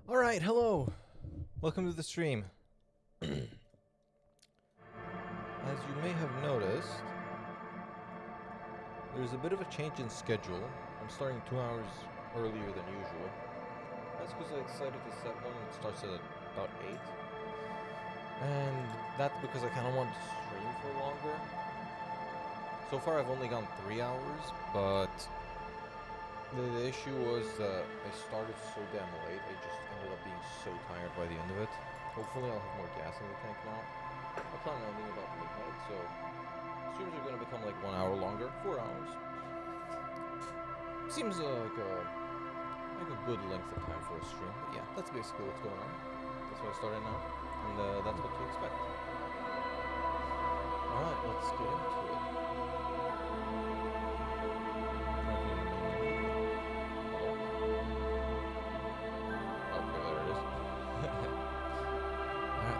Alright, hello! Welcome to the stream. As you may have noticed, there's a bit of a change in schedule. I'm starting 2 hours earlier than usual. That's because I decided to set one that starts at about 8. And that's because I kind of want to stream for longer. So far I've only gone 3 hours, but the issue was that I started so damn late, I just ended up being so tired by the end of it. Hopefully I'll have more gas in the tank now. I plan on ending about midnight, so streams are going to become like 1 hour longer, 4 hours. Seems like a good length of time for a stream, but yeah, that's basically what's going on. That's why I started now, and that's what to expect. Alright, let's get into it.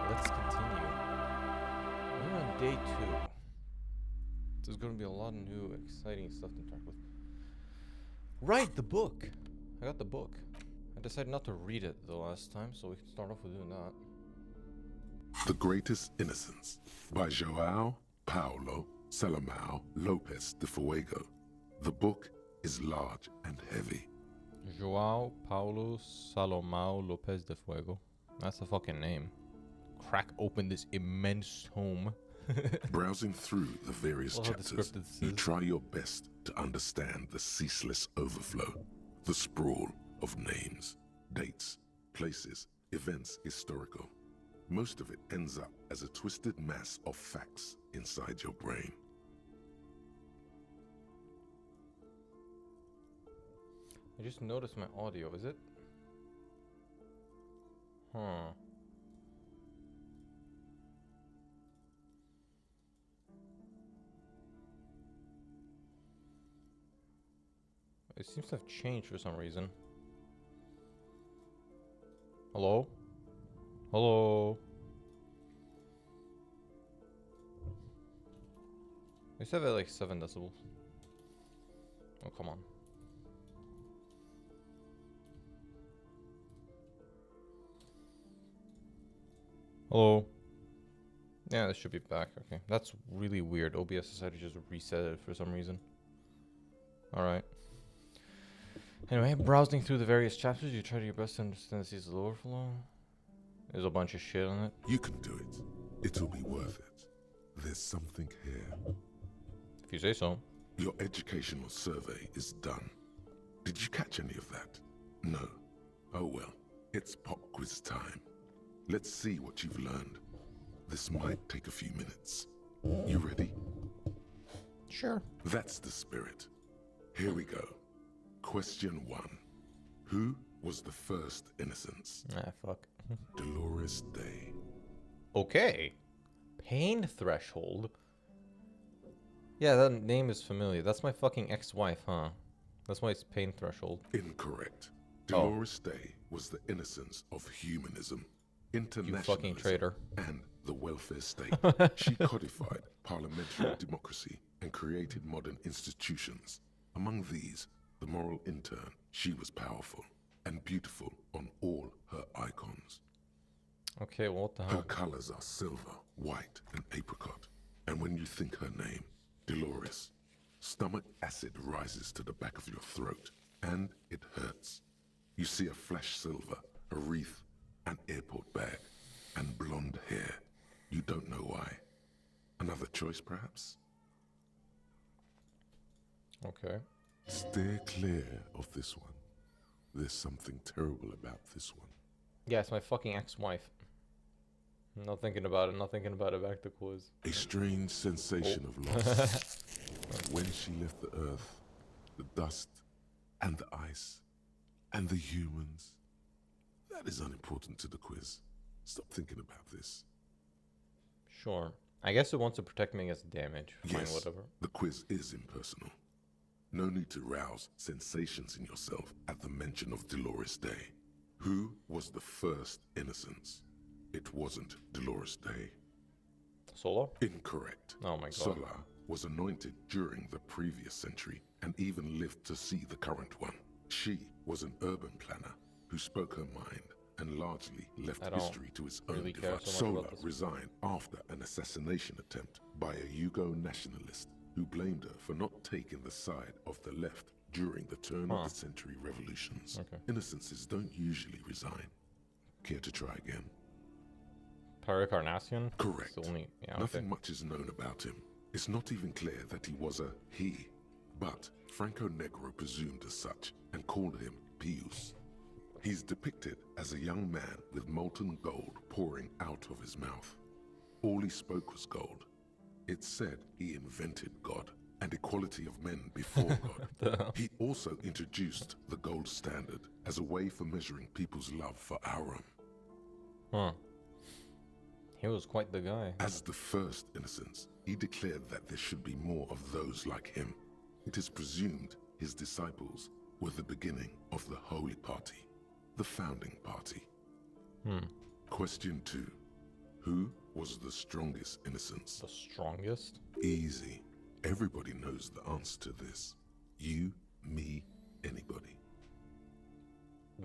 Let's continue. We're on day 2. There's going to be a lot of new, exciting stuff to interact with. Right, the book! I got the book. I decided not to read it the last time, so we can start off with doing that. The Greatest Innocence by João Paulo Salomão Lopes de Fuego. The book is large and heavy. João Paulo Salomão Lopes de Fuego. That's a fucking name. Crack open this immense tome. Browsing through the various Love how chapters, descriptive this you is. try your best to understand the ceaseless overflow, the sprawl of names, dates, places, events historical. Most of it ends up as a twisted mass of facts inside your brain. I just noticed my audio, is it? Huh. It seems to have changed for some reason. Hello? Hello? I used to have it at like 7 decibels. Oh, come on. Hello? Yeah, this should be back. Okay. That's really weird. OBS decided to just reset it for some reason. Alright. Anyway, browsing through the various chapters, you try your best to understand the season's overflow. There's a bunch of shit on it. You can do it. It'll be worth it. There's something here. If you say so. Your educational survey is done. Did you catch any of that? No. Oh well, it's pop quiz time. Let's see what you've learned. This might take a few minutes. You ready? Sure. That's the spirit. Here we go. Question 1. Who was the first innocence? Ah, fuck. Dolores Day. Okay. Pain threshold. Yeah, that name is familiar. That's my fucking ex-wife, huh? That's why it's pain threshold. Incorrect. Dolores Day was the innocence of humanism, internationalism, fucking traitor. and the welfare state. She codified parliamentary democracy and created modern institutions. Among these, the moral intern. She was powerful and beautiful on all her icons. Okay, well, what the Her hell? colors are silver, white, and apricot. And when you think her name, Dolores, stomach acid rises to the back of your throat, and it hurts. You see a flash silver, a wreath, an airport bag, and blonde hair. You don't know why. Another choice, perhaps? Okay. Steer clear of this one. There's something terrible about this one. Yeah, it's my fucking ex-wife. Not thinking about it, not thinking about it. Back to quiz. A strange sensation of loss. When she left the earth, the dust, and the ice, and the humans. That is unimportant to the quiz. Stop thinking about this. Sure. I guess it wants to protect me against damage. Fine, Yes, whatever. the quiz is impersonal. No need to rouse sensations in yourself at the mention of Dolores Day. Who was the first innocence? It wasn't Dolores Day. Solo? Incorrect. Oh my god. Sola was anointed during the previous century and even lived to see the current one. She was an urban planner who spoke her mind, and largely left I don't history to its own really care device. so much Sola about this. resigned after an assassination attempt by a Yugo nationalist who blamed her for not taking the side of the left during the turn of the century revolutions. Okay. Innocences don't usually resign. Care to try again? Pericarnassian? Correct. It's only, yeah, Nothing okay. much is known about him. It's not even clear that he was a he, but Franco Negro presumed as such and called him Pius. He's depicted as a young man with molten gold pouring out of his mouth. All he spoke was gold. It's said he invented God and equality of men before God. He also introduced the gold standard as a way for measuring people's love for Aurum. Huh. He was quite the guy. As the first Innocence, he declared that there should be more of those like him. It is presumed his disciples were the beginning of the Holy Party, the founding party. Question 2. Who was the strongest Innocence? The strongest? Easy. Everybody knows the answer to this. You, me, anybody.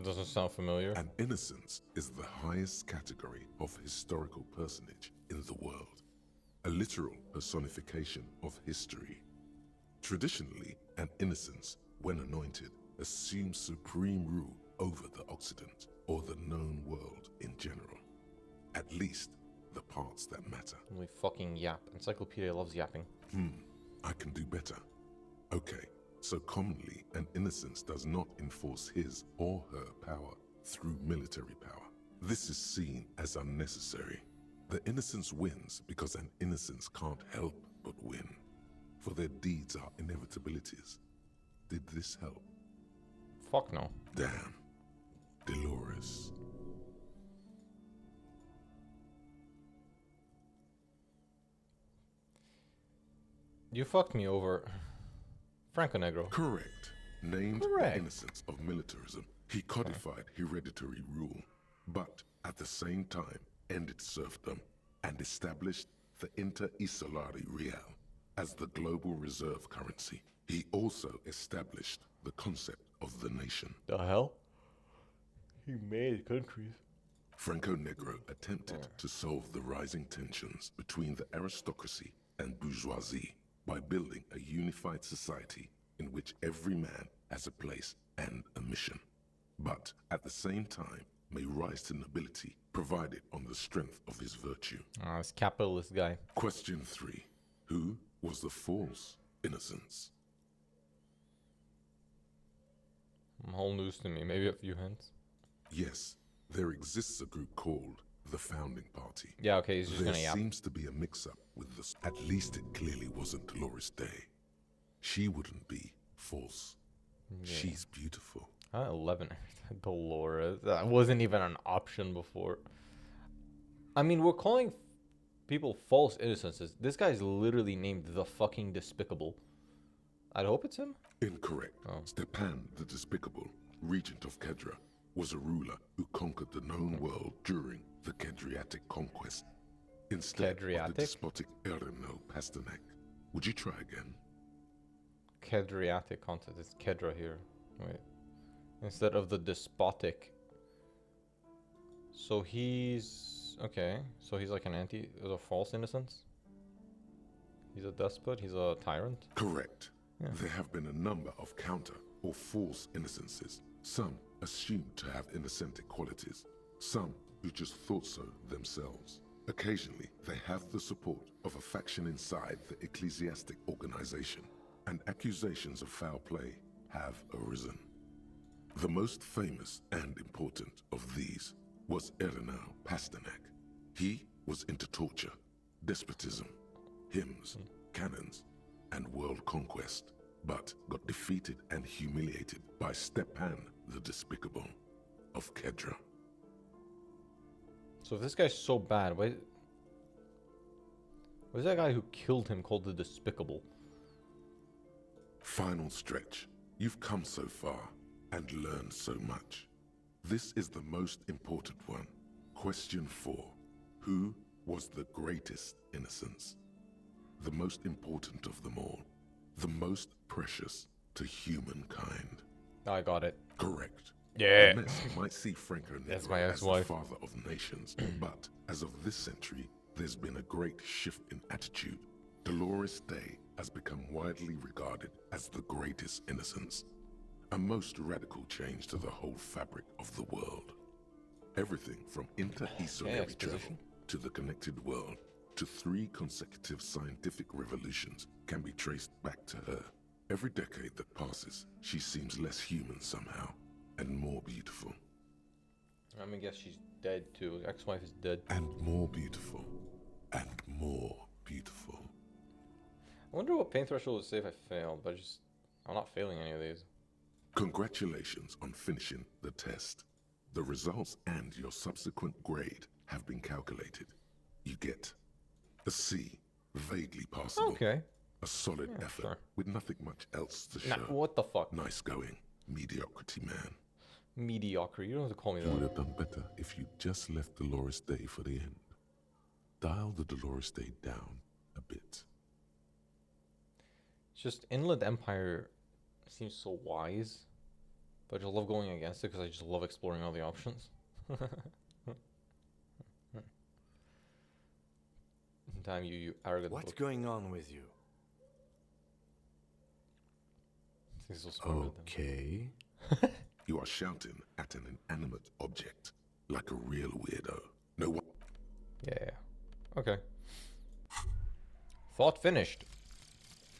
Doesn't sound familiar. An Innocence is the highest category of historical personage in the world, a literal personification of history. Traditionally, an Innocence, when anointed, assumes supreme rule over the Occident or the known world in general. At least the parts that matter. Holy fucking yap. Encyclopedia loves yapping. I can do better. Okay, so commonly an Innocence does not enforce his or her power through military power. This is seen as unnecessary. The Innocence wins because an Innocence can't help but win, for their deeds are inevitabilities. Did this help? Fuck no. Damn. Dolores. You fucked me over. Franco Negro. Correct. Named Correct. the Innocence of militarism, he codified hereditary rule, but at the same time ended serfdom and established the Inter-Isolari Real as the global reserve currency. He also established the concept of the nation. The hell? He made countries. Franco Negro attempted to solve the rising tensions between the aristocracy and bourgeoisie by building a unified society in which every man has a place and a mission, but at the same time may rise to nobility provided on the strength of his virtue. This capitalist guy. Question 3. Who was the false Innocence? Whole news to me. Maybe a few hints. Yes, there exists a group called the Founding Party. Yeah, okay, he's just There gonna yap. seems to be a mix-up with the... At least it clearly wasn't Dolores Day. She wouldn't be false. She's beautiful. 11. Dolores. That wasn't even an option before. I mean, we're calling people false innocences. This guy's literally named the fucking Despicable. I'd hope it's him. Incorrect. Stepan the Despicable, regent of Kedra, was a ruler who conquered the known world during the Kedriatic conquest. Instead of Kedriatic? the despotic Erno Pasternak. Would you try again? Kedriatic content. It's Kedra here. Wait. Instead of the despotic. So he's... Okay. So he's like an a false innocence? He's a despot? He's a tyrant? Correct. There have been a number of counter or false innocences. Some assumed to have innocentic qualities. Some who just thought so themselves. Occasionally, they have the support of a faction inside the ecclesiastic organization, and accusations of foul play have arisen. The most famous and important of these was Erno Pasternak. He was into torture, despotism, hymns, cannons, and world conquest, but got defeated and humiliated by Stepan the Despicable of Kedra. So if this guy's so bad, why is that guy who killed him called the Despicable? Final stretch. You've come so far and learned so much. This is the most important one. Question 4. Who was the greatest innocence? The most important of them all. The most precious to humankind. I got it. Correct. Yeah. Hermes might see Franco That's my Negro as the ex-wife. father of nations, but as of this century, there's been a great shift in attitude. Dolores Day has become widely regarded as the greatest innocence, a most radical change to the whole fabric of the world. Everything from intersonary travel exposition. to the connected world to 3 consecutive scientific revolutions can be traced back to her. Every decade that passes, she seems less human somehow and more beautiful. I'm gonna guess she's dead too. Ex-wife is dead. And more beautiful. And more beautiful. I wonder what pain threshold would say if I failed, but I'm not failing any of these. Congratulations on finishing the test. The results and your subsequent grade have been calculated. You get a C, vaguely passable. Okay. A solid effort sure. with nothing much else to Nah, show. what the fuck? Nice going, mediocrity man. Mediocre. You don't have to call me You would that. have done better if you just left Dolores Day for the end. Dial the Dolores Day down a bit. It's just Inland Empire seems so wise, but I just love going against it because I just love exploring all the options. Damn you arrogant What's book. going on with you? This is so smart with them. Okay. You are shouting at an inanimate object, like a real weirdo. No one. Yeah. Okay. Thought finished.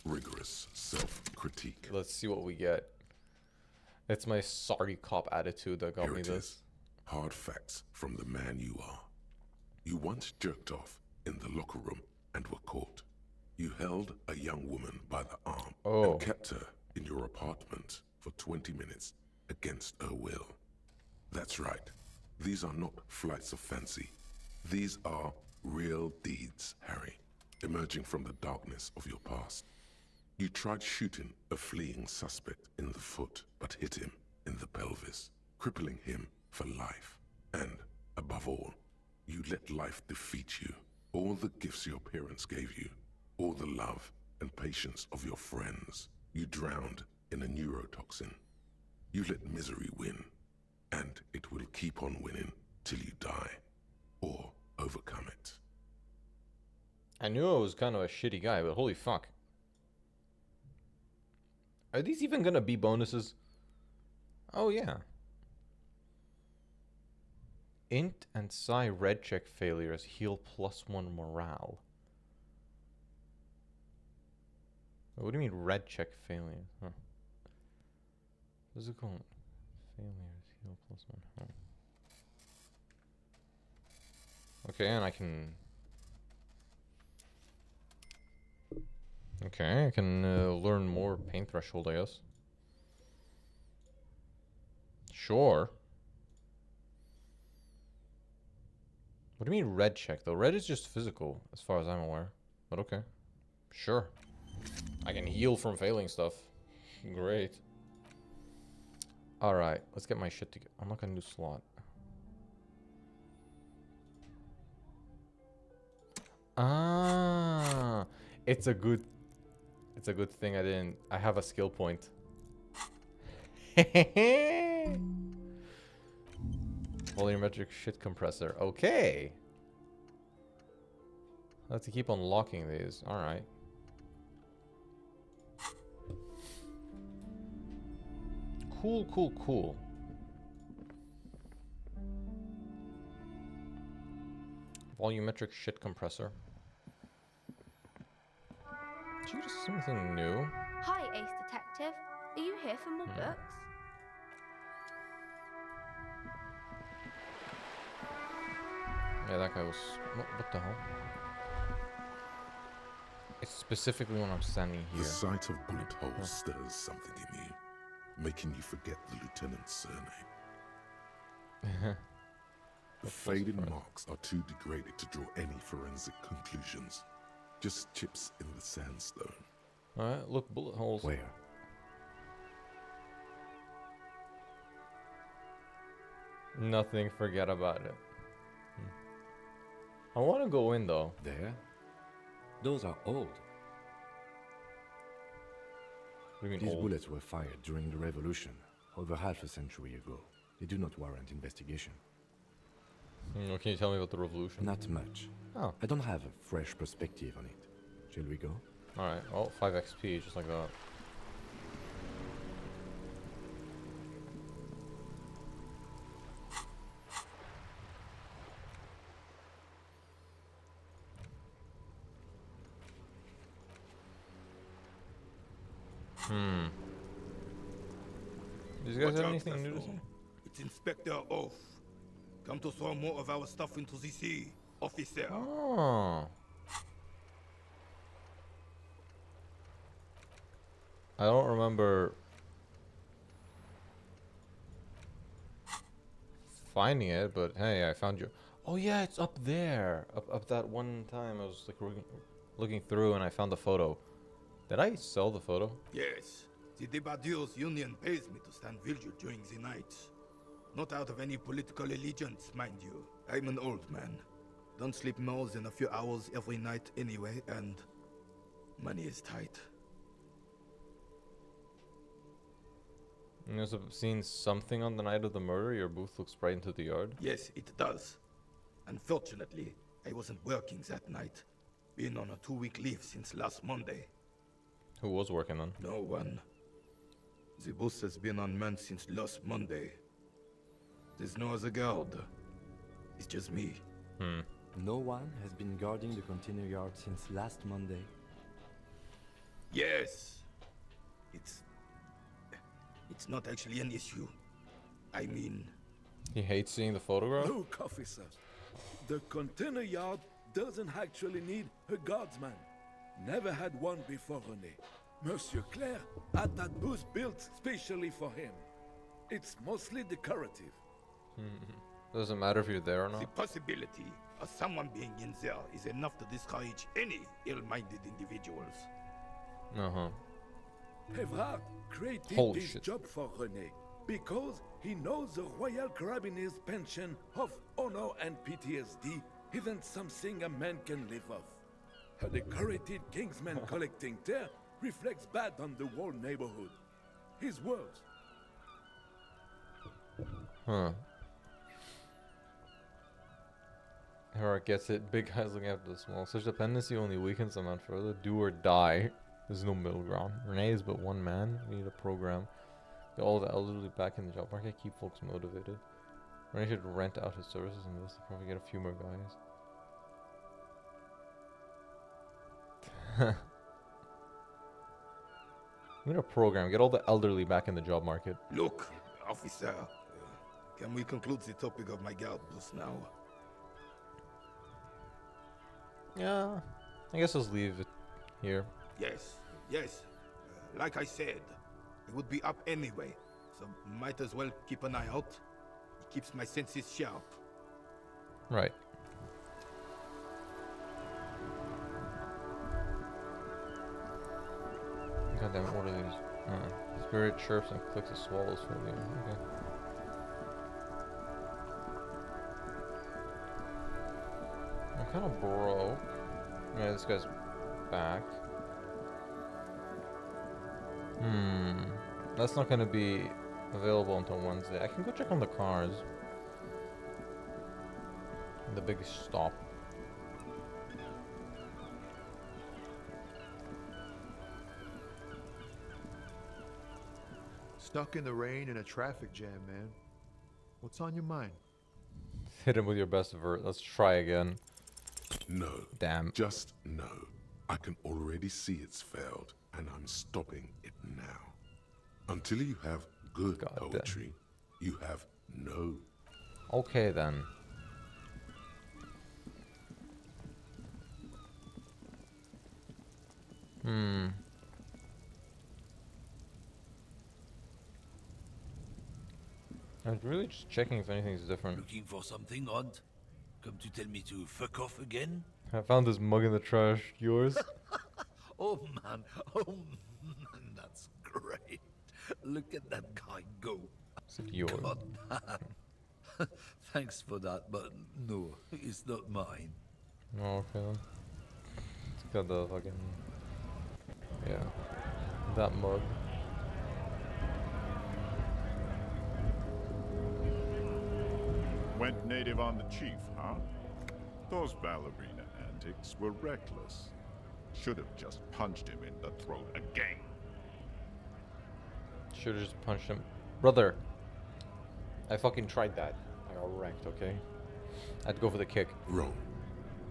Rigorous self-critique. Let's see what we get. It's my sorry cop attitude that got Here me it this. is. Hard facts from the man you are. You once jerked off in the locker room and were caught. You held a young woman by the arm Oh. and kept her in your apartment for 20 minutes against her will. That's right. These are not flights of fancy. These are real deeds, Harry, emerging from the darkness of your past. You tried shooting a fleeing suspect in the foot, but hit him in the pelvis, crippling him for life. And, above all, you let life defeat you. All the gifts your parents gave you, all the love and patience of your friends, you drowned in a neurotoxin. You let misery win, and it will keep on winning till you die, or overcome it. I knew I was kind of a shitty guy, but holy fuck. Are these even gonna be bonuses? Oh yeah. Int and Psi red check failures heal +1 morale. What do you mean red check failures? Huh. Physical failures heal +1. Huh. Okay, and I can... Okay, I can learn more pain threshold, I guess. Sure. What do you mean red check, though? Red is just physical, as far as I'm aware. But okay. Sure. I can heal from failing stuff. Great. Alright, let's get my shit together. I'm not gonna do slot. Ah, it's a good thing I have a skill point. Volumetric shit compressor. Okay. I have to keep unlocking these. Alright. Cool, cool, cool. Volumetric shit compressor. Did you just see anything new? Hi, Ace Detective. Are you here for more books? Yeah, that guy was... What the hell? It's specifically when I'm standing The here. sight of bullet holes stirs something in you, making you forget the lieutenant's surname. The faded marks are too degraded to draw any forensic conclusions. Just chips in the sandstone. Alright, look, bullet holes. Where? Nothing, forget about it. I want to go in though. There? Those are old. What do you mean These old? bullets were fired during the revolution, over half a century ago. They do not warrant investigation. Can you tell me about the revolution? Not much. Oh, I don't have a fresh perspective on it. Shall we go? alright. Well, 5 XP, just like that. These guys Watch have out, anything new to Gaston. say? It's Inspector Oath. Come to throw more of our stuff into the sea, officer. Oh. I don't remember finding it, but hey, I found you. Oh yeah, it's up there. Up that one time I was like looking through and I found the photo. Did I sell the photo? Yes, the Debardiers Union pays me to stand vigil during the night. Not out of any political allegiance, mind you. I'm an old man. Don't sleep more than a few hours every night anyway, and money is tight. You must have seen something on the night of the murder. Your booth looks right into the yard. Yes, it does. Unfortunately, I wasn't working that night. Been on a 2-week leave since last Monday. Who was working then? No one. The bus has been unmanned since last Monday. There's no other guard. It's just me. No one has been guarding the container yard since last Monday. Yes. It's not actually an issue. I mean, He hates seeing the photograph? Look, officer. The container yard doesn't actually need a guardsman. Never had one before, René. Monsieur Claire had that booth built specially for him. It's mostly decorative. Doesn't matter if you're there or the not. possibility of someone being in there is enough to discourage any ill-minded individuals. Uh-huh. Evrard created Holy this shit. job for René because he knows the Royal Carabiniers pension of honor and PTSD isn't something a man can live off. A decorated kingsman collecting tear reflects bad on the whole neighborhood. His words. Huh. Alright, gets it. Big guys looking after the small. Such dependency only weakens a man further. Do or die. There's no middle ground. Renee is but one man. We need a program. Get all the elderly back in the job market. Keep folks motivated. Renee should rent out his services and this. Probably get a few more guys. We need a program. Get all the elderly back in the job market. Look, officer, can we conclude the topic of my guard booth now? Yeah. I guess let's leave it here. Yes. Like I said, it would be up anyway, so might as well keep an eye out. It keeps my senses sharp. Right. God damn it, what are these? Spirit chirps and clicks of swallows for you. Okay. I'm kind of broke. Yeah, this guy's back. That's not gonna be available until Wednesday. I can go check on the cars. The biggest stop. Stuck in the rain in a traffic jam, man. What's on your mind? Hit him with your best vert. Let's try again. No. Damn. Just no. I can already see it's failed, and I'm stopping it now. Until you have good God damn. poetry, you have no. Okay then. I'm really just checking if anything's different. Looking for something odd? Come to tell me to fuck off again? I found this mug in the trash. Yours? Oh man, that's great. Look at that guy go. Is it yours? God, man. Thanks for that, but no, it's not mine. Oh, okay then. It's got the fucking... Yeah. That mug. Went native on the chief, huh? Those ballerina antics were reckless. Should have just punched him in the throat again. Should have just punched him. Brother, I fucking tried that. I got wrecked, okay? I'd go for the kick. Wrong.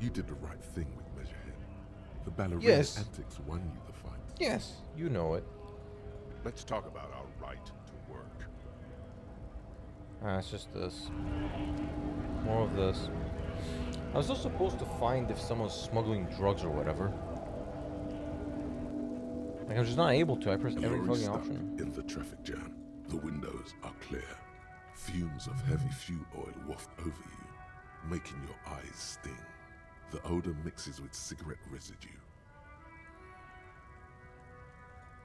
You did the right thing with Measurehead. The ballerina Yes. antics won you the fight. Yes, you know it. Let's talk about our right to work. Ah, it's just this. More of this. I was also supposed to find if someone's smuggling drugs or whatever. Like, I'm just not able to. I pressed every Lorry fucking stuck option. in the traffic jam. The windows are clear. Fumes of heavy fuel oil waft over you, making your eyes sting. The odor mixes with cigarette residue.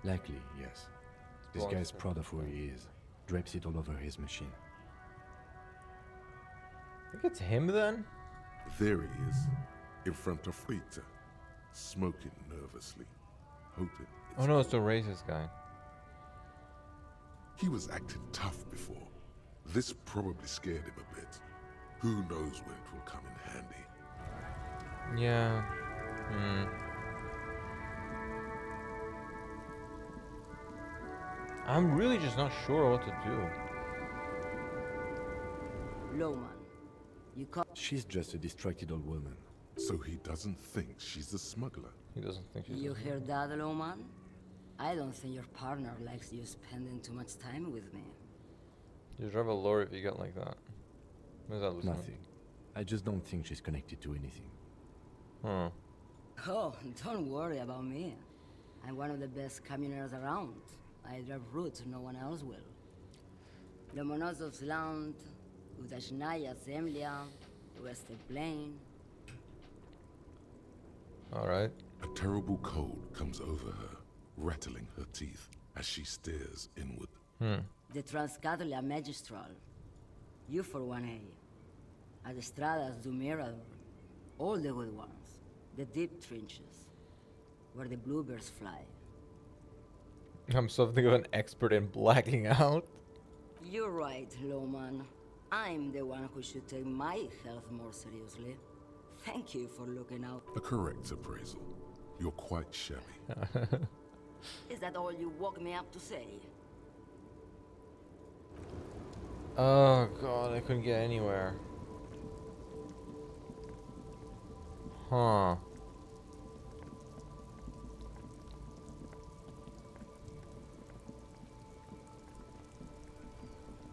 Likely, yes. This Go on, guy's sir. proud of where he is. Drapes it all over his machine. I think it's him then? There he is, in front of Rita, smoking nervously, hoping Oh no, it's the racist guy. He was acting tough before. This probably scared him a bit. Who knows when it will come in handy. Yeah. I'm really just not sure what to do. Lowman, you can't. She's just a distracted old woman. So he doesn't think she's a smuggler. He doesn't think she's You a- hear that, Lowman? I don't think your partner likes you spending too much time with me. You drive a lorry if you get like that. What does that look like? Nothing. I just don't think she's connected to anything. Huh. Oh, don't worry about me. I'm one of the best camioners around. I drive routes no one else will. Lomonosov's Land, Udashnaya Zemlya, Western Plain. Alright. A terrible cold comes over her, rattling her teeth as she stares inward. The Transcatolia Magistral. You for 1A. Adestradas do Mirador. All the good ones. The deep trenches. Where the bluebirds fly. I'm something of an expert in blacking out. You're right, Lowman. I'm the one who should take my health more seriously. Thank you for looking out. A correct appraisal. You're quite shabby. Is that all you woke me up to say? Oh god, I couldn't get anywhere. Huh.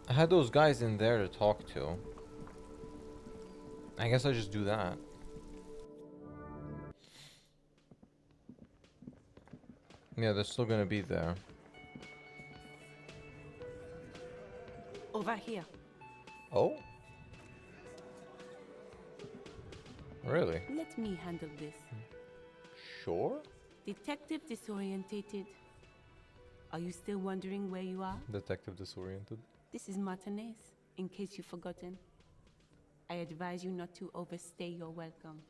I had those guys in there to talk to. I guess I just do that. Yeah, they're still gonna be there. Over here. Oh? Really? Let me handle this. Sure? Detective disorientated. Are you still wondering where you are? Detective disoriented. This is Martinez, in case you've forgotten. I advise you not to overstay your welcome.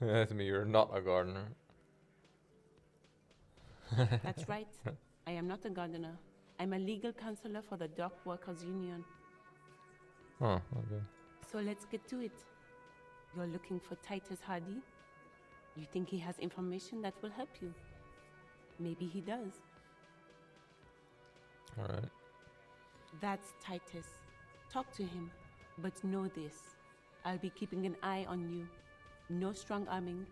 That's me, you're not a gardener. That's right. I am not a gardener. I'm a legal counselor for the Dock Workers Union. Oh, okay. So let's get to it. You're looking for Titus Hardy? You think he has information that will help you? Maybe he does. Alright. That's Titus. Talk to him. But know this. I'll be keeping an eye on you. No strong arming.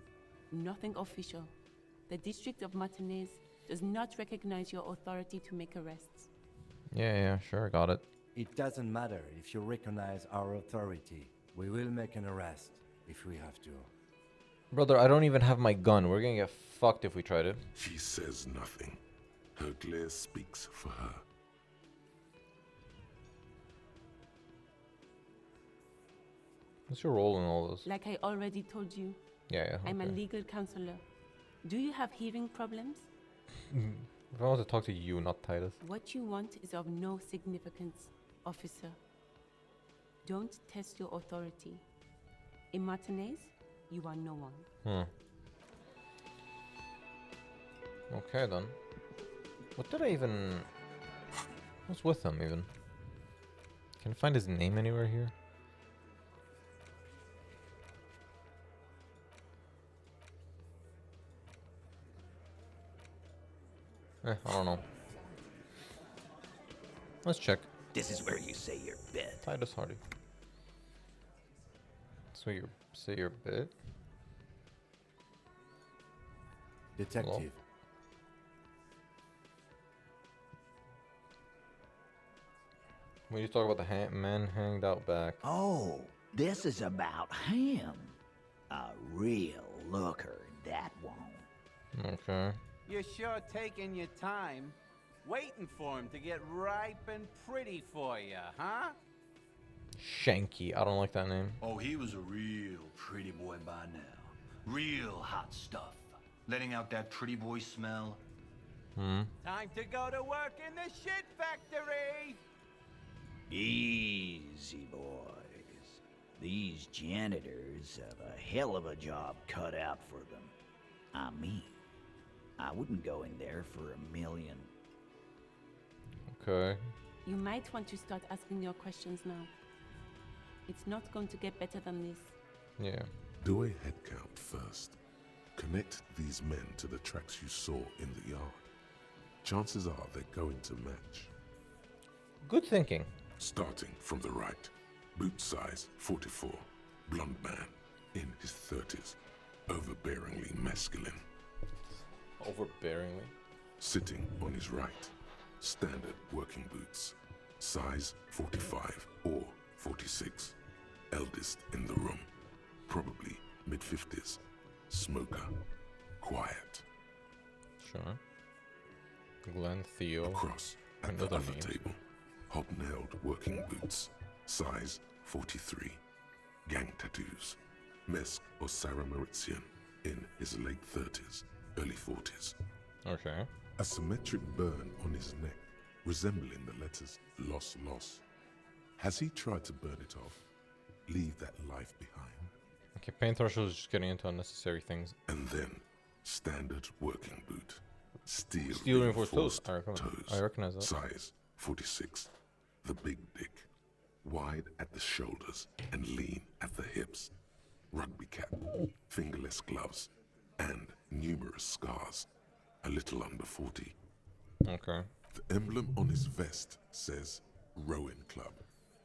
Nothing official. The District of Martinez does not recognize your authority to make arrests. Yeah, sure, got it. It doesn't matter if you recognize our authority. We will make an arrest if we have to. Brother, I don't even have my gun. We're gonna get fucked if we try to. She says nothing. Her glare speaks for her. What's your role in all this? Like I already told you, Yeah, I'm a okay. legal counselor. Do you have hearing problems? If I want to talk to you, not Titus. What you want is of no significance, officer. Don't test your authority. In Martinez, you are no one. Okay then. What did I even... What's with them even? Can I find his name anywhere here? I don't know. Let's check. This is where you say your bit. Titus Hardy. So you say your bit? Detective. Hello? When you talk about the man hanged out back. Oh, this is about him. A real looker, that won't. Okay. You're sure taking your time, waiting for him to get ripe and pretty for you, huh? Shanky. I don't like that name. Oh, he was a real pretty boy by now. Real hot stuff. Letting out that pretty boy smell. Time to go to work in the shit factory! Easy, boys. These janitors have a hell of a job cut out for them. I mean, I wouldn't go in there for $1 million. Okay. You might want to start asking your questions now. It's not going to get better than this. Yeah. Do a head count first. Connect these men to the tracks you saw in the yard. Chances are they're going to match. Good thinking. Starting from the right. Boot size 44. Blonde man. In his 30s. Overbearingly masculine. Overbearingly? Sitting on his right. Standard working boots. Size 45 or 46. Eldest in the room. Probably mid-50s. Smoker. Quiet. Sure. Glenn Theo. Across at the Another other name. table. Hobnailed working boots. Size 43. Gang tattoos. Mesk or Sarah Mauritian. In his late 30s. Early 40s. Okay. A symmetric burn on his neck. Resembling the letters Loss Loss. Has he tried to burn it off? Leave that life behind? Okay, pain threshold is just getting into unnecessary things. And then, standard working boot. Steel reinforced toes. toes. I recognize that. Size 46. The big dick. Wide at the shoulders and lean at the hips. Rugby cap. Fingerless gloves. And numerous scars. A little under 40. Okay. The emblem on his vest says Rowing Club.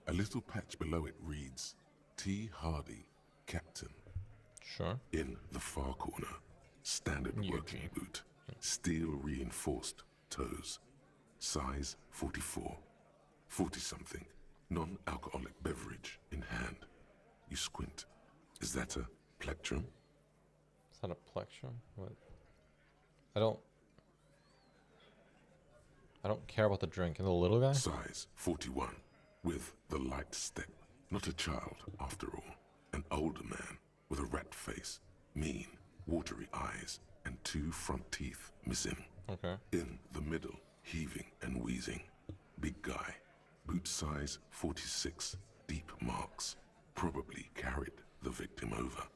A little patch below it reads T. Hardy, Captain. Sure. In the far corner, standard working boot. Steel reinforced toes. Size 44. 40-something. Non-alcoholic beverage in hand. You squint. Is that a plectrum? Is that a plectrum? What? I don't care about the drink. And the little guy? Size 41. With the light step. Not a child, after all. An older man with a rat face, mean, watery eyes, and 2 front teeth missing. Okay. In the middle, heaving and wheezing. Big guy. Boot size 46. Deep marks. Probably carried the victim over.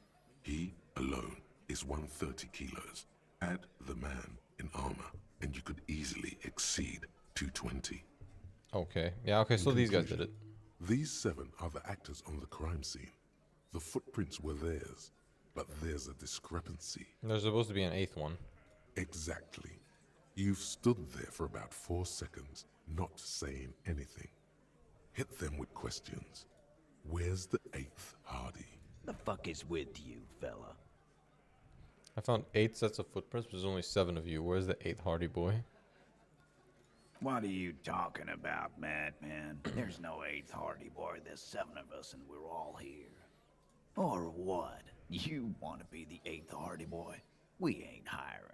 He alone is 130 kilos. Add the man in armor, and you could easily exceed 220. Okay. Yeah, okay, so these guys did it. These 7 are the actors on the crime scene. The footprints were theirs, but there's a discrepancy. There's supposed to be an 8th one. Exactly. You've stood there for about 4 seconds, not saying anything. Hit them with questions. Where's the 8th Hardy? The fuck is with you, fella? I found 8 sets of footprints, but there's only 7 of you. Where's the 8th Hardy boy? What are you talking about, madman? There's no 8th Hardy boy. There's 7 of us and we're all here. Or what? You want to be the 8th Hardy boy? We ain't hiring.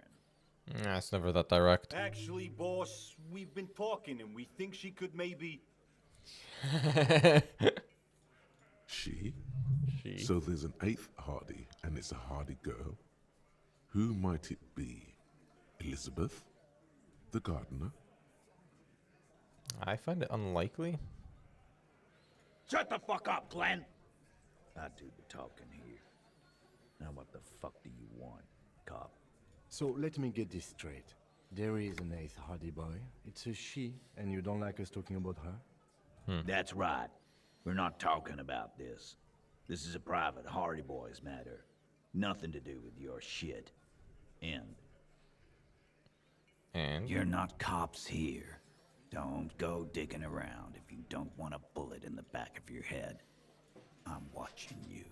Nah, it's never that direct. Actually, boss, we've been talking and we think she could maybe... She? She. So there's an 8th Hardy, and it's a Hardy girl. Who might it be? Elizabeth? The gardener? I find it unlikely. Shut the fuck up, Glenn! I do the talking here. Now what the fuck do you want, cop? So let me get this straight. There is an 8th Hardy boy. It's a she, and you don't like us talking about her? That's right. We're not talking about this. This is a private Hardy Boys matter. Nothing to do with your shit. End. And? You're not cops here. Don't go digging around if you don't want a bullet in the back of your head. I'm watching you.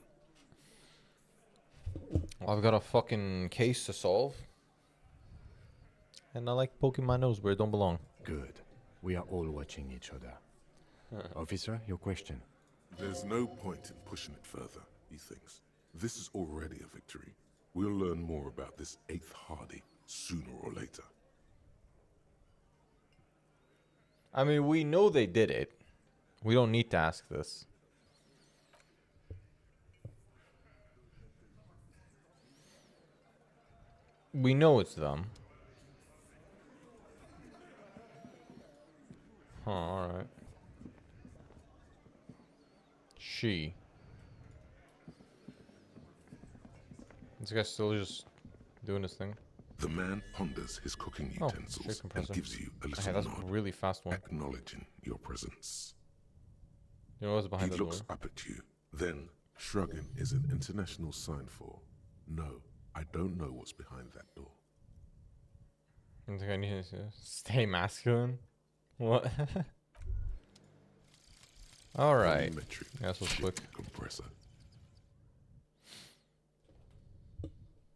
Well, I've got a fucking case to solve. And I like poking my nose where it don't belong. Good. We are all watching each other. Officer, your question. There's no point in pushing it further, he thinks. This is already a victory. We'll learn more about this 8th Hardy sooner or later. I mean, we know they did it. We don't need to ask this. We know it's them. Huh, alright. She. This guy's still just doing his thing. The man ponders his cooking utensils and gives you a little that's nod, a really fast one. acknowledging your presence. You know what's behind He the looks door? up at you, then shrugging is an international sign for, no, I don't know what's behind that door. I think I need to stay masculine. What? Alright. Volumetric That's what's ship quick. compressor.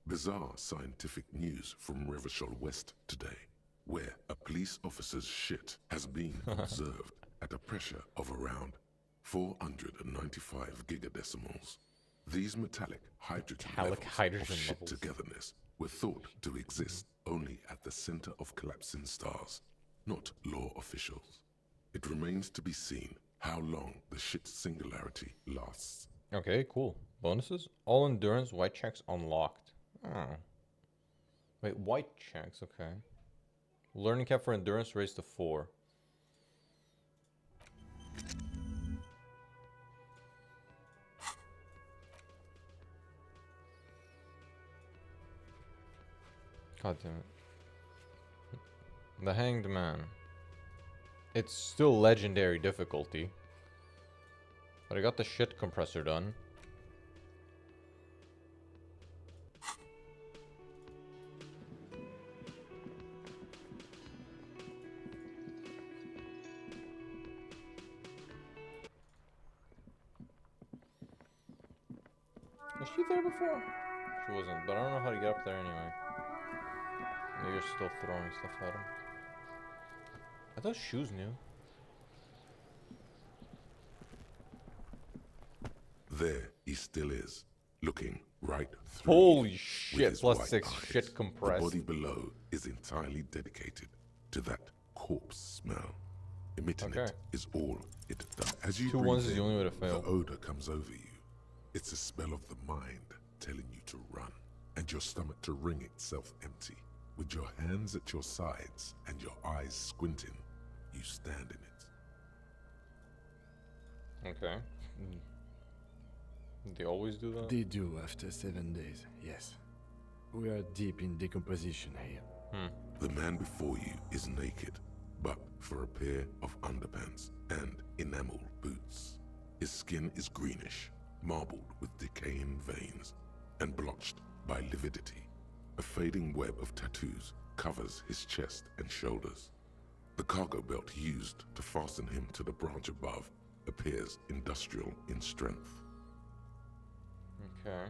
Bizarre scientific news from Revachol West today, where a police officer's shit has been observed at a pressure of around 495 gigadecimals. These metallic hydrogen levels of shit togetherness were thought to exist only at the center of collapsing stars, not law officials. It remains to be seen how long the shit singularity lasts. Okay, cool. Bonuses? All endurance white checks unlocked. Oh. Wait, white checks, okay. Learning cap for endurance raised to 4. God damn it. The Hanged Man. It's still legendary difficulty. But I got the shit compressor done. Was she there before? She wasn't, but I don't know how to get up there anyway. Maybe you're still throwing stuff at him. Are those shoes new? There he still is, looking right through Holy you with shit, his plus white 6 eyes. shit compressed. The body below is entirely dedicated to that corpse smell. Emitting it is all it does. As you 2 breathe ones is the in, only way to fail. the odor comes over you. It's a smell of the mind telling you to run, and your stomach to wring itself empty. With your hands at your sides and your eyes squinting, you stand in it. Okay. They always do that? They do after 7 days, yes. We are deep in decomposition here. The man before you is naked, but for a pair of underpants and enamel boots. His skin is greenish, marbled with decaying veins, and blotched by lividity. A fading web of tattoos covers his chest and shoulders. The cargo belt used to fasten him to the branch above appears industrial in strength. Okay.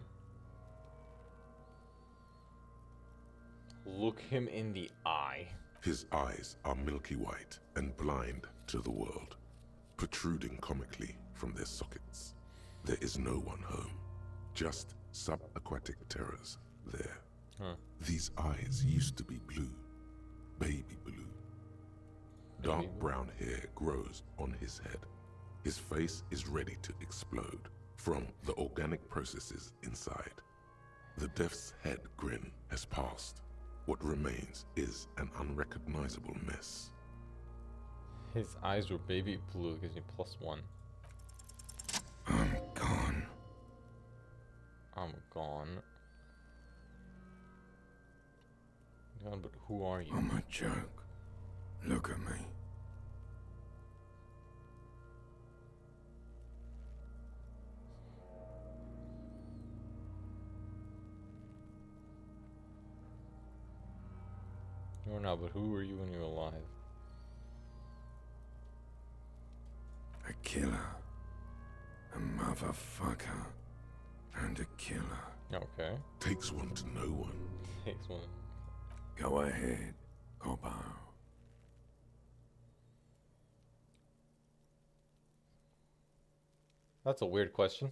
Look him in the eye. His eyes are milky white and blind to the world, protruding comically from their sockets. There is no one home, just subaquatic terrors there. These eyes used to be blue, baby blue. Dark brown hair grows on his head. His face is ready to explode from the organic processes inside. The death's head grin has passed. What remains is an unrecognizable mess. His eyes were baby blue, gives me +1. I'm gone. I'm gone. Gone, but who are you? I'm a joke. Look at me. Or not, but who were you when you were alive? A killer. A motherfucker. And a killer. Okay. Takes one to know one. Takes one. Go ahead, Copper. That's a weird question.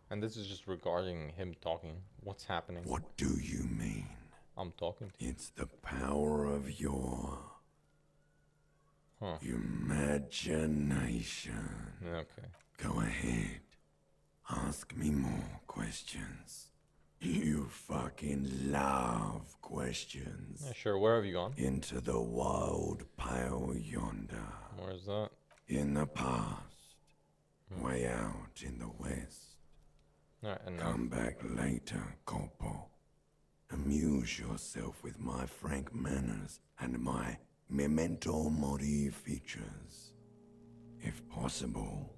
And this is just regarding him talking. What's happening? What do you mean? I'm talking to you. It's the power of your imagination. Okay. Go ahead. Ask me more questions. You fucking love questions. Yeah, sure. Where have you gone? Into the wild pale yonder. Where's that? In the past. Way out in the west. Alright, and Come back later, Corpo. Amuse yourself with my frank manners and my memento mori features. If possible,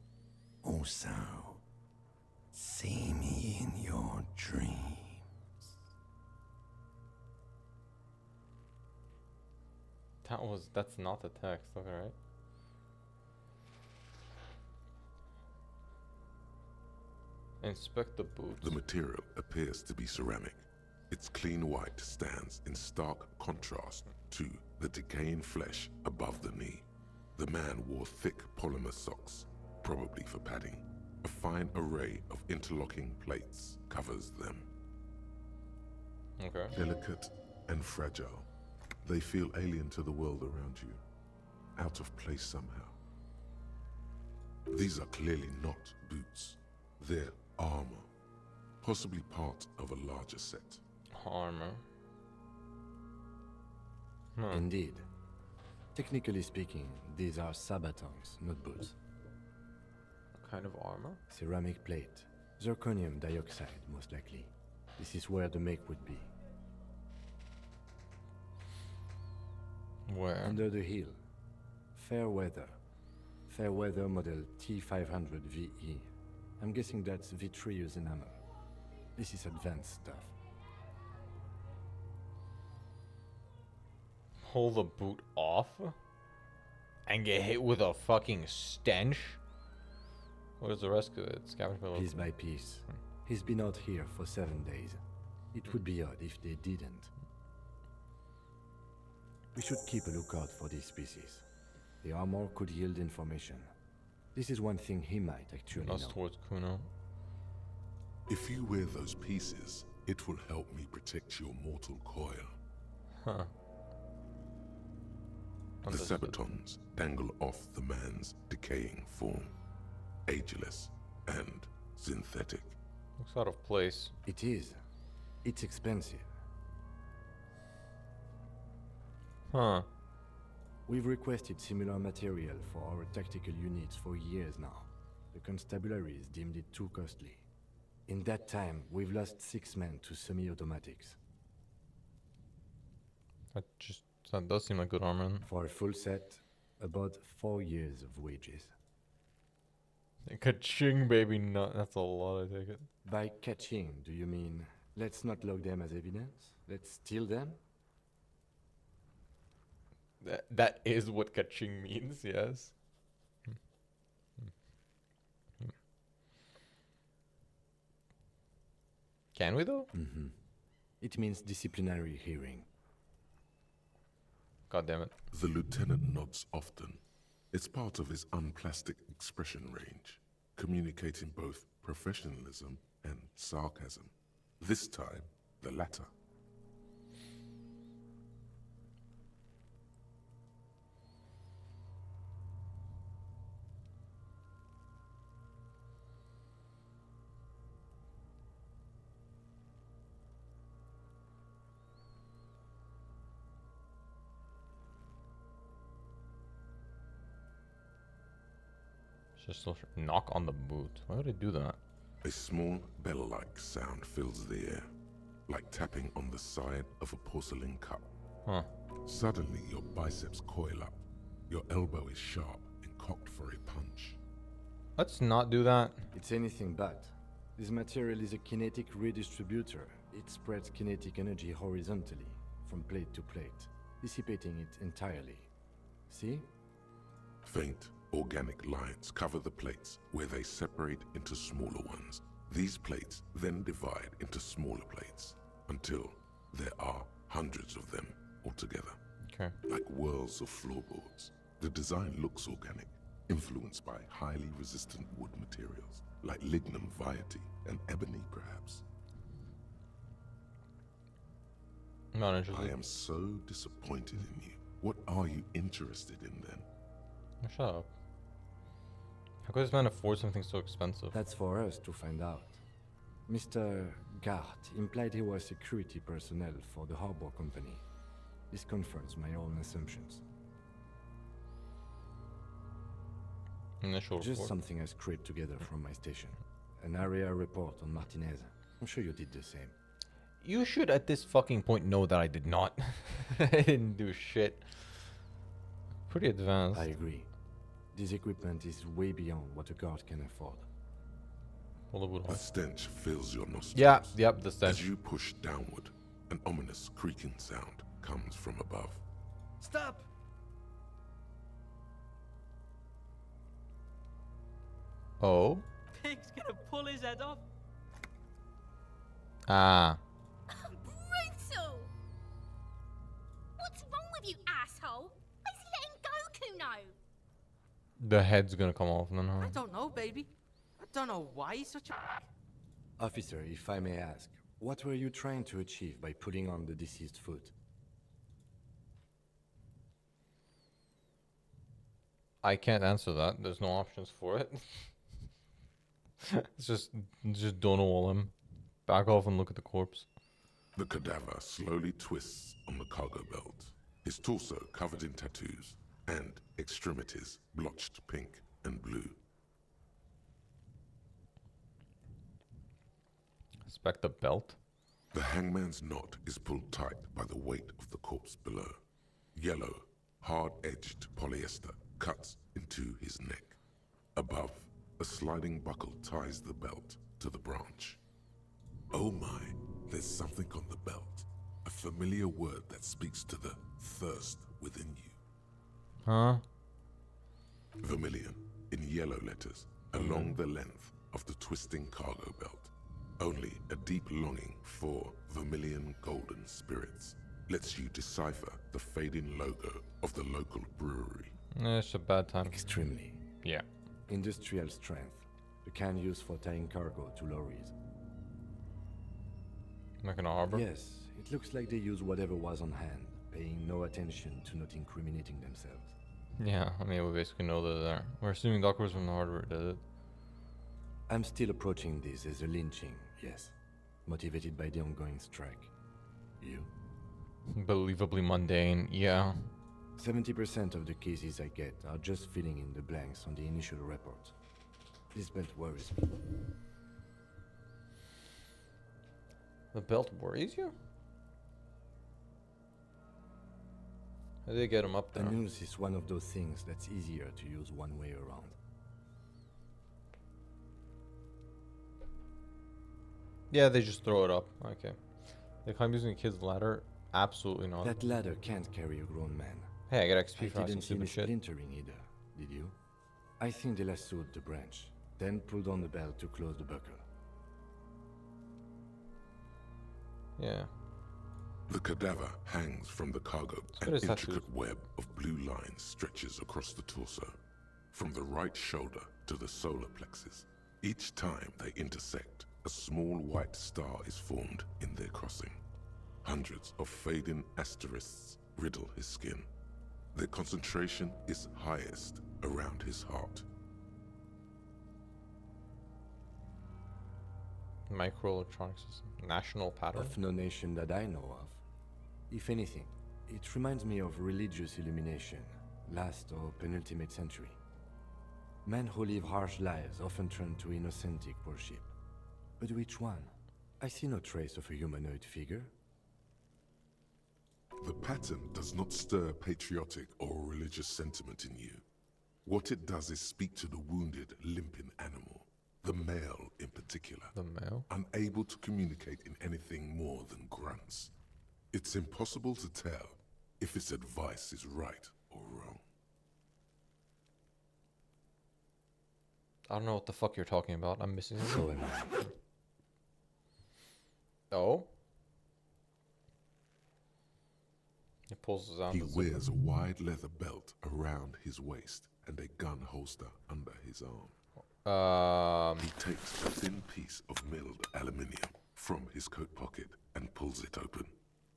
also, see me in your dreams. That's not the text, okay, right? Inspect the boots. The material appears to be ceramic. Its clean white stands in stark contrast to the decaying flesh above the knee. The man wore thick polymer socks, probably for padding. A fine array of interlocking plates covers them. Okay. Delicate and fragile, they feel alien to the world around you, out of place somehow. These are clearly not boots. They're armor, possibly part of a larger set. Armor. Indeed. Technically speaking, these are sabatons, not boots. What kind of armor? Ceramic plate. Zirconium dioxide, most likely. This is where the make would be. Where? Under the hill. Fair weather. Fair weather model T500 VE. I'm guessing that's vitreous enamel. This is advanced stuff. Pull the boot off? And get hit with a fucking stench? What is the rest of it? Scavenge below. Piece by piece. He's been out here for 7 days. It would be odd if they didn't. We should keep a lookout for these species. The armor could yield information. This is one thing he might actually know. Us towards Kuno. If you wear those pieces, it will help me protect your mortal coil. Huh. The sabatons dangle off the man's decaying form, ageless and synthetic. Looks out of place. It is. It's expensive. Huh. We've requested similar material for our tactical units for years now. The constabularies deemed it too costly. In that time, we've lost 6 men to semi-automatics. That does seem like good armor. For a full set, about 4 years of wages. Ka-ching, baby nut. That's a lot, I take it. By catching, do you mean let's not log them as evidence? Let's steal them? That is what ka-ching means, yes. Can we though? Mm-hmm. It means disciplinary hearing. God damn it. The lieutenant nods often. It's part of his unplastic expression range, communicating both professionalism and sarcasm. This time, the latter. Just knock on the boot. Why would I do that? A small bell-like sound fills the air, like tapping on the side of a porcelain cup. Huh. Suddenly, your biceps coil up. Your elbow is sharp and cocked for a punch. Let's not do that. It's anything but. This material is a kinetic redistributor. It spreads kinetic energy horizontally, from plate to plate, dissipating it entirely. See? Faint, organic lines cover the plates where they separate into smaller ones. These plates then divide into smaller plates until there are hundreds of them altogether. Okay. Like whirls of floorboards. The design looks organic, influenced by highly resistant wood materials, like lignum vitae and ebony perhaps. Not interested. I am so disappointed in you. What are you interested in then? Oh, shut up. How could this man afford something so expensive? That's for us to find out. Mr. Gart implied he was security personnel for the harbor company. This confirms my own assumptions. Initial Just report. something I scraped together from my station. An area report on Martinez. I'm sure you did the same. You should at this fucking point know that I did not. I didn't do shit. Pretty advanced. I agree. This equipment is way beyond what a guard can afford. The stench fills your nostrils. Yeah, yep, the stench. As you push downward, an ominous creaking sound comes from above. Stop! Oh? Pig's gonna pull his head off. Ah. Brutal! What's wrong with you, asshole? Why is he letting Goku know? The head's gonna come off, no, no. I don't know, baby. I don't know why he's such a... Officer, if I may ask, what were you trying to achieve by putting on the deceased foot? I can't answer that. There's no options for it. It's just don't know him. Back off and look at the corpse. The cadaver slowly twists on the cargo belt, his torso covered in tattoos, and extremities blotched pink and blue. Inspect the belt. The hangman's knot is pulled tight by the weight of the corpse below. Yellow, hard-edged polyester cuts into his neck. Above, a sliding buckle ties the belt to the branch. Oh my, there's something on the belt. A familiar word that speaks to the thirst within you. Huh? Vermilion, in yellow letters, along the length of the twisting cargo belt. Only a deep longing for vermilion golden spirits lets you decipher the fading logo of the local brewery. It's a bad time. Extremely. Yeah. Industrial strength. The kind used for tying cargo to lorries. Like in a harbor? Yes, it looks like they use whatever was on hand, paying no attention to not incriminating themselves. Yeah, I mean, we basically know they're there. We're assuming doctors from the hardware did it. I'm still approaching this as a lynching, yes. Motivated by the ongoing strike. You? Believably mundane, yeah. 70% of the cases I get are just filling in the blanks on the initial report. This belt worries me. The belt worries you? How do they get him up The there? news is one of those things that's easier to use one way around. Yeah, they just throw it up. Okay. Like I'm using a kid's ladder? Absolutely not. That ladder can't carry a grown man. Hey, I got XP for I asking didn't see any stupid shit. splintering either, did you? I think they lassoed the branch, then pulled on the belt to close the buckle. Yeah. The cadaver hangs from the cargo. good An as tattoos. intricate web of blue lines stretches across the torso, from the right shoulder to the solar plexus. Each time they intersect, a small white star is formed in their crossing. Hundreds of fading asterisks riddle his skin. Their concentration is highest around his heart. Microelectronics system. National pattern. Of no nation that I know of. If anything, it reminds me of religious illumination, last or penultimate century. Men who live harsh lives often turn to innocentic worship. But which one? I see no trace of a humanoid figure. The pattern does not stir patriotic or religious sentiment in you. What it does is speak to the wounded, limping animal, the male in particular. particular. The male? Unable to communicate in anything more than grunts. It's impossible to tell if its advice is right or wrong. I don't know what the fuck you're talking about. I'm missing So something. am I. Oh? He pulls out He the wears zipper. a wide leather belt around his waist and a gun holster under his arm. He takes a thin piece of milled aluminium from his coat pocket and pulls it open.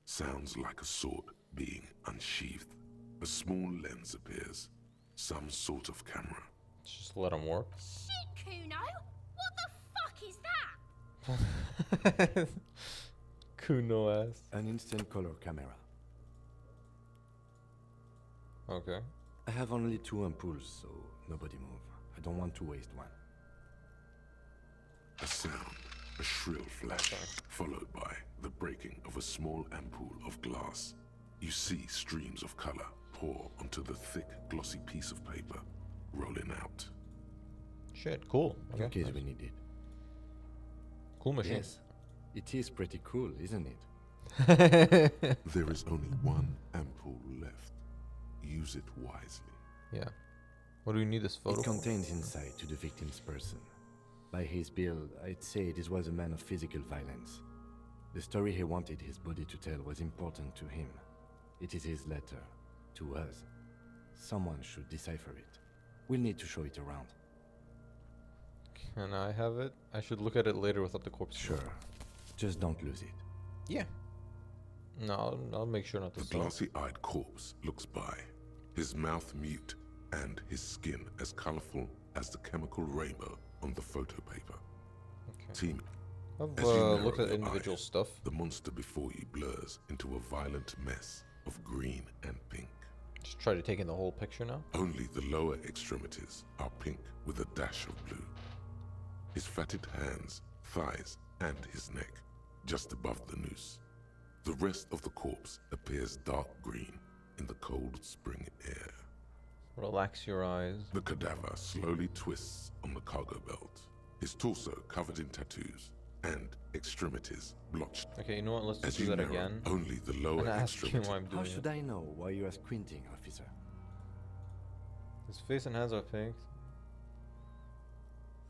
Sounds like a sword being unsheathed. A small lens appears. Some sort of camera. Just let him work. Shit, Kuno! What the fuck is that? Kuno ass. An instant color camera. Okay. I have only 2 ampoules, so nobody move. I don't want to waste one. A sound, a shrill flash, followed by the breaking of a small ampoule of glass. You see streams of color pour onto the thick, glossy piece of paper, rolling out. Shit, cool. In Okay, case nice. we need it. Cool machine. Yes, it is pretty cool, isn't it? There is only one ampoule left. Use it wisely. Yeah. What do you need this photo It for? contains insight to the victim's person. By his build, I'd say this was a man of physical violence. The story he wanted his body to tell was important to him. It is his letter. To us. Someone should decipher it. We'll need to show it around. Can I have it? I should look at it later without the corpse. Sure. Just don't lose it. Yeah. No, I'll make sure not to The sell it. glassy-eyed corpse looks by, his mouth mute and his skin as colorful as the chemical rainbow on the photo paper. Okay. Team, I've as you narrow looked at your individual eyes, stuff. the monster before you blurs into a violent mess of green and pink. Just try to take in the whole picture now. Only the lower extremities are pink with a dash of blue. His fatted hands, thighs, and his neck, just above the noose. The rest of the corpse appears dark green in the cold spring air. Relax your eyes. The cadaver slowly twists on the cargo belt, his torso covered in tattoos and extremities blotched. Okay, you know what? Let's As just do you that narrow, again. only the lower And ask you extremity. why I'm doing How it. should I know why you are squinting, officer? His face and hands are pink.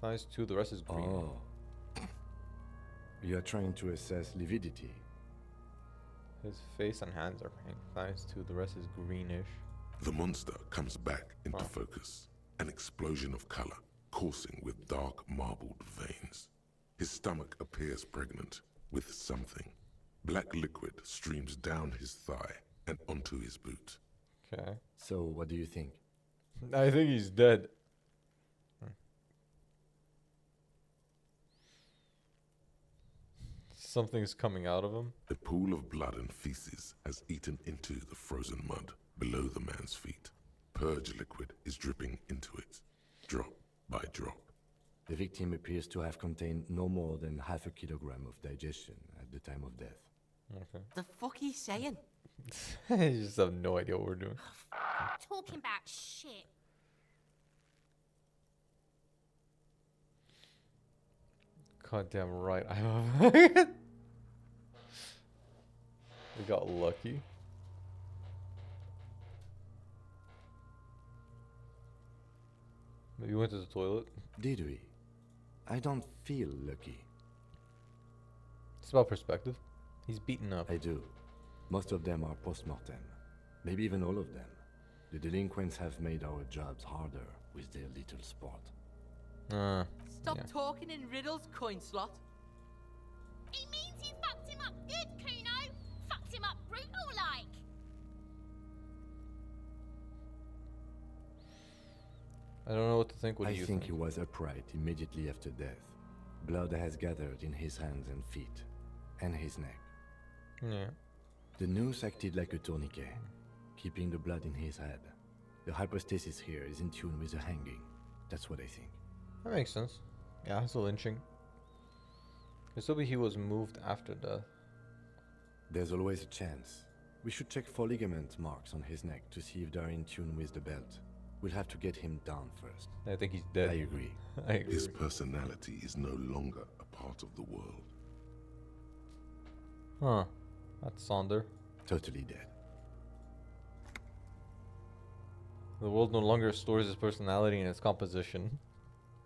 Thighs too, the rest is green. Oh. You are trying to assess lividity. His face and hands are pink. Thighs too, the rest is greenish. The monster comes back into Oh. focus, an explosion of color, coursing with dark marbled veins. His stomach appears pregnant with something. Black liquid streams down his thigh and onto his boot. Okay. So, what do you think? I think he's dead. Something's coming out of him. A pool of blood and feces has eaten into the frozen mud below the man's feet. Purge liquid is dripping into it, drop by drop. The victim appears to have contained no more than half a kilogram of digestion at the time of death. Okay. The fuck he's saying? I just have no idea what we're doing. Talking about shit. Goddamn right. I have. We got lucky. Maybe we went to the toilet. Did we? I don't feel lucky. It's about perspective. He's beaten up. I do. Most of them are post-mortem. Maybe even all of them. The delinquents have made our jobs harder with their little sport. Stop talking in riddles, coin slot. It means you fucked him up good, Kuno. Fucked him up brutal like. I don't know what to think. What do I you think he was upright immediately after death. Blood has gathered in his hands and feet, and his neck. Yeah. The noose acted like a tourniquet, keeping the blood in his head. The hypostasis here is in tune with the hanging. That's what I think. That makes sense. Yeah, it's a lynching. It's maybe he was moved after death. There's always a chance. We should check for ligament marks on his neck to see if they're in tune with the belt. We'll have to get him down first. I think he's dead. I agree. I agree. His personality is no longer a part of the world. Huh. That's Sonder. Totally dead. The world no longer stores his personality in its composition.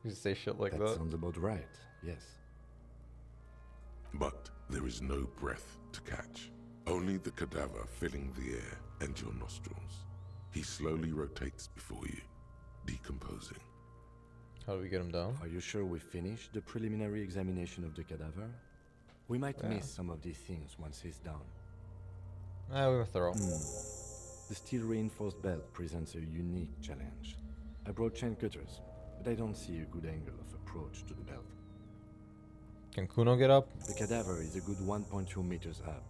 You say shit like that. Sounds about right, yes. But there is no breath to catch. Only the cadaver filling the air and your nostrils. He slowly rotates before you, decomposing. How do we get him down? Are you sure we finished the preliminary examination of the cadaver? We might miss some of these things once he's down. We were thorough. The steel reinforced belt presents a unique challenge. I brought chain cutters, but I don't see a good angle of approach to the belt. Can Kuno get up? The cadaver is a good 1.2 meters up.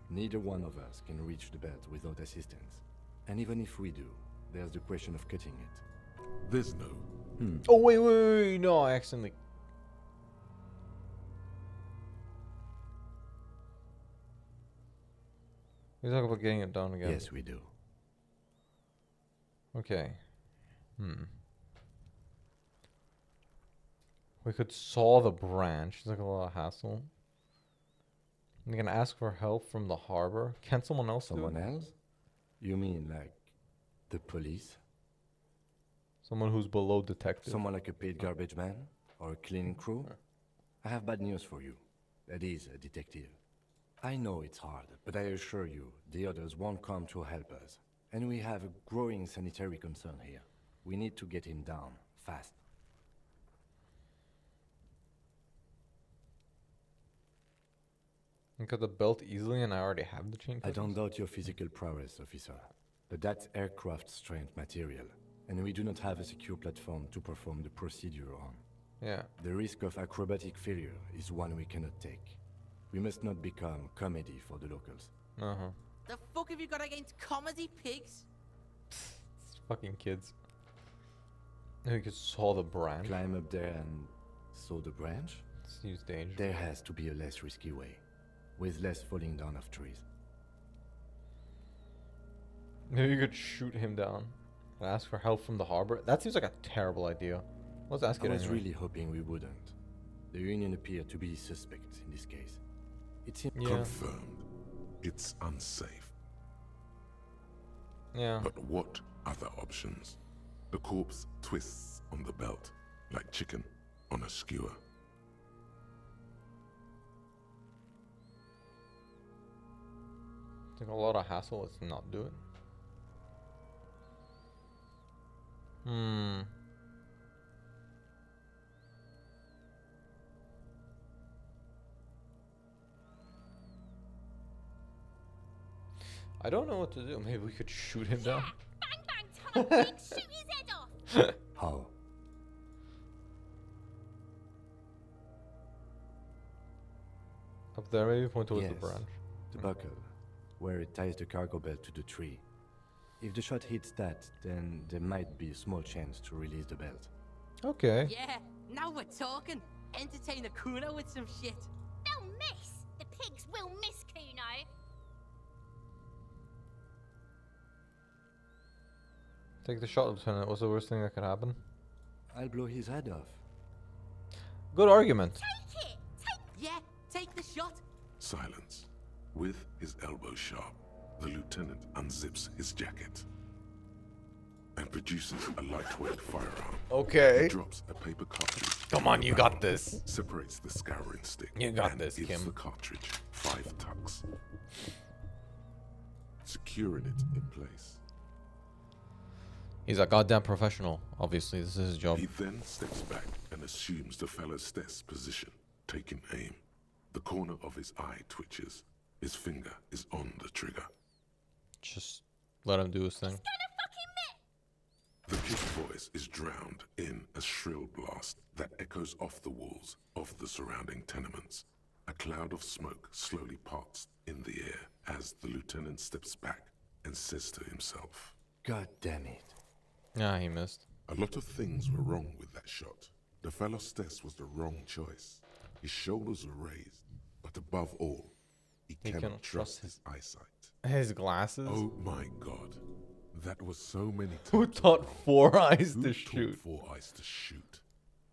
Neither one of us can reach the belt without assistance. And even if we do, there's the question of cutting it. There's no... Oh, wait, no, I accidentally... We talk about getting it down again. Yes, we do. Okay. We could saw the branch. It's like a lot of hassle. We can ask for help from the harbor. Can someone else do it? Someone else? You mean like the police? Someone who's below detective? Someone like a paid garbage man? Or a cleaning crew? I have bad news for you. That is a detective. I know it's hard, but I assure you, the others won't come to help us. And we have a growing sanitary concern here. We need to get him down, fast. You cut the belt easily and I already have the chain I cutters? don't doubt your physical prowess, officer. But that's aircraft-strength material, and we do not have a secure platform to perform the procedure on. Yeah. The risk of acrobatic failure is one we cannot take. We must not become comedy for the locals. The fuck have you got against comedy pigs? It's fucking kids. We could saw the branch. Climb up there and saw the branch? Seems dangerous. There has to be a less risky way, with less falling down of trees. Maybe you could shoot him down and ask for help from the harbor. That seems like a terrible idea. Let's ask it I was anyway. really hoping we wouldn't. The Union appeared to be suspect in this case. It seems confirmed. It's unsafe. Yeah. But what other options? The corpse twists on the belt, like chicken on a skewer. It's like a lot of hassle. Let's not do it. I don't know what to do. Maybe we could shoot him down. Bang bang, ton of pigs, shoot his head off. How? Up there, maybe point towards the Yes, branch. the buckle, where it ties the cargo belt to the tree. If the shot hits that, then there might be a small chance to release the belt. Okay. Yeah, now we're talking. Entertain a Kuno with some shit. They'll miss. The pigs will miss Kuno. Take the shot, Lieutenant. What's the worst thing that could happen? I'll blow his head off. Good argument. Take it. Yeah, take the shot. Silence. With his elbow sharp, the lieutenant unzips his jacket and produces a lightweight firearm. Okay. He drops a paper cartridge. Come on, you got this. Separates the scouring stick. You got and this, gives Kim. the cartridge 5 tucks, securing it in place. He's a goddamn professional. Obviously, this is his job. He then steps back and assumes the fellow's desk position, taking aim. The corner of his eye twitches. His finger is on the trigger. Just let him do his thing. The kid's voice is drowned in a shrill blast that echoes off the walls of the surrounding tenements. A cloud of smoke slowly parts in the air as the lieutenant steps back and says to himself, God damn it. Yeah, he missed. A lot of things were wrong with that shot. The fellow's test was the wrong choice. His shoulders were raised, but above all, he cannot trust his eyesight. His glasses? Oh my God. That was so many times. Who taught Four Eyes Who to taught shoot? Four Eyes to shoot?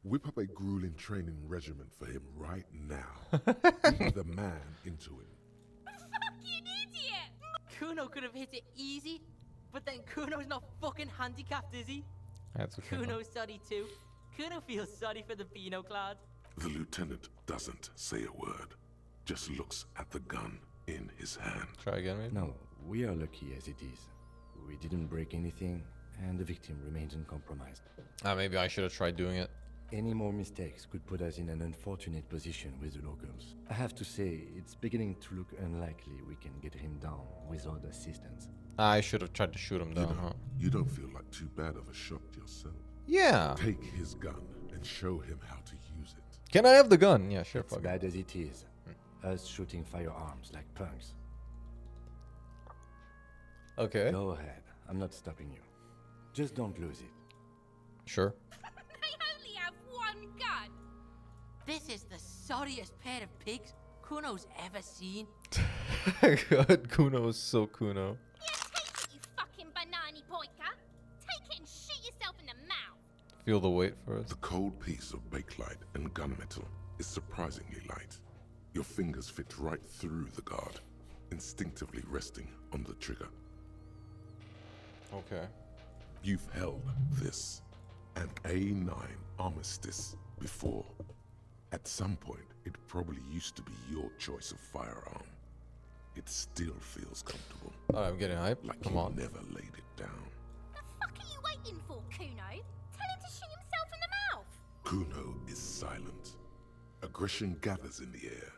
Whip up a grueling training regimen for him right now. Beat the man into it. Fucking idiot! Kuno could have hit it easy, but then Kuno's not fucking handicapped, is he? That's okay. Kuno's sorry too. Kuno feels sorry for the Beano Cloud. The lieutenant doesn't say a word, just looks at the gun in his hand. Try again, maybe? No, we are lucky as it is. We didn't break anything, and the victim remains uncompromised. Maybe I should have tried doing it. Any more mistakes could put us in an unfortunate position with the locals. I have to say, it's beginning to look unlikely we can get him down without assistance. I should have tried to shoot him down, huh? You don't feel like too bad of a shot yourself. Yeah. Take his gun and show him how to use it. Can I have the gun? Yeah, sure. As Fuck it. bad as it is, us shooting firearms like punks. Okay. Go ahead. I'm not stopping you. Just don't lose it. Sure. They only have one gun. This is the sorriest pair of pigs Kuno's ever seen. God, Kuno is so Kuno. Yeah, take it, you fucking banana poika. Take it and shoot yourself in the mouth. Feel the weight first. The cold piece of bakelite and gunmetal is surprisingly light. Your fingers fit right through the guard, instinctively resting on the trigger. Okay. You've held this, an A9 Armistice, before. At some point, it probably used to be your choice of firearm. It still feels comfortable. Alright, I'm getting hyped. Like Come you on. never laid it down. The fuck are you waiting for, Kuno? Tell him to shoot himself in the mouth. Kuno is silent. Aggression gathers in the air.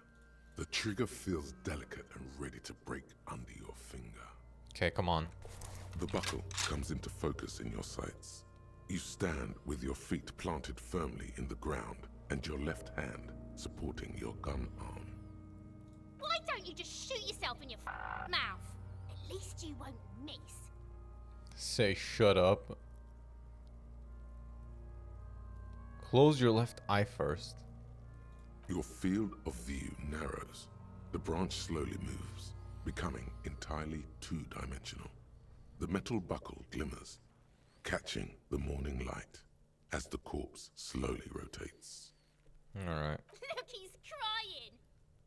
The trigger feels delicate and ready to break under your finger. Okay, come on. The buckle comes into focus in your sights. You stand with your feet planted firmly in the ground and your left hand supporting your gun arm. Why don't you just shoot yourself in your mouth? At least you won't miss. Say shut up. Close your left eye first. Your field of view narrows. The branch slowly moves, becoming entirely two-dimensional. The metal buckle glimmers, catching the morning light as the corpse slowly rotates. Alright. Look, he's crying.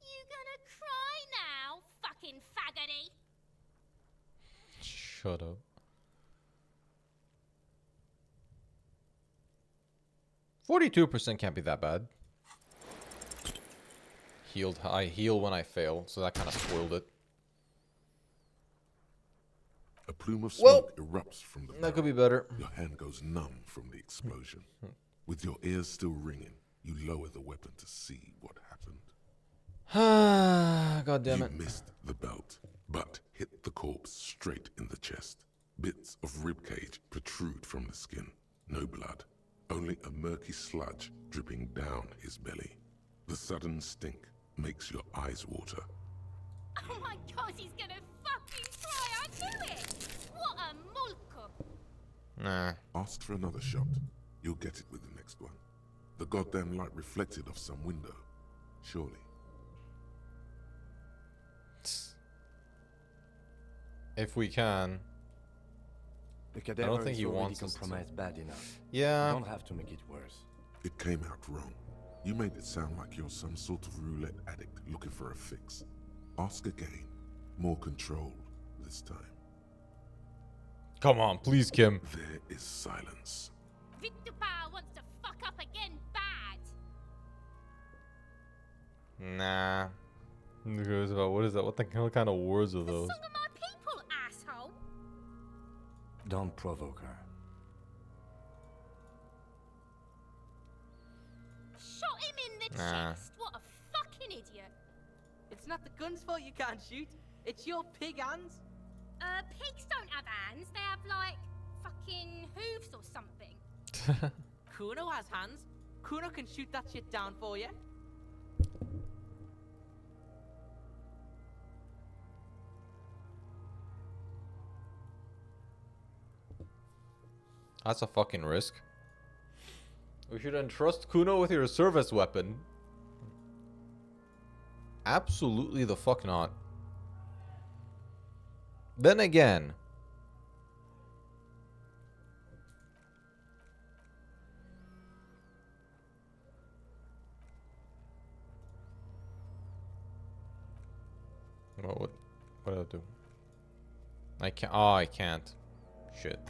You gonna cry now, fucking faggoty? Shut up. %42 can't be that bad. Healed. I heal when I fail, so that kind of spoiled it. A plume of smoke erupts from the that could barrel. be better. Your hand goes numb from the explosion. With your ears still ringing, you lower the weapon to see what happened. God damn it. You missed the belt, but hit the corpse straight in the chest. Bits of ribcage protrude from the skin. No blood, only a murky sludge dripping down his belly. The sudden stink makes your eyes water. Oh my god, he's gonna fucking cry, I knew it! What a mulko! Nah. Ask for another shot. You'll get it with the next one. The goddamn light reflected off some window. Surely. If we can. The I cadaver don't think is he already wants us to. compromised bad enough. Yeah. You don't have to make it worse. It came out wrong. You made it sound like you're some sort of roulette addict looking for a fix. Ask again. More controlled this time. Come on, please, Kim. There is silence. Victor wants to fuck up again bad. Nah. Who cares about what is that? What the hell kind of words are those? Some of my people, asshole! Don't provoke her. Shot him in the Nah. chest. What a fucking idiot. It's not the gun's fault you can't shoot. It's your pig hands. Pigs don't have hands. They have, like, fucking hooves or something. Kuno has hands. Kuno can shoot that shit down for you. That's a fucking risk. We should entrust Kuno with your service weapon. Absolutely the fuck not. Then again, What do I do? I can't. Oh, I can't. Shit.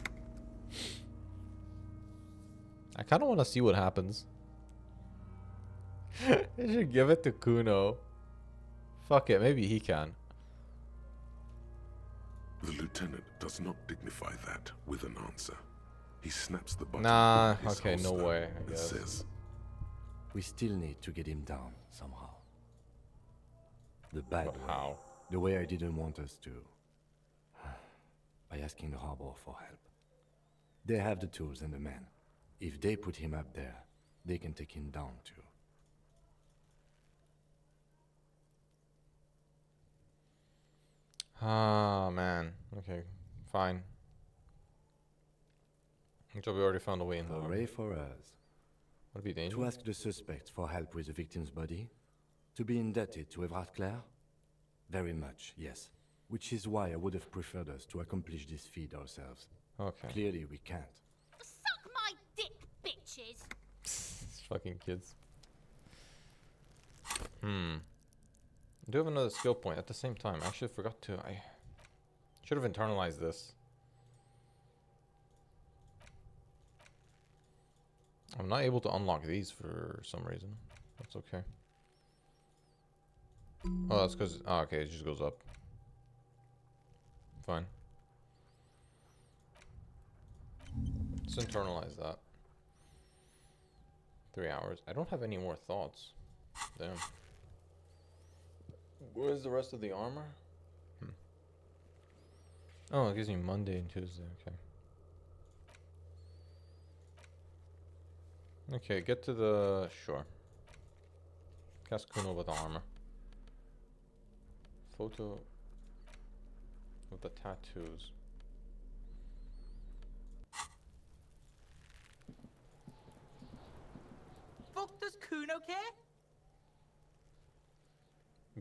I kind of want to see what happens. I should give it to Kuno. Fuck it, maybe he can. The lieutenant does not dignify that with an answer. He snaps the button. Nah, on his okay, no holster way, I and guess. says, We still need to get him down somehow. The bad way. How? The way I didn't want us to. By asking the harbor for help. They have the tools and the men. If they put him up there, they can take him down too. Ah, man. Okay, fine. So we already found a way in the Hooray for us. Would it be dangerous? To ask the suspect for help with the victim's body? To be indebted to Everard Clare? Very much, yes. Which is why I would have preferred us to accomplish this feat ourselves. Okay. Clearly we can't. Suck my dick, bitches! Fucking kids. I do have another skill point at the same time. I actually forgot to. I should have internalized this. I'm not able to unlock these for some reason. That's okay. Oh, that's because... Oh, okay, it just goes up. Fine. Let's internalize that. 3 hours. I don't have any more thoughts. Damn. Where's the rest of the armor? Oh, it gives me Monday and Tuesday. Okay. Okay, get to the shore. Cast Kuno with the armor. Photo of the tattoos. Fuck does Kuno care?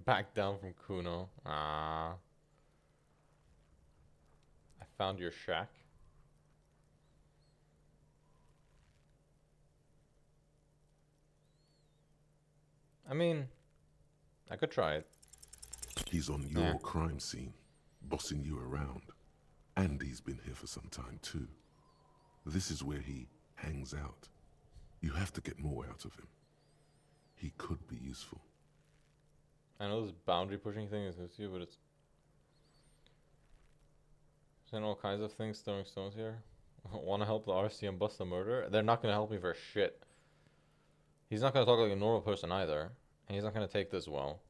Back down from Kuno. Ah. I found your shack. I mean, I could try it. He's on your crime scene, bossing you around. And he's been here for some time too. This is where he hangs out. You have to get more out of him. He could be useful. I know this boundary pushing thing is with you, but it's saying all kinds of things, throwing stones here. Want to help the RCM bust the murder? They're not gonna help me for shit. He's not gonna talk like a normal person either, and he's not gonna take this well.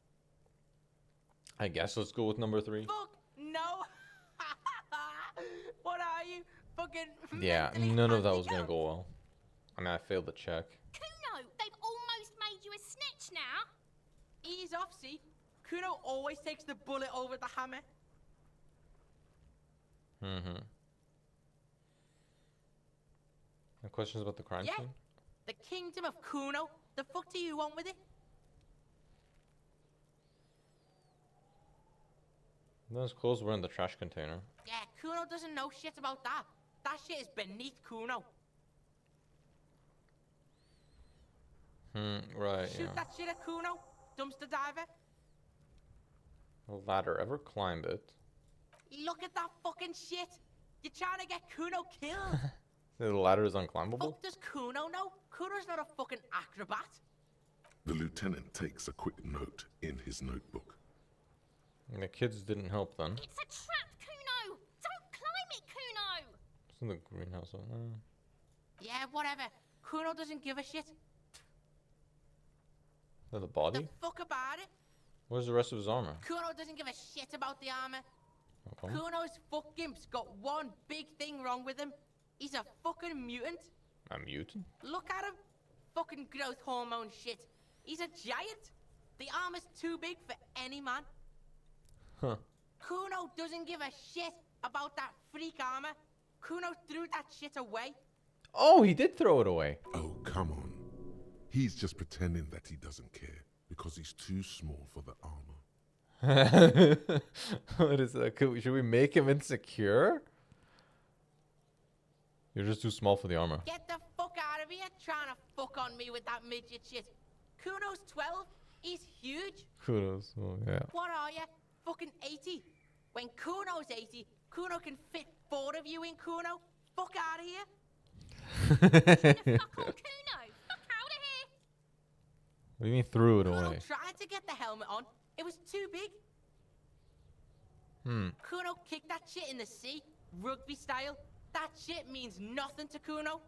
I guess let's go with number 3. Fuck no! What are you? Fucking. Yeah, none of that was gonna go well. I mean, I failed the check. Kuno, they've almost made you a snitch now. Ease off, see? Kuno always takes the bullet over the hammer. Any questions about the crime Yeah, scene? the kingdom of Kuno. The fuck do you want with it? Those clothes were in the trash container. Yeah, Kuno doesn't know shit about that. That shit is beneath Kuno. Right, Shoot yeah. that shit at Kuno, dumpster diver. A ladder, ever climb it? Look at that fucking shit. You're trying to get Kuno killed. The ladder is unclimbable? Fuck does Kuno know? Kuno's not a fucking acrobat. The lieutenant takes a quick note in his notebook. And the kids didn't help then. It's a trap, Kuno! Don't climb it, Kuno! It's in the greenhouse. Yeah, whatever. Kuno doesn't give a shit. The body? The fuck about it? Where's the rest of his armor? Kuno doesn't give a shit about the armor. Okay. Kuno's fucking's got one big thing wrong with him. He's a fucking mutant. A mutant? Look at him. Fucking growth hormone shit. He's a giant. The armor's too big for any man. Huh. Kuno doesn't give a shit about that freak armor. Kuno threw that shit away. Oh, he did throw it away. Oh, come on. He's just pretending that he doesn't care because he's too small for the armor. What is that? Should we make him insecure? You're just too small for the armor. Get the fuck out of here trying to fuck on me with that midget shit. Kuno's 12. He's huge. Kudos. Oh, yeah. What are you? Fucking 80? When Kuno's 80, Kuno can fit 4 of you in Kuno. Fuck out of here. Fuck on Kuno. Fuck out of here. What do you mean threw it Kuno away? tried to get the helmet on. It was too big. Hmm. Kuno kicked that shit in the sea, rugby style. That shit means nothing to Kuno.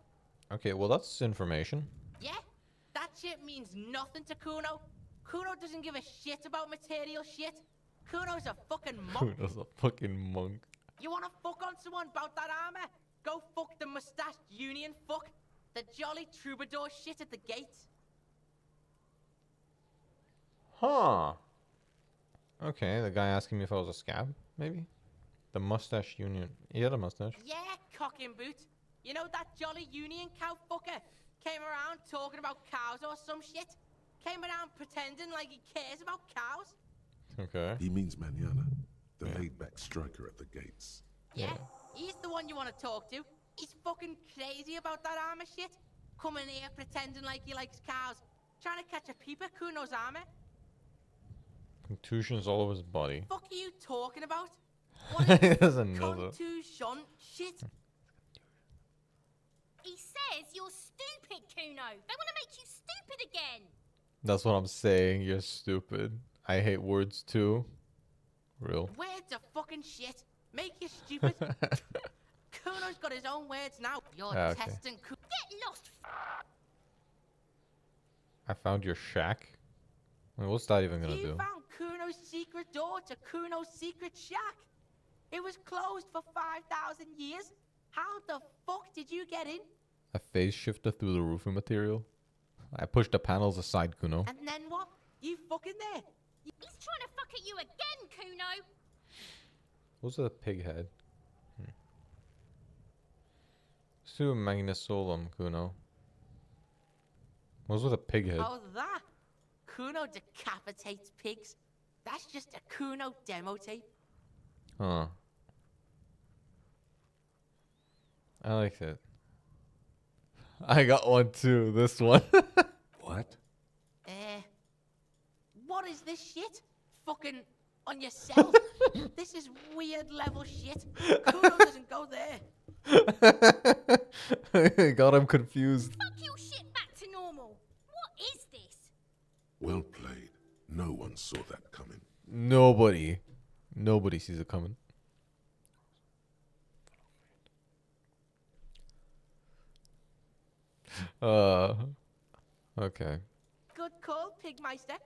Okay, well that's information. Yeah? That shit means nothing to Kuno. Kuno doesn't give a shit about material shit. Kuno's a fucking monk. Kuno's a fucking monk. You wanna fuck on someone about that armor? Go fuck the mustached union fuck. The jolly troubadour shit at the gates. Huh. Okay, the guy asking me if I was a scab, maybe? The mustache union. He had a mustache. Yeah, cock and boot. You know that jolly union cow fucker? Came around talking about cows or some shit? Came around pretending like he cares about cows? Okay. He means Manana, the laid-back striker at the gates. Yeah, he's the one you want to talk to. He's fucking crazy about that armor shit. Coming here pretending like he likes cows. Trying to catch a peep at Kuno's armor. Contusions all over his body. Fuck are you talking about? What is He doesn't know that. contusion shit? He says you're stupid, Kuno. They want to make you stupid again. That's what I'm saying. You're stupid. I hate words too. Real. Words are fucking shit. Make you stupid. Kuno's got his own words now. You're Okay. testing Kuno. Get lost. I found your shack. I mean, what's that even gonna You do? found Kuno's secret door to Kuno's secret shack. It was closed for 5,000 years. How the fuck did you get in? A phase shifter through the roofing material. I pushed the panels aside, Kuno. And then what? You fucking there? He's trying to fuck at you again, Kuno. What's the pig head? Su magnesolum, Kuno. What's with a pig head? Oh, that? Kuno decapitates pigs. That's just a Kuno demo tape. Huh. I liked it. I got one too. This one. What? What is this shit? Fucking on yourself? This is weird level shit. Kuno doesn't go there. Got him confused. Fuck your shit back to normal. What is this? Well played. No one saw that coming. Nobody sees it coming. Okay. Good call, Pigmeister.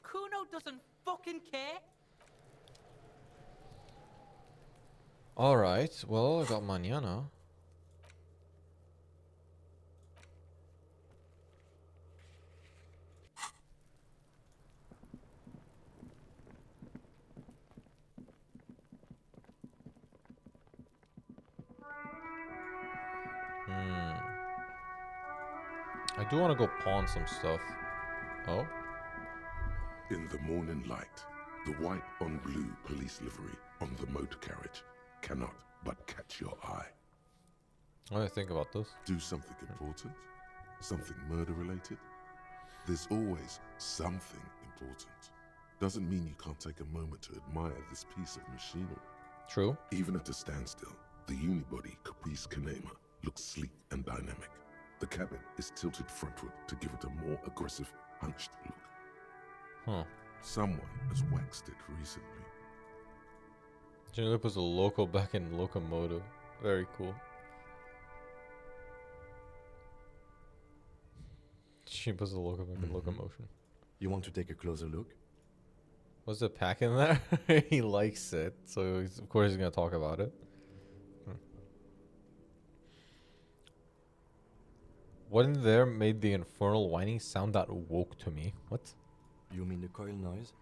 Kuno doesn't fucking care. Alright, well, I got mañana. I do want to go pawn some stuff. Oh? In the morning light, the white on blue police livery on the motor carriage cannot but catch your eye. What do you think about this? Do something important? Something murder related? There's always something important. Doesn't mean you can't take a moment to admire this piece of machinery. True. Even at a standstill, the unibody Caprice Kanema looks sleek and dynamic. The cabin is tilted frontward to give it a more aggressive, hunched look. Huh. Someone has waxed it recently. Jenny was a local back in locomotive. Very cool. She was a local back in locomotion. You want to take a closer look? Was the pack in there? He likes it, so of course he's gonna talk about it. What in there made the infernal whining sound that woke to me? What? You mean the coil noise?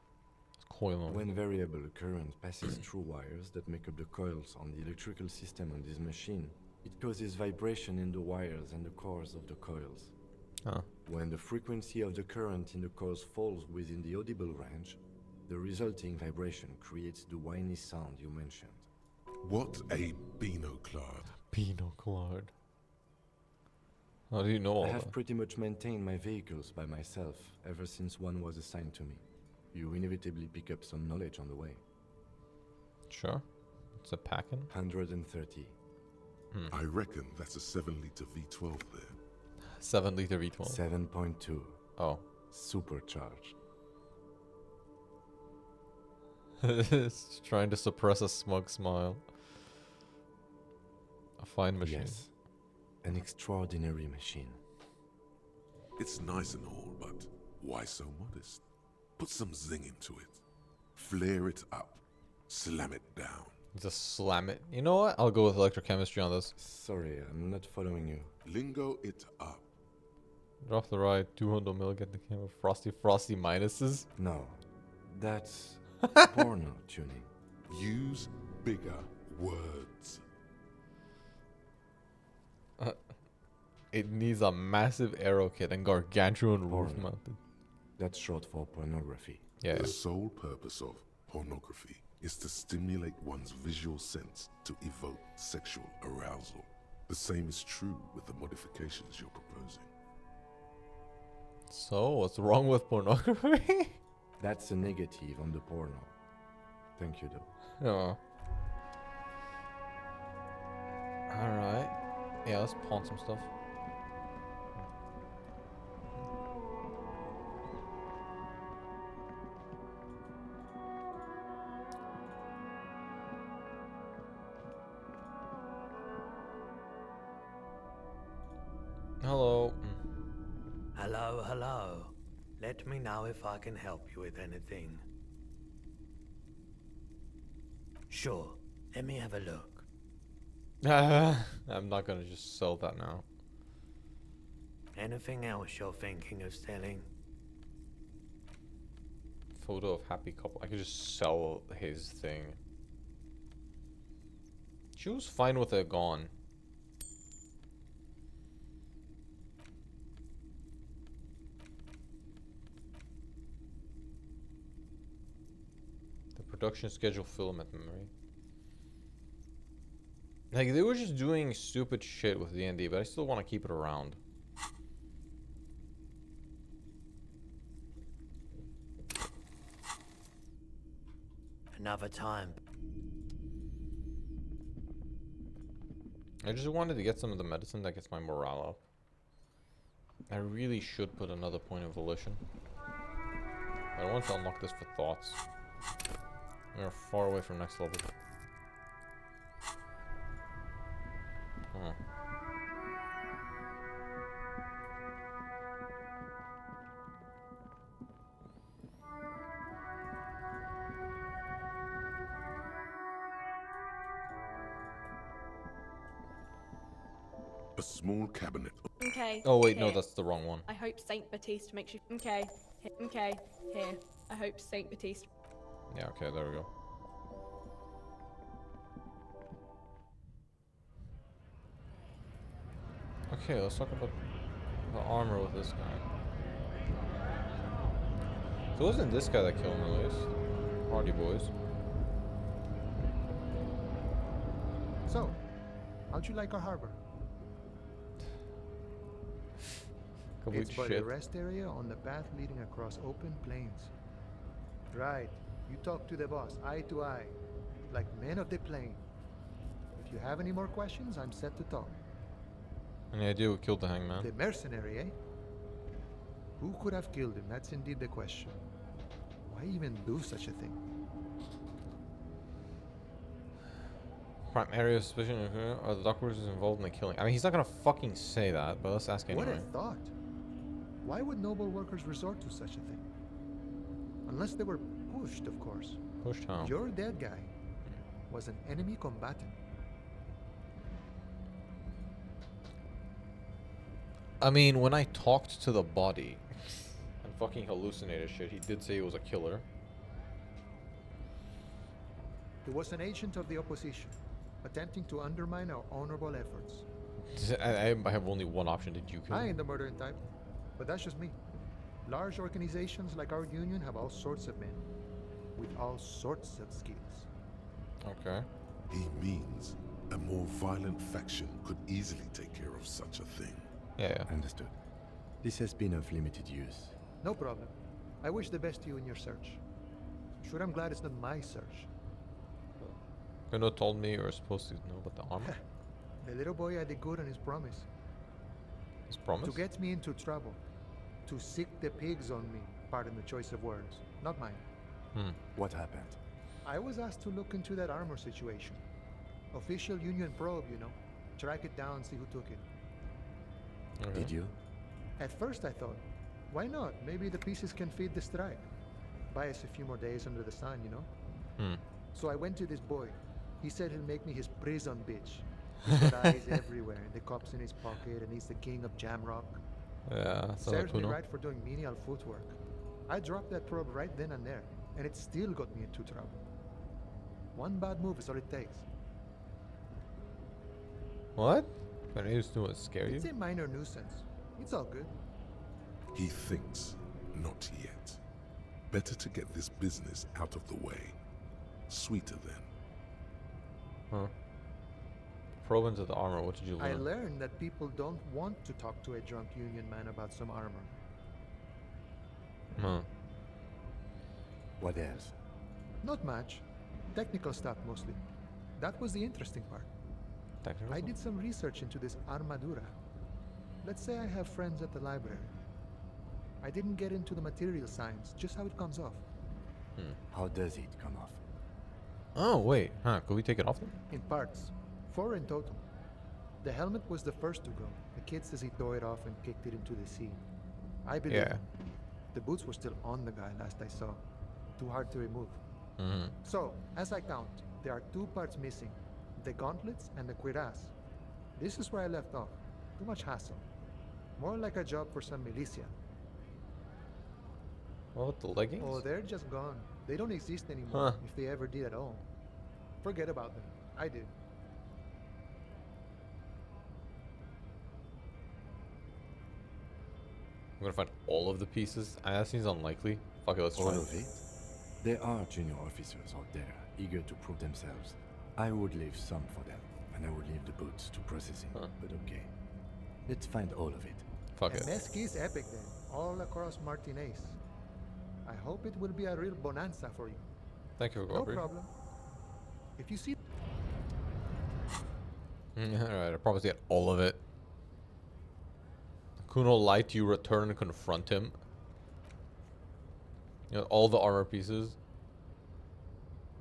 Coil noise. When variable current passes through wires that make up the coils on the electrical system on this machine, it causes vibration in the wires and the cores of the coils. Huh. When the frequency of the current in the coils falls within the audible range, the resulting vibration creates the whiny sound you mentioned. What a binoclard. Binoclard. How do you know all I have that? pretty much maintained my vehicles by myself ever since one was assigned to me. You inevitably pick up some knowledge on the way. Sure. It's a packing. 130. I reckon that's a 7-liter V12 there. 7-liter V12. 7.2. Oh. Supercharged. It's trying to suppress a smug smile. A fine machine. Yes. An extraordinary machine. It's nice and all, but why so modest? Put some zing into it. Flare it up. Slam it down. Just slam it. You know what? I'll go with electrochemistry on this. Sorry, I'm not following you. Lingo it up. Drop the ride. 200 mil. Get the camera. Frosty minuses. No. That's porno tuning. Use bigger words. It needs a massive aero kit and gargantuan roof Porno. mounted. That's short for pornography. Yeah. The sole purpose of pornography is to stimulate one's visual sense to evoke sexual arousal. The same is true with the modifications you're proposing. So, what's wrong with pornography? That's a negative on the porno. Thank you, though. Oh. Alright. Yeah, let's pawn some stuff. Hello. Hello, hello. Let me know if I can help you with anything. Sure, let me have a look. I'm not gonna just sell that now. Anything else you're thinking of selling? Photo of happy couple. I could just sell his thing. She was fine with it gone. The production schedule filament memory. Like, they were just doing stupid shit with D&D, but I still want to keep it around. Another time. I just wanted to get some of the medicine that gets my morale up. I really should put another point of volition. I want to unlock this for thoughts. We're far away from next level. Huh. A small cabinet. Okay. Oh wait, no, here. that's the wrong one. I hope Saint Baptiste makes you. Okay. Okay. Here. I hope Saint Baptiste. Yeah, okay, there we go. Okay, let's talk about the armor with this guy. So it wasn't this guy that killed him, at least. Hardy boys. So, how'd you like our harbor? Complete It's but shit. a rest area on the path leading across open plains. Right. You talk to the boss, eye to eye, like men of the plain. If you have any more questions, I'm set to talk. Any idea who killed the hangman? The mercenary, eh? Who could have killed him? That's indeed the question. Why even do such a thing? Prime area of suspicion are the dockworkers involved in the killing. I mean, he's not gonna fucking say that, but let's ask anyway. What a thought. Why would noble workers resort to such a thing? Unless they were pushed, of course. Pushed how? Your dead guy was an enemy combatant. I mean, when I talked to the body and fucking hallucinated shit, he did say he was a killer. He was an agent of the opposition, attempting to undermine our honorable efforts. I have only one option. Did you kill I him? ain't the murdering type, but that's just me. Large organizations like our union have all sorts of men, with all sorts of skills. Okay. He means a more violent faction could easily take care of such a thing. Yeah. Understood. This has been of limited use. No problem. I wish the best to you in your search. Sure, I'm glad it's not my search. Kuno told me you were supposed to know about the armor. The little boy had a good on his promise. His promise? To get me into trouble. To sick the pigs on me. Pardon the choice of words. Not mine. What happened? I was asked to look into that armor situation. Official Union probe, you know. Track it down, see who took it. Okay. Did you? At first I thought, why not? Maybe the pieces can feed the strike. Buy us a few more days under the sun, you know? So I went to this boy. He said he'll make me his prison bitch. He's got eyes everywhere, and the cops in his pocket, and he's the king of Jamrock. Yeah, sounds like Serves me Kuno. right for doing menial footwork. I dropped that probe right then and there, and it still got me into trouble. One bad move is all it takes. What? Can I used to scare you? It's a minor nuisance. It's all good. He thinks, not yet. Better to get this business out of the way. Sweeter then. Huh. Probe into the armor, what did you I learn? learned that people don't want to talk to a drunk Union man about some armor. Huh. What else? Not much. Technical stuff mostly. That was the interesting part. Technical I stuff? did some research into this armadura. Let's say I have friends at the library. I didn't get into the material science, just how it comes off. How does it come off? Oh, wait. Huh, could we take it off then? In parts. 4 in total. The helmet was the first to go. The kid says he tore it off and kicked it into the sea. I believe Yeah. him. The boots were still on the guy last I saw. Too hard to remove. So, as I count, there are 2 parts missing. The gauntlets and the cuirass. This is where I left off. Too much hassle. More like a job for some militia. What with the leggings? Oh, they're just gone. They don't exist anymore, Huh. if they ever did at all. Forget about them. I did. I'm gonna find all of the pieces. That seems unlikely. Fuck it, let's All try. of it? There are junior officers out there, eager to prove themselves. I would leave some for them, and I would leave the boots to processing. But okay. Let's find all of it. Fuck And it. Mesquite is epic then, all across Martinez. I hope it will be a real bonanza for you. Thank you for No cooperating. problem. If you see... Alright, I promise to get all of it. Kuno lied to you, return and confront him. You know, all the armor pieces.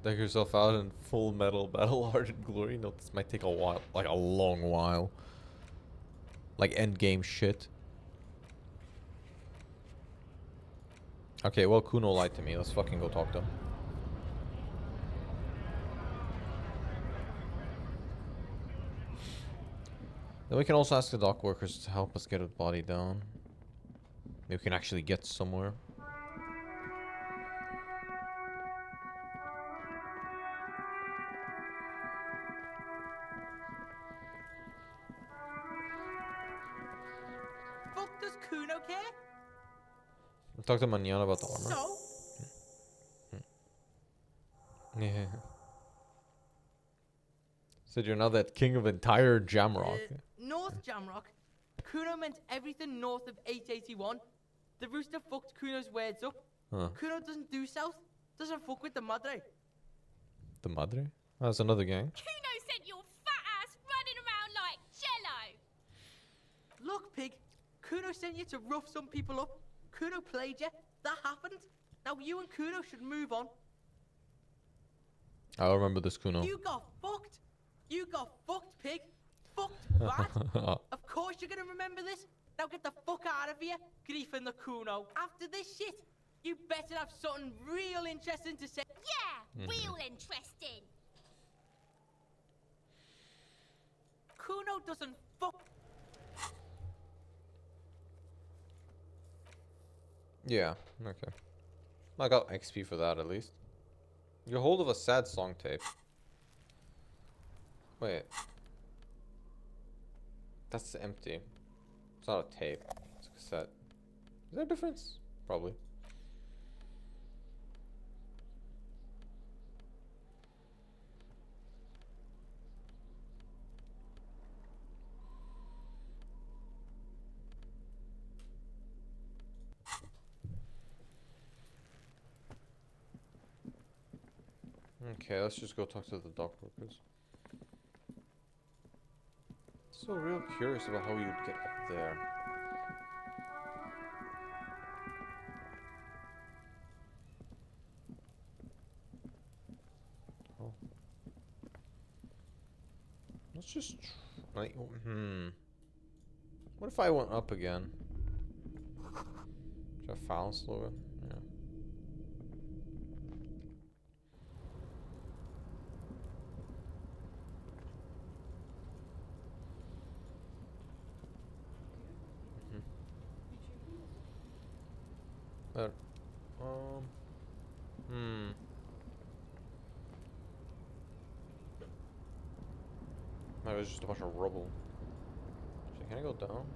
Deck yourself out in full metal battle-hardened glory. No, this might take a while. Like a long while. Like endgame shit. Okay, well, Kuno lied to me. Let's fucking go talk to him. Then we can also ask the dock workers to help us get a body down. Maybe we can actually get somewhere. Fuck does Kuno care? We'll talk to Manana about the armor. So? Yeah. Said you're now that king of entire Jamrock. North Jamrock? Kuno meant everything north of 881. The rooster fucked Kuno's words up. Huh. Kuno doesn't do south. Doesn't fuck with the Madre. The Madre? Oh, that's another gang. Kuno sent your fat ass running around like jello. Look, pig. Kuno sent you to rough some people up. Kuno played you. That happened. Now you and Kuno should move on. I'll remember this, Kuno. You got fucked. You got fucked, pig. Fucked bad. Of course you're gonna remember this. Now get the fuck out of here, Grief and the Kuno. After this shit, you better have something real interesting to say. Yeah, real interesting. Kuno doesn't fuck. Yeah, okay. I got XP for that at least. Get hold of a sad song tape. Wait. That's empty. It's not a tape. It's a cassette. Is there a difference? Probably. Okay, let's just go talk to the dock workers. So real curious about how you'd get up there. Oh. Let's just try. What if I went up again? Should I foul slow? Yeah. But, Maybe it's just a bunch of rubble. Actually, can I go down?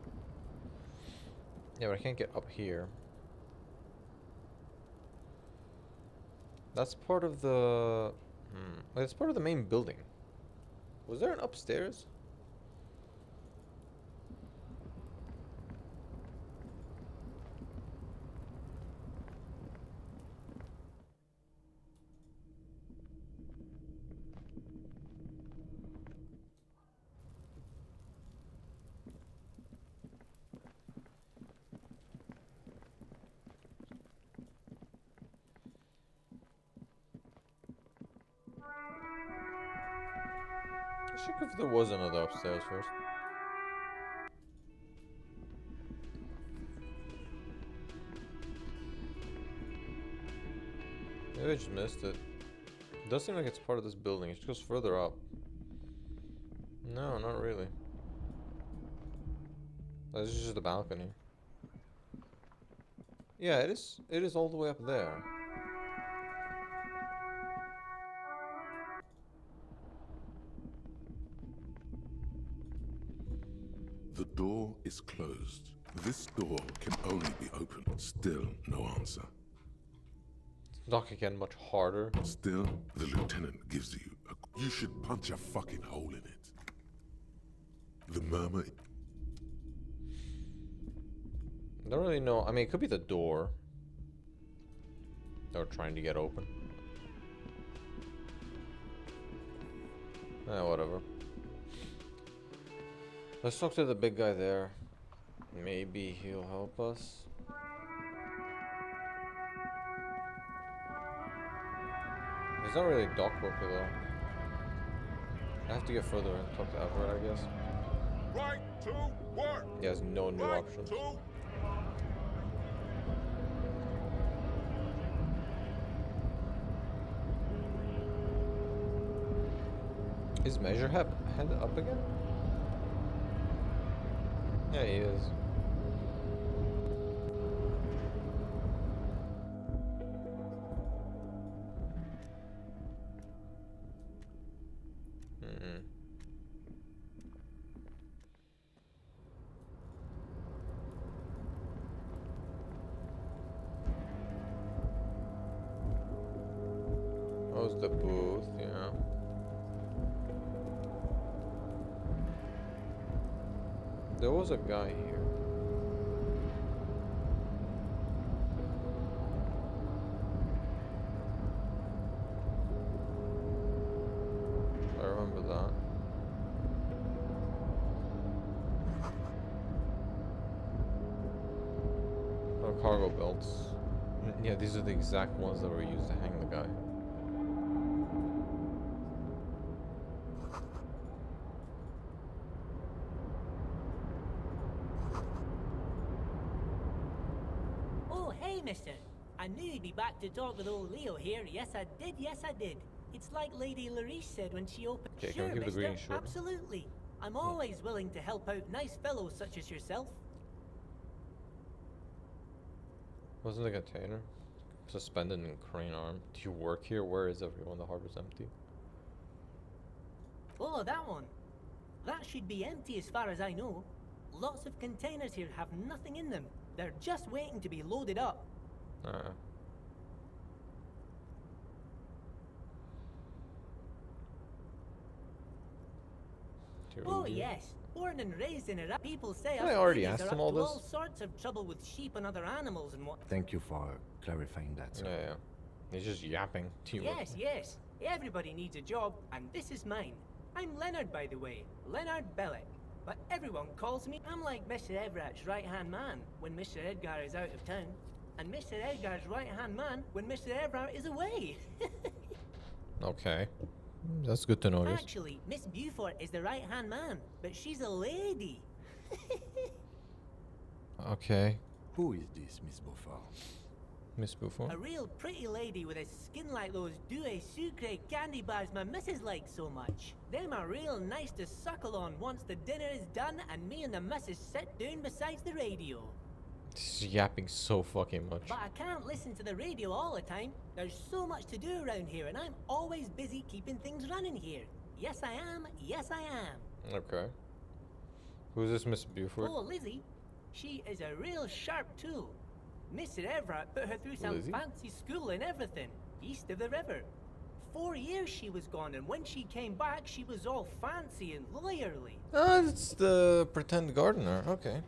Yeah, but I can't get up here. That's part of the... It's part of the main building. Was there an upstairs? Let's check if there was another upstairs first. Maybe I just missed it. It does seem like it's part of this building. It just goes further up. No, not really. This is just a balcony. Yeah, it is. It is all the way up there. The door is closed. This door can only be opened. Still no answer. Knock again, much harder. Still, the lieutenant gives you a... You should punch a fucking hole in it. The murmur... I don't really know. I mean, it could be the door. They were trying to get open. Whatever. Let's talk to the big guy there. Maybe he'll help us. He's not really a dock worker though. I have to get further and talk to Everett, I guess. Right to work. He has no new options. Is Measure head up again? Yeah, he is. How's the booth? Yeah. There was a guy here. I remember that. Oh, cargo belts. Yeah, these are the exact ones that were used to hang the guy. Mister. I knew you'd be back to talk with old Leo here. Yes, I did. Yes, I did. It's like Lady Larice said when she opened. Okay, sure, can we keep the mister. green short? Absolutely. I'm always willing to help out nice fellows such as yourself. Wasn't the container suspended in crane arm? Do you work here? Where is everyone? The harbor's empty. Oh, that one. That should be empty as far as I know. Lots of containers here have nothing in them. They're just waiting to be loaded up. Oh yes, born and raised in Iraq. People say I already asked him all this. All sorts of trouble with sheep and other animals and what. Thank you for clarifying that, sir. Yeah. He's just yapping to you. Yes. Everybody needs a job, and this is mine. I'm Leonard, by the way. Leonard Bellick. But everyone calls me... I'm like Mr. Everett's right-hand man when Mr. Edgar is out of town. And Mr. Edgar's right-hand man when Mr. Everett is away. Okay. That's good to notice. Actually, Miss Beaufort is the right-hand man, but she's a lady. Okay. Who is this, Miss Beaufort? Miss Beaufort? A real pretty lady with a skin like those Douai Sucre candy bars my missus likes so much. Them are real nice to suckle on once the dinner is done and me and the missus sit down beside the radio. She's yapping so fucking much. But I can't listen to the radio all the time. There's so much to do around here and I'm always busy keeping things running here. Yes I am, yes I am. Okay. Who's this Miss Beaufort? Oh, Lizzie. She is a real sharp tool. Mr. Everett put her through some Lizzie? fancy school and everything, east of the river. 4 years she was gone, and when she came back, she was all fancy and lawyerly. Oh, it's the pretend gardener. Okay.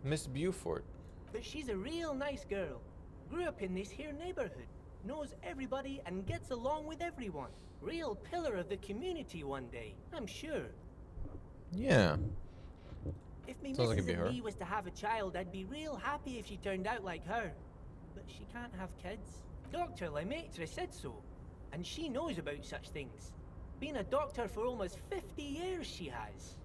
Miss Beaufort. But she's a real nice girl. Grew up in this here neighborhood. Knows everybody and gets along with everyone. Real pillar of the community one day, I'm sure. Yeah. If me Sounds like it'd missus be and her. me was to have a child, I'd be real happy if she turned out like her. But she can't have kids. Dr. Lemaitre said so. And she knows about such things. Been a doctor for almost 50 years she has.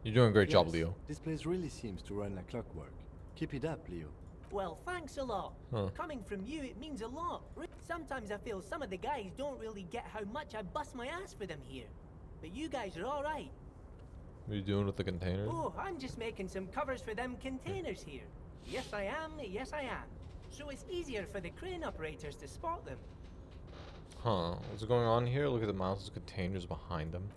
You're doing a great job, Yes, Leo. This place really seems to run like clockwork. Keep it up, Leo. Well, thanks a lot. Huh. Coming from you, it means a lot. Sometimes I feel some of the guys don't really get how much I bust my ass for them here. But you guys are alright. What are you doing with the container? Oh, I'm just making some covers for them containers here. Yes, I am. Yes, I am. So it's easier for the crane operators to spot them. Huh. What's going on here? Look at the mountains of containers behind them.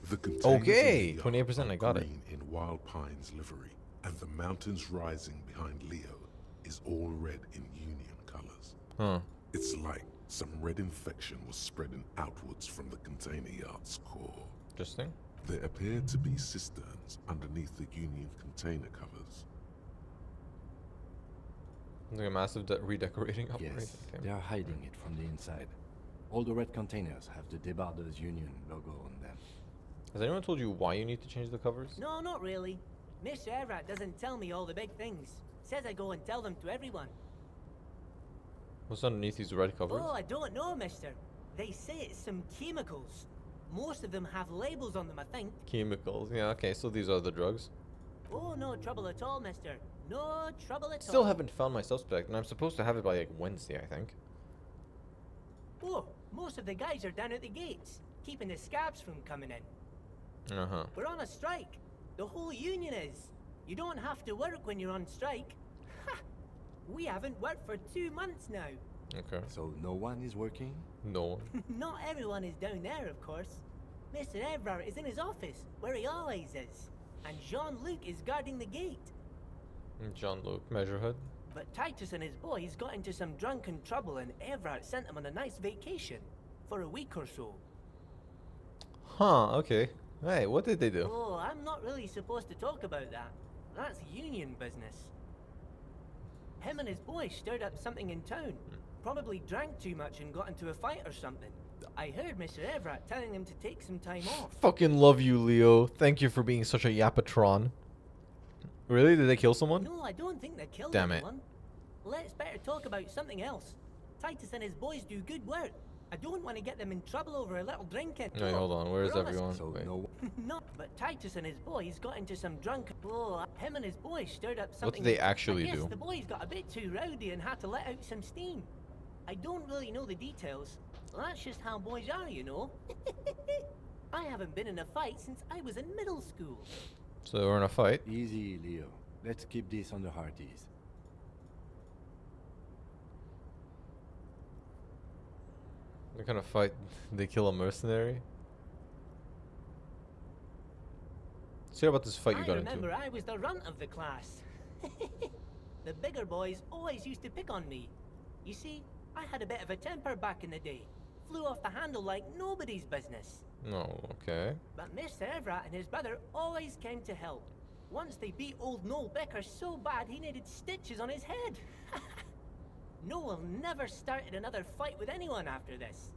The containers Okay, in the yard 28%, I are got it. green in Wild Pine's livery, and the mountains rising behind Leo is all red in Union colors. Huh. It's like some red infection was spreading outwards from the container yard's core. Interesting. There appear to be cisterns underneath the Union container covers. Like a massive redecorating operation. Yes, Okay. they are hiding it from the inside. All the red containers have the Debarders Union logo on them. Has anyone told you why you need to change the covers? No, not really. Mr. Everett doesn't tell me all the big things. Says I go and tell them to everyone. What's underneath these red covers? Oh, I don't know, mister. They say it's some chemicals. Most of them have labels on them, I think. Chemicals. Yeah, okay, so these are the drugs. Oh, no trouble at all, mister. No trouble at all. Still haven't found my suspect, and I'm supposed to have it by like Wednesday, I think. Oh, most of the guys are down at the gates, keeping the scabs from coming in. Uh-huh. We're on a strike. The whole union is. You don't have to work when you're on strike. Ha! We haven't worked for 2 months now. Okay. So no one is working? No one. Not everyone is down there, of course. Mr. Everard is in his office, where he always is. And Jean-Luc is guarding the gate. Jean-Luc Measurehead. But Titus and his boys got into some drunken trouble and Everard sent them on a nice vacation. For a week or so. Huh, okay. Hey, what did they do? Oh, I'm not really supposed to talk about that. That's union business. Him and his boys stirred up something in town. Probably drank too much and got into a fight or something. I heard Mr. Everett telling them to take some time off. Fucking love you, Leo. Thank you for being such a yapatron. Really? Did they kill someone? No, I don't think they killed Damn it. anyone. Let's better talk about something else. Titus and his boys do good work. I don't want to get them in trouble over a little drinking. Wait, hold on. Where is We're on a- everyone? So Wait. no No, but Titus and his boys got into some drunken... Oh, him and his boys stirred up What something... did they actually I guess do? the boys got a bit too rowdy and had to let out some steam. I don't really know the details. That's just how boys are, you know. I haven't been in a fight since I was in middle school. So they were in a fight. Easy, Leo. Let's keep this on the hearties. What kind of fight? They kill a mercenary? Let's hear about this fight you I got remember into. I was the runt of the class. The bigger boys always used to pick on me. You see, I had a bit of a temper back in the day. Flew off the handle like nobody's business. No, okay. But Mr. Everett and his brother always came to help. Once they beat old Noel Becker so bad he needed stitches on his head. Noel never started another fight with anyone after this.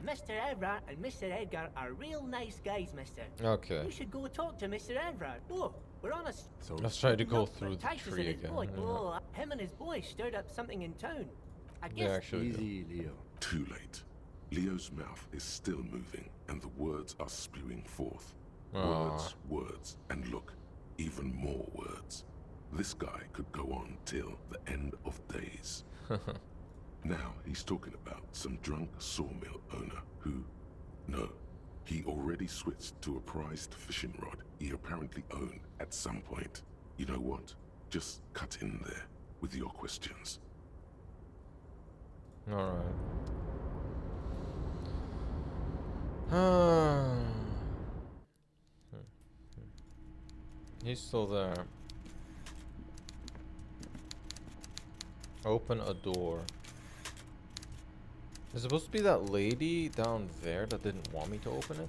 Mr. Everard and Mr. Edgar are real nice guys, mister. Okay. You should go talk to Mr. Everard. Oh, we're on a... So let's try to go Look, through the Titus tree and his again. boy, Yeah. oh, him and his boy stirred up something in town. I They guess... actually do. Easy, Leo. Too late. Leo's mouth is still moving, and the words are spewing forth. Words, words, and look, even more words. This guy could go on till the end of days. Now he's talking about some drunk sawmill owner who... No, he already switched to a prized fishing rod he apparently owned at some point. You know what? Just cut in there with your questions. Alright. He's still there. Open a door. Is it supposed to be that lady down there that didn't want me to open it?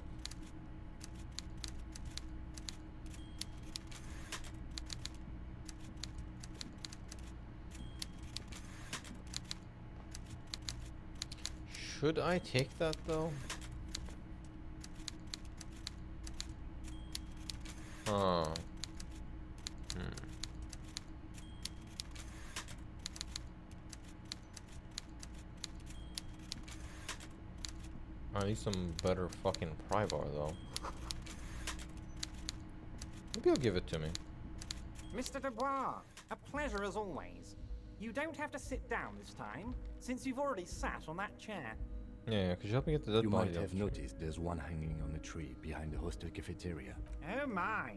Should I take that though? Huh. I need some better fucking pry bar though. Maybe he'll give it to me. Mr. Dubois, a pleasure as always. You don't have to sit down this time, since you've already sat on that chair. Yeah, could you help me get the dead You body might off have the tree? noticed there's one hanging on a tree behind the hostel cafeteria. Oh my.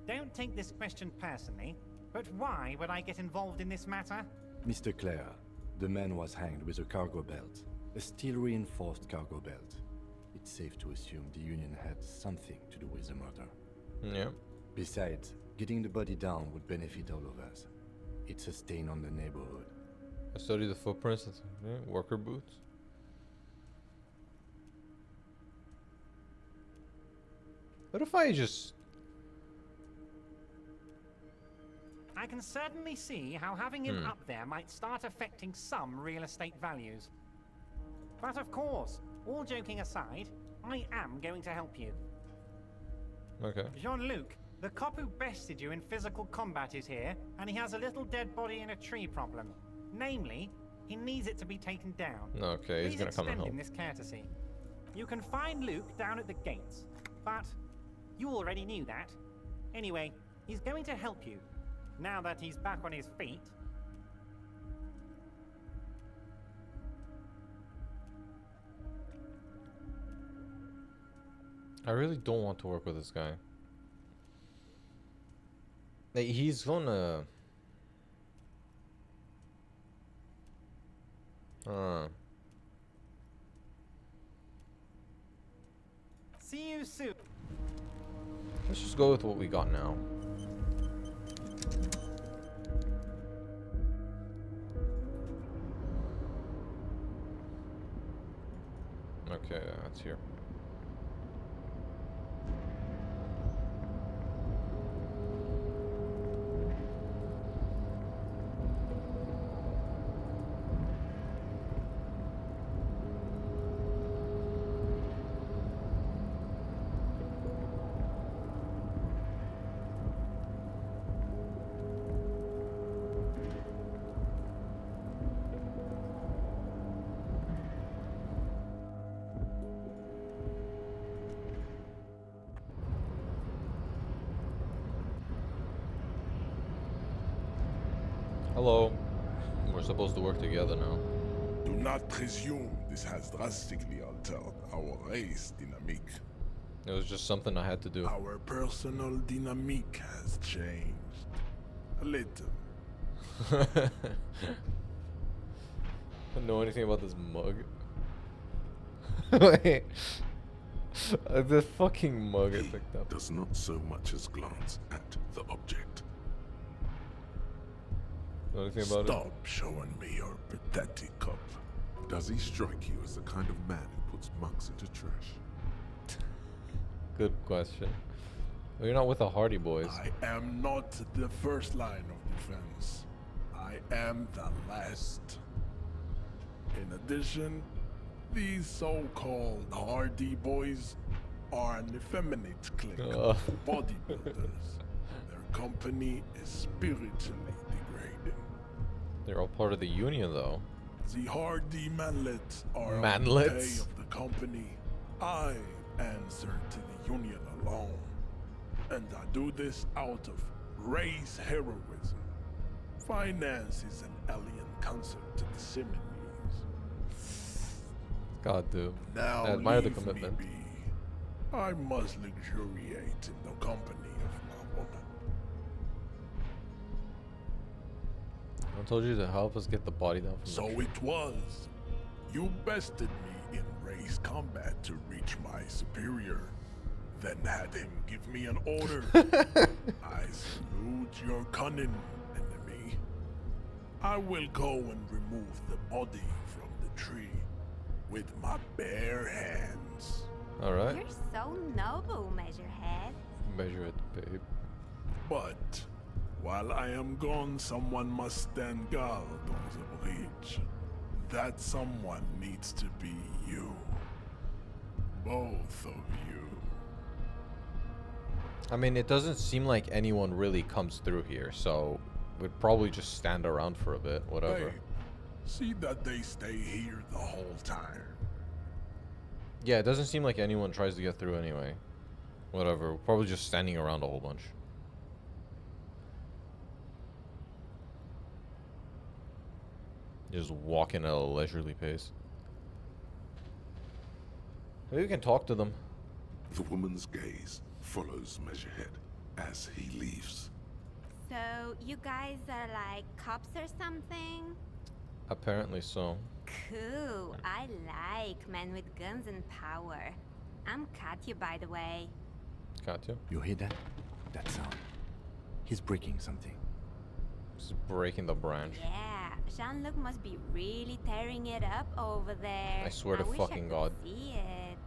Don't take this question personally, but why would I get involved in this matter? Mr. Clare, the man was hanged with a cargo belt. A steel-reinforced cargo belt. It's safe to assume the Union had something to do with the murder. Yeah. Besides, getting the body down would benefit all of us. It's a stain on the neighborhood. I studied the footprints. Yeah, worker boots. What if I just... I can certainly see how having him up there might start affecting some real estate values. But of course, all joking aside, I am going to help you. Okay. Jean-Luc, the cop who bested you in physical combat is here, and he has a little dead body in a tree problem. Namely, he needs it to be taken down. Okay, he's Please gonna come and extend help. him this courtesy. You can find Luke down at the gates, but you already knew that. Anyway, he's going to help you, now that he's back on his feet. I really don't want to work with this guy. Like, he's gonna... See you soon. Let's just go with what we got now. Okay, that's here. Hello. We're supposed to work together now. Do not presume this has drastically altered our race dynamic. It was just something I had to do. Our personal dynamic has changed. A little. I don't know anything about this mug. Wait. The fucking mug I picked up. Does not so much as glance at the object. Know anything about it? Stop showing me your pathetic cup. Does he strike you as the kind of man who puts mugs into trash? Good question. Well, you're not with the Hardy Boys. I am not the first line of defense. I am the last. In addition, these so-called Hardy boys are an effeminate clique of bodybuilders. Their company is spiritually degrading. They're all part of the union, though. The Hardy manlets are on the Manlets? pay of the company. I answer to the union alone. And I do this out of race heroism. Finance is an alien concept to the Simonies. God, dude. Now I admire the leave me commitment. be. I must luxuriate in the company of my woman. I told you to help us get the body down from So the tree. it was. You bested me in race combat to reach my superior, then had him give me an order. I salute your cunning, enemy. I will go and remove the body from the tree with my bare hands. Alright. You're so noble, Measurehead. Measure it, babe. But while I am gone, someone must stand guard on the bridge. That someone needs to be you. Both of you. I mean, it doesn't seem like anyone really comes through here, so we'd probably just stand around for a bit, whatever. Hey, see that they stay here the whole time. Yeah, it doesn't seem like anyone tries to get through anyway. Whatever, we're probably just standing around a whole bunch. Just walking at a leisurely pace. Maybe we can talk to them. The woman's gaze follows Measurehead as he leaves. So, you guys are like cops or something? Apparently so. Cool. I like men with guns and power. I'm Katya, by the way. Katya? You hear that? That sound. He's breaking something. He's breaking the branch. Yeah, Jean-Luc must be really tearing it up over there. I swear to wish fucking I could God. see it.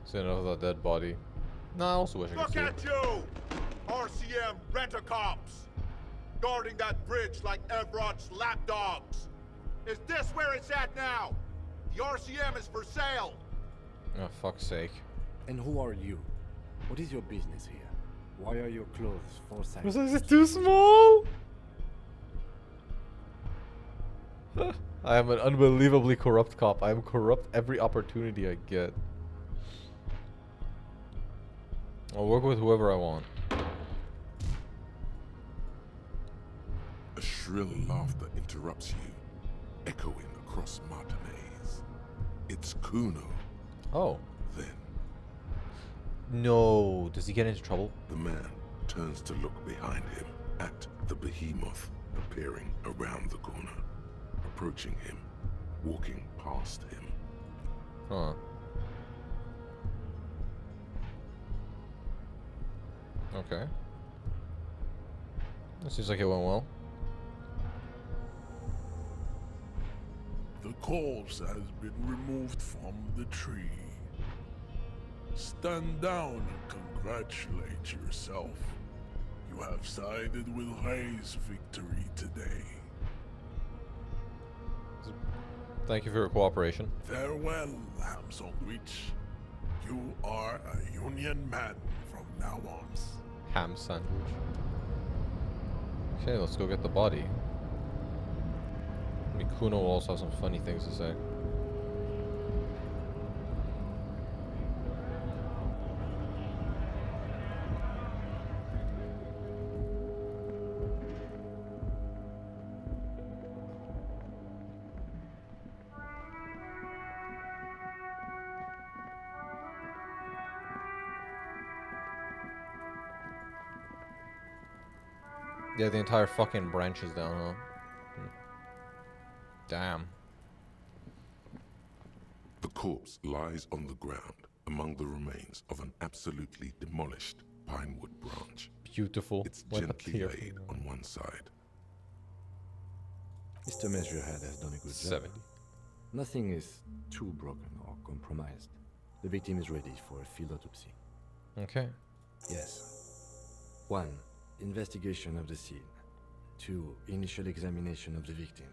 See another dead body. No, I also wish I could Look see it. at you! RCM rent-a-cops! Guarding that bridge like Everott's lapdogs! Is this where it's at now? The RCM is for sale! Oh, fuck's sake. And who are you? What is your business here? Why are your clothes for size? Was it too small? I am an unbelievably corrupt cop. I am corrupt every opportunity I get. I'll work with whoever I want. A shrill laughter interrupts you, echoing across Martinez. It's Kuno. Oh. Then No. Does he get into trouble? the man turns to look behind him at the behemoth appearing around the corner, approaching him, walking past him. Huh. Okay. That seems like it went well. The corpse has been removed from the tree. Stand down and congratulate yourself. You have sided with Ray's victory today. Thank you for your cooperation. Farewell, ham sandwich. You are a Union man from now on. Ham sandwich. Okay, let's go get the body. Mikuno will also have some funny things to say. Yeah, the entire fucking branch is down, huh? Damn. The corpse lies on the ground among the remains of an absolutely demolished pinewood branch. Beautiful. It's Wipe a gently tear laid from on one side. Mr. Measurehead has done a good 70. job. Nothing is too broken or compromised. The victim is ready for a field autopsy. Okay. Yes. 1. Investigation of the scene. 2. Initial examination of the victim.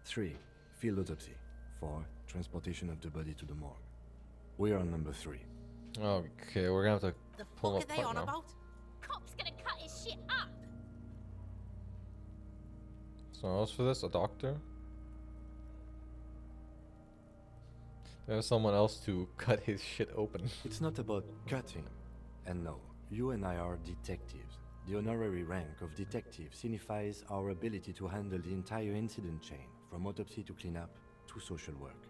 3. Field autopsy. 4. Transportation of the body to the morgue. We are on number 3. Okay, we're gonna have to The pull fuck him are they apart on now. about? Cop's gonna cut his shit up. Someone else for this? A doctor? There's someone else to cut his shit open. It's not about cutting. And no, you and I are detectives. The honorary rank of detective signifies our ability to handle the entire incident chain, from autopsy to cleanup to social work.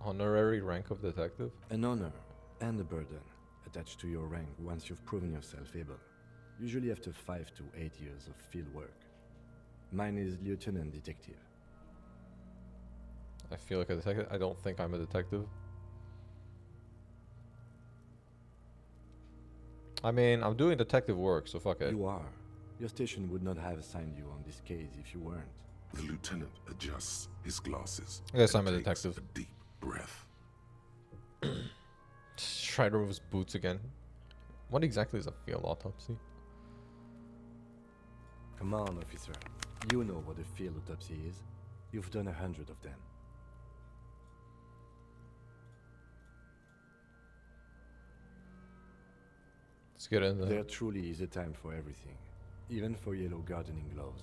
Honorary rank of detective? An honor and a burden attached to your rank once you've proven yourself able, usually after 5 to 8 years of field work. Mine is Lieutenant Detective. I feel like a detective. I don't think I'm a detective. I mean, I'm doing detective work, so fuck it. You are. Your station would not have assigned you on this case if you weren't. The lieutenant adjusts his glasses. I guess and I'm a takes detective. A deep breath. Try to remove his boots again. What exactly is a field autopsy? Come on, officer. You know what a field autopsy is. You've done 100 of them. Let's get in there. There truly is a time for everything, even for yellow gardening gloves.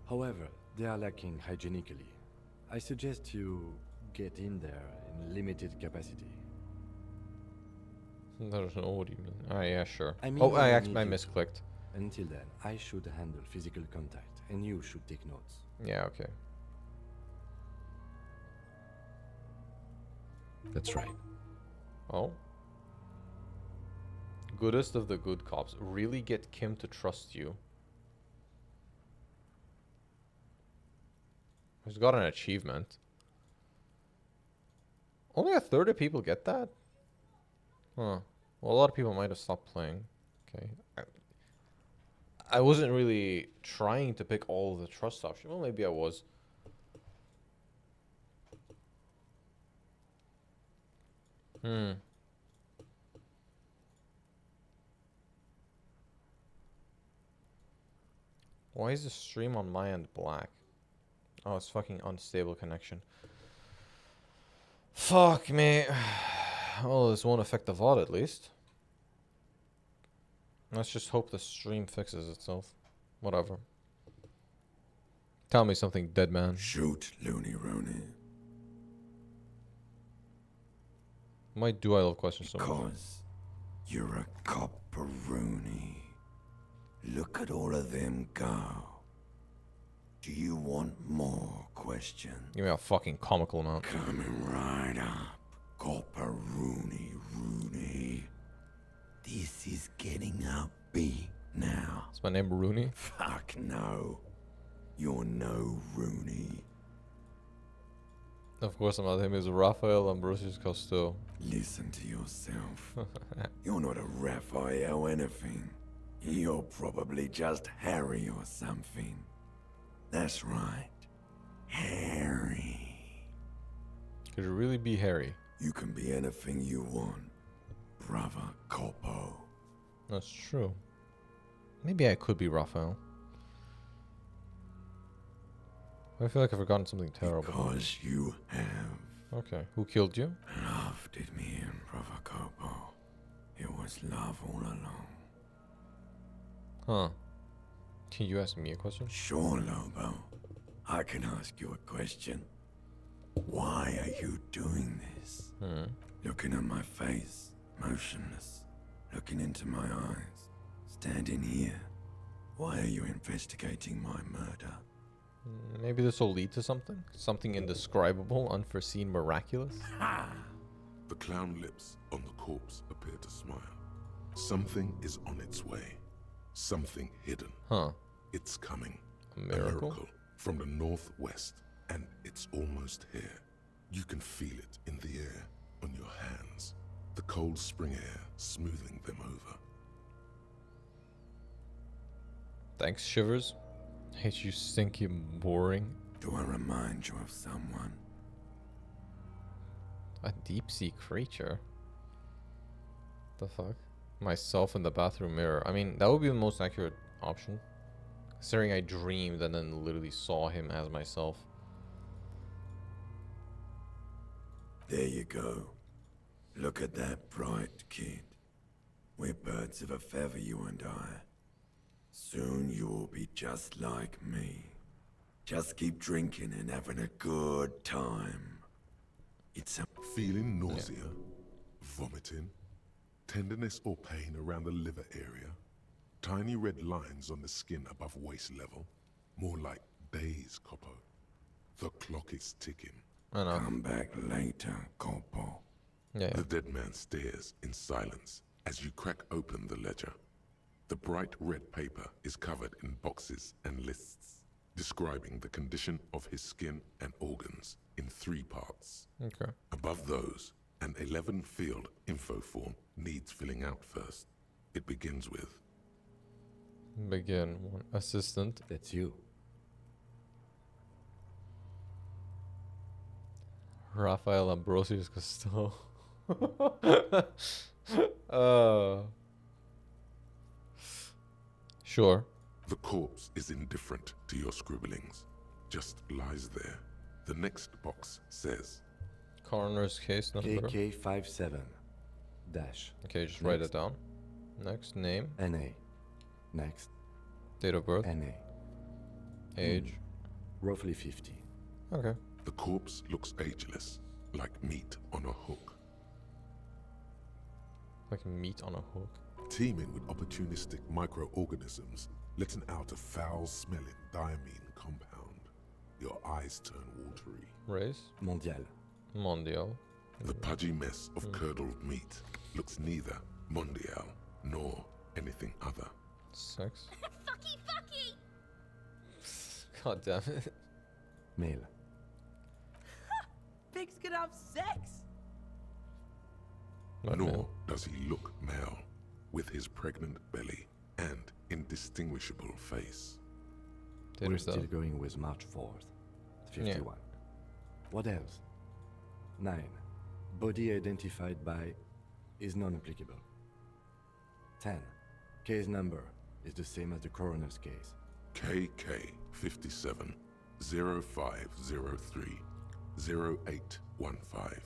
However, they are lacking hygienically. I suggest you get in there in limited capacity. I don't know, what do you mean? Alright, yeah, sure. I mean, Oh, when I need you misclicked. to. Until then, I should handle physical contact, and you should take notes. Yeah, okay. That's right. Oh? Goodest of the good cops. Really get Kim to trust you. He's got an achievement. Only a third of people get that? Huh. Well, a lot of people might have stopped playing. Okay. I wasn't really trying to pick all of the trust options. Well, maybe I was. Why is the stream on my end black? Oh, it's fucking unstable connection. Fuck me. Well, this won't affect the VOD at least. Let's just hope the stream fixes itself. Whatever. Tell me something, dead man. Shoot, Looney Rooney. Why do I love questions so much? Because you're a copperoonie. Look at all of them go. Do you want more questions? Give me a fucking comical amount. Coming right up. Copperoonie Rooney. This is getting upbeat now. Is my name Rooney? Fuck no. You're no Rooney. Of course, my name is Raphael Ambrosius Costo. Listen to yourself. You're not a Raphael anything. You're probably just Harry or something. That's right. Harry. Could it really be Harry? You can be anything you want, brother Corpo. That's true. Maybe I could be Raphael. I feel like I've forgotten something terrible. Because you have. Okay. Who killed you? Love did me in, brother Corpo. It was love all along. Huh. Can you ask me a question? Sure, Lobo. I can ask you a question. Why are you doing this? Looking at my face, motionless, looking into my eyes, standing here. Why are you investigating my murder? Maybe this will lead to something? Something indescribable, unforeseen, miraculous? The clown lips on the corpse appear to smile. Something is on its way. Something hidden. Huh. It's coming. A miracle? From the northwest, and it's almost here. You can feel it in the air, on your hands. The cold spring air smoothing them over. Thanks, Shivers. Hate you, stinky, boring. Do I remind you of someone? A deep sea creature? The fuck? Myself in the bathroom mirror. I mean, that would be the most accurate option. Considering I dreamed and then literally saw him as myself. There you go. Look at that bright kid. We're birds of a feather, you and I. Soon you will be just like me. Just keep drinking and having a good time. It's a... Feeling nausea, vomiting, tenderness or pain around the liver area, tiny red lines on the skin above waist level, more like days, Coppo. The clock is ticking. I know. Come back later, Corpo. Yeah. The dead man stares in silence as you crack open the ledger. The bright red paper is covered in boxes and lists, describing the condition of his skin and organs in 3 parts. Okay. Above those, an 11-field info form needs filling out first. It begins with... Begin. One assistant. That's you. Rafael Ambrosius Costello. Sure. The corpse is indifferent to your scribblings, just lies there. The next box says... Coroner's case number. KK57 dash. Okay, just write it down. Next, name. NA. Next. Date of birth. NA. Age. Roughly 50. Okay. The corpse looks ageless, like meat on a hook. Like meat on a hook. Teeming with opportunistic microorganisms, letting out a foul-smelling diamine compound. Your eyes turn watery. Race? Mondial. Mondial. The pudgy mess of curdled meat looks neither mondial nor anything other. Sex? Fucky, fucky! God damn it. Male. Pigs can have sex! Nor does he look male, with his pregnant belly and indistinguishable face. We're still going with March 4th. 51. What else? 9. Body identified by is non-applicable. 10. Case number is the same as the coroner's case. KK 57 0503 0815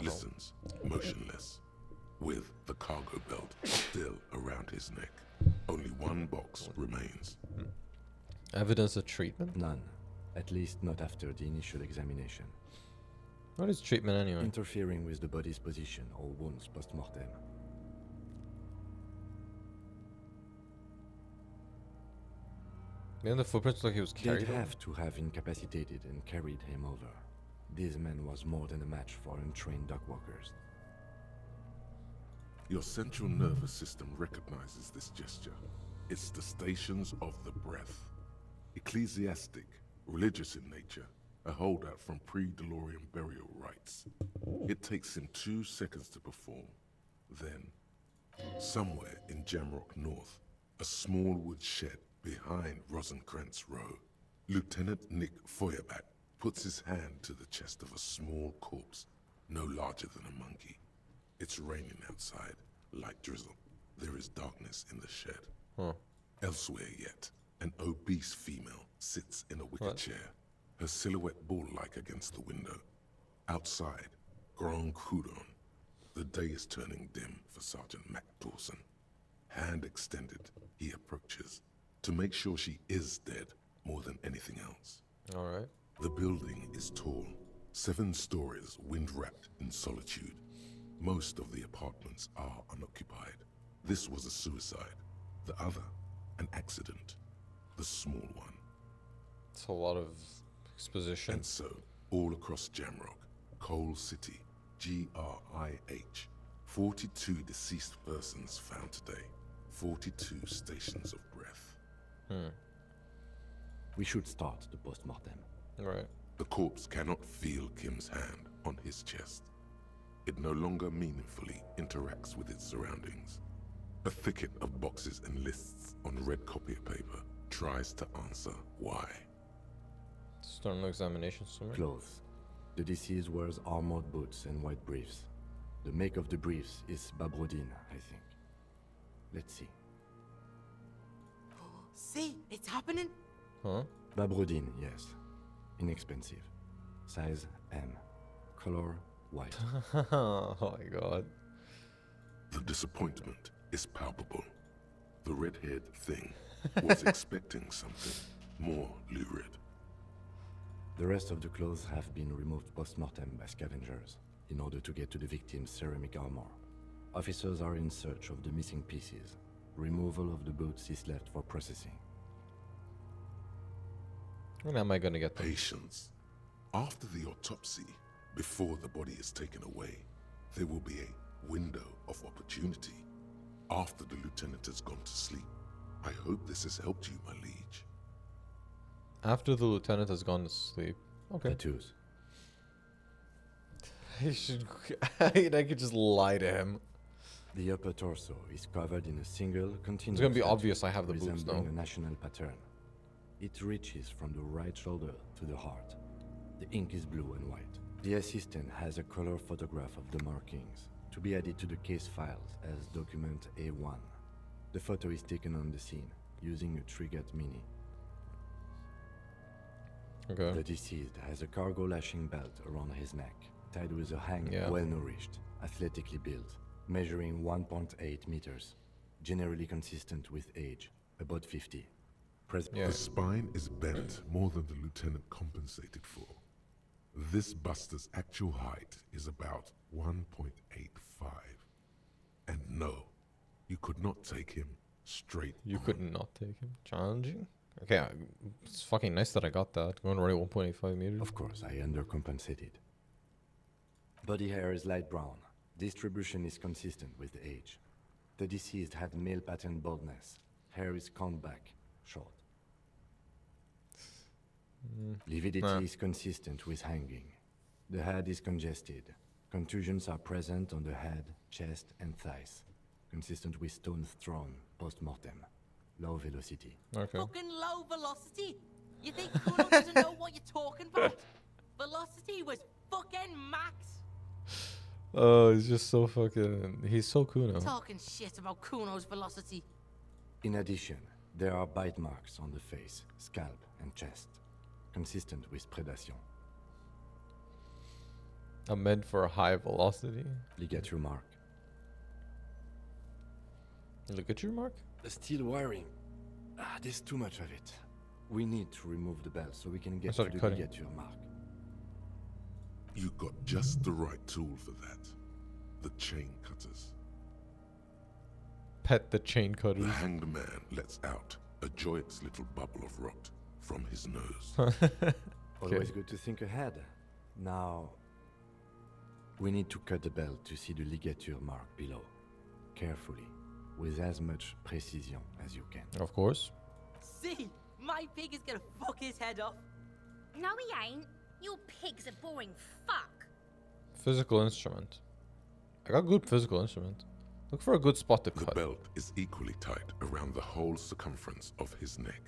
listens motionless, with the cargo belt still around his neck. Only one box remains. Evidence of treatment? None. At least not after the initial examination. What is treatment anyway? Interfering with the body's position or wounds post-mortem. Didn't the footprints look like he was carried They'd over? have to have incapacitated and carried him over. This man was more than a match for untrained dog walkers. Your central nervous system recognizes this gesture. It's the stations of the breath. Ecclesiastic, religious in nature, a holdout from pre-DeLorean burial rites. It takes him 2 seconds to perform. Then, somewhere in Jamrock North, a small wood shed behind Rosencrantz Row, Lieutenant Nick Feuerbach puts his hand to the chest of a small corpse, no larger than a monkey. It's raining outside, light drizzle. There is darkness in the shed. Elsewhere yet, an obese female sits in a wicker chair, her silhouette bull-like against the window. Outside, Grand Coudon. The day is turning dim for Sergeant Mac Dawson. Hand extended, he approaches, to make sure she is dead more than anything else. All right. The building is tall, 7 stories, wind-wrapped in solitude. Most of the apartments are unoccupied. This was a suicide. The other, an accident. The small one. It's a lot of exposition. And so, all across Jamrock, Coal City, GRIH, 42 deceased persons found today. 42 stations of breath. We should start the post-mortem. Right. The corpse cannot feel Kim's hand on his chest. It no longer meaningfully interacts with its surroundings. A thicket of boxes and lists on red copier paper tries to answer why. Start an examination somewhere. Clothes. The deceased wears armored boots and white briefs. The make of the briefs is Babrodine, I think. Let's see. See, it's happening. Huh? Babrodine, yes. Inexpensive. Size M. Color white. Oh my god. The disappointment is palpable. The red-haired thing was expecting something more lurid. The rest of the clothes have been removed post-mortem by scavengers in order to get to the victim's ceramic armor. Officers are in search of the missing pieces. Removal of the boots is left for processing. When am I gonna get them? Patience. After the autopsy, before the body is taken away, there will be a window of opportunity. After the lieutenant has gone to sleep. I hope this has helped you, my liege. After the lieutenant has gone to sleep. Okay. Tattoos. I should. I could just lie to him. The upper torso is covered in a single continuous. It's gonna be tattoo obvious I have the boobs resembling now. a national pattern. It reaches from the right shoulder to the heart. The ink is blue and white. The assistant has a color photograph of the markings to be added to the case files as document A1. The photo is taken on the scene using a Trigat Mini. Okay. The deceased has a cargo lashing belt around his neck, tied with a hang, Yeah. well-nourished, athletically built, measuring 1.8 meters, generally consistent with age, about 50. The spine is bent more than the lieutenant compensated for. This buster's actual height is about 1.85. And no, you could not take him straight. You could not take him. Challenging? Okay, it's fucking nice that I got that. Going already 1.85 meters. Of course, I undercompensated. Body hair is light brown. Distribution is consistent with age. The deceased had male pattern baldness. Hair is combed back, short. Lividity is consistent with hanging. The head is congested. Contusions are present on the head, chest, and thighs, consistent with stones thrown post-mortem. Low velocity. Okay. Fucking low velocity? You think Kuno doesn't know what you're talking about? Velocity was fucking max. Oh, he's just so fucking. He's so cool now. Talking shit about Kuno's velocity. In addition, there are bite marks on the face, scalp, and chest, consistent with predation. I'm meant for a high velocity. Ligature mark. Ligature mark? The steel wiring. There's too much of it. We need to remove the belt so we can get to started the cutting. ligature mark. You got just the right tool for that. The chain cutters. Pet the chain cutters. The hanged man lets out a joyous little bubble of rot from his nose. Always good to think ahead. Now, we need to cut the belt to see the ligature mark below. Carefully, with as much precision as you can. Of course. See, my pig is gonna fuck his head off. No, he ain't. Your pig's a boring fuck. Physical instrument. I got good physical instrument. Look for a good spot to The cut. belt is equally tight around the whole circumference of his neck,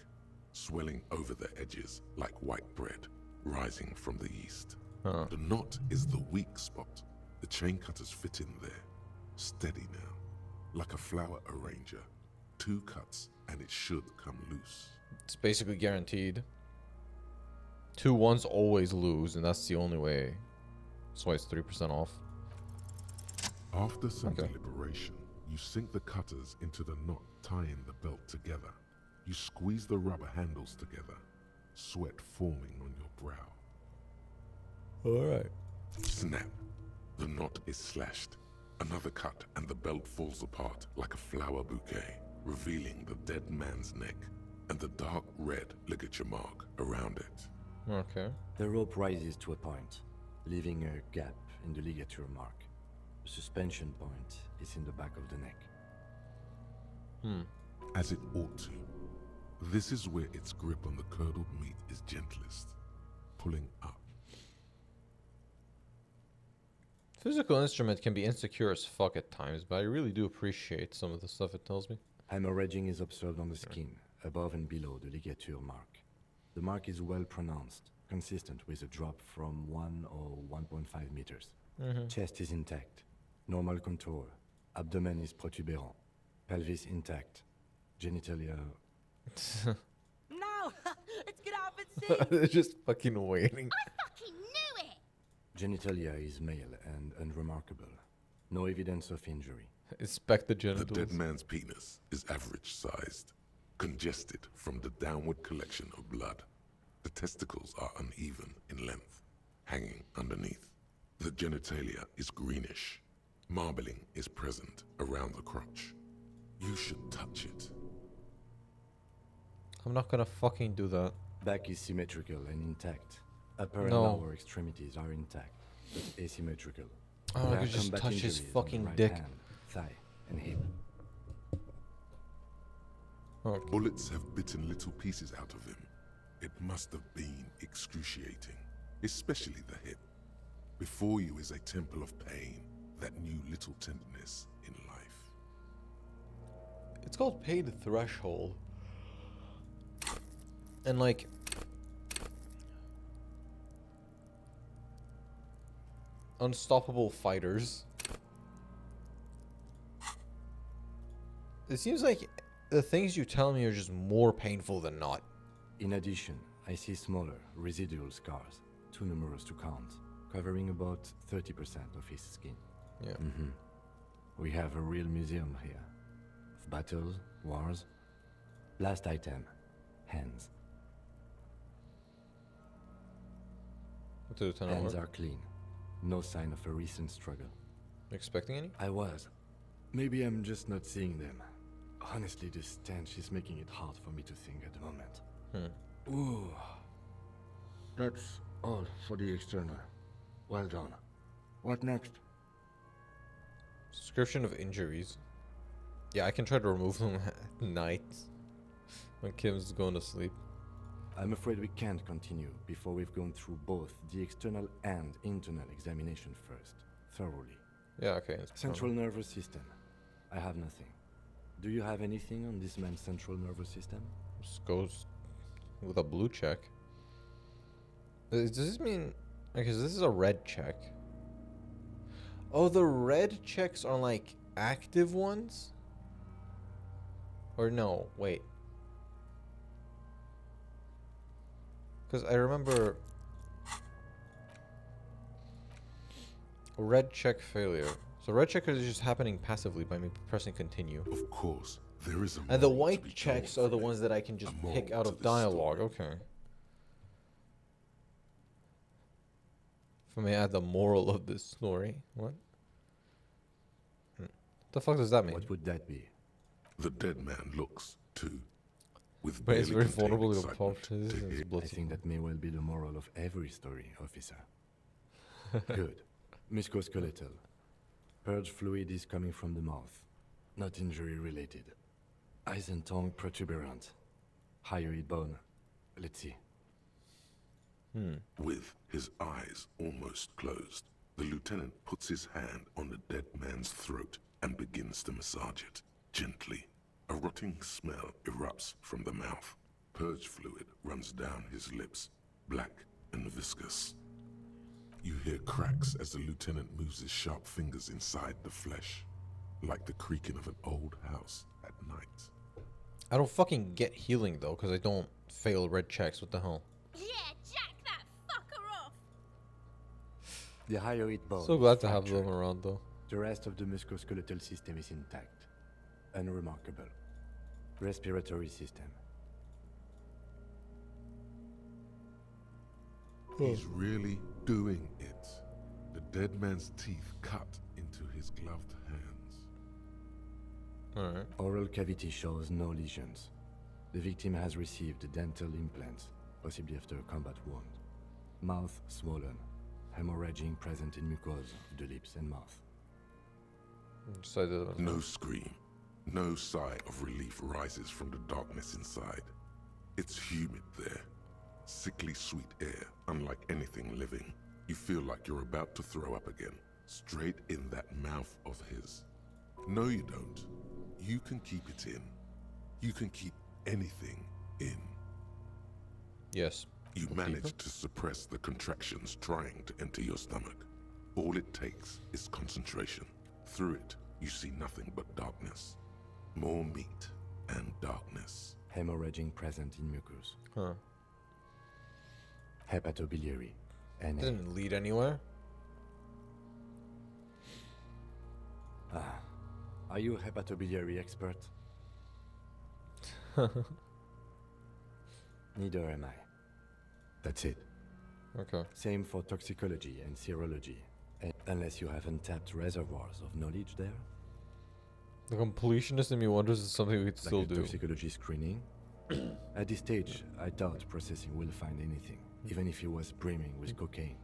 swelling over the edges like white bread rising from the east. Huh. The knot is the weak spot. The chain cutters fit in there. Steady now. Like a flower arranger. 2 cuts and it should come loose. It's basically guaranteed. 2 ones always lose, and that's the only way. That's why it's 3% off. After some deliberation, you sink the cutters into the knot tying the belt together. You squeeze the rubber handles together, sweat forming on your brow. Alright. Snap. The knot is slashed. Another cut and the belt falls apart like a flower bouquet, revealing the dead man's neck and the dark red ligature mark around it. Okay. The rope rises to a point, leaving a gap in the ligature mark. The suspension point is in the back of the neck. As it ought to. This is where its grip on the curdled meat is gentlest, pulling up. Physical instrument can be insecure as fuck at times, but I really do appreciate some of the stuff it tells me. Hemorrhaging is observed on the skin, above and below the ligature mark. The mark is well pronounced, consistent with a drop from 1 or 1.5 meters. Chest is intact, normal contour. Abdomen is protuberant, pelvis intact, genitalia. No, They're just fucking waiting. Fucking knew it! Genitalia is male and unremarkable. No evidence of injury. Inspect the The genitals. dead man's penis is average-sized, congested from the downward collection of blood. The testicles are uneven in length, hanging underneath. The genitalia is greenish. Marbling is present around the crotch. You should touch it. I'm not gonna fucking do that. Back is symmetrical and intact. Upper and No. lower extremities are intact, but asymmetrical. Oh, I There could are just combat touch his injuries on the fucking right dick. hand, thigh, and hip. Okay. Bullets have bitten little pieces out of him. It must have been excruciating, especially the hip. Before you is a temple of pain that knew little tenderness in life. It's called Paid Threshold. And like, Unstoppable Fighters. It seems like the things you tell me are just more painful than not. In addition, I see smaller, residual scars, too numerous to count, covering about 30% of his skin. Yeah. We have a real museum here. Of battles, wars. Last item, hands. What did it turn out Hands like? are clean. No sign of a recent struggle. Expecting any? I was. Maybe I'm just not seeing them. Honestly, this stench is making it hard for me to think at the moment. Ooh. That's all for the external. Well done. What next? Description of injuries. Yeah, I can try to remove them at night when Kim's going to sleep. I'm afraid we can't continue before we've gone through both the external and internal examination first, thoroughly. Yeah, okay. Central nervous system. I have nothing. Do you have anything on this man's central nervous system? Just goes with a blue check. Does this mean... Okay, so this is a red check. Oh, the red checks are like active ones? Or no, wait. Because I remember... a red check failure. So red check is just happening passively by me pressing continue. Of course, there is a And the moral to white be checks drawn are the from it. ones that I can just A pick moral out to of this dialogue. story. Okay. If I may add the moral of this story. What? The fuck does that mean? What would that be? The dead man looks, too, with But it's barely very contained vulnerable to excitement approaches to and hear- blood. I think that may well be the moral of every story, officer. Good. Musculoskeletal. Purge fluid is coming from the mouth. Not injury related. Eyes and tongue protuberant. Hyoid bone. Let's see. With his eyes almost closed, the lieutenant puts his hand on the dead man's throat and begins to massage it, gently. A rotting smell erupts from the mouth. Purge fluid runs down his lips, black and viscous. You hear cracks as the lieutenant moves his sharp fingers inside the flesh, like the creaking of an old house at night. I don't fucking get healing though, because I don't fail red checks. What the hell? Yeah, jack that fucker off! The hyoid bone. So glad is to have fractured. them around though. The rest of the musculoskeletal system is intact. Unremarkable. Respiratory system. He's really doing it. The dead man's teeth cut into his gloved hands. Alright. Oral cavity shows no lesions. The victim has received dental implants, possibly after a combat wound. Mouth swollen. Hemorrhaging present in mucosa of the lips and mouth. No scream, no sigh of relief rises from the darkness inside. It's humid there. Sickly sweet air, unlike anything living. You feel like you're about to throw up again, straight in that mouth of his. No, you don't. You can keep it in. You can keep anything in. Yes. You manage to suppress the contractions trying to enter your stomach. All it takes is concentration. Through it, you see nothing but darkness. More meat and darkness. Hemorrhaging present in mucus. Huh. Hepatobiliary. NA. Didn't lead anywhere. Are you a hepatobiliary expert? Neither am I. That's it. Okay. Same for toxicology and serology. Unless you have untapped reservoirs of knowledge there. The completionist in me wonders if it's something we could Like still a do. toxicology screening. At this stage, I doubt processing will find anything, even if he was brimming with cocaine.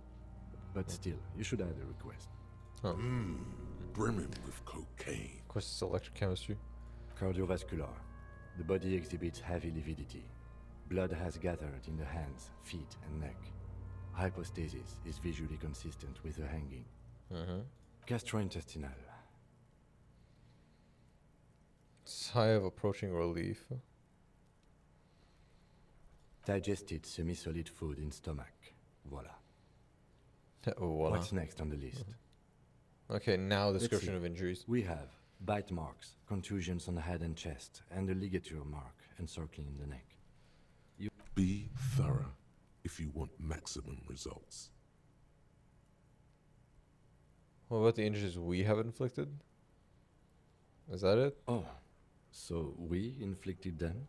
But still, you should add a request. Oh. Brimming with cocaine. Of course, it's electrochemistry. Cardiovascular. The body exhibits heavy lividity. Blood has gathered in the hands, feet, and neck. Hypostasis is visually consistent with the hanging. Gastrointestinal. Sigh of approaching relief. Digested semi-solid food in stomach. Voila. Voila. What's next on the list? Okay, now Let's description see. of injuries. We have bite marks, contusions on the head and chest, and a ligature mark encircling the neck. Be thorough if you want maximum results. What about the injuries we have inflicted? Is that it? Oh, so we inflicted them?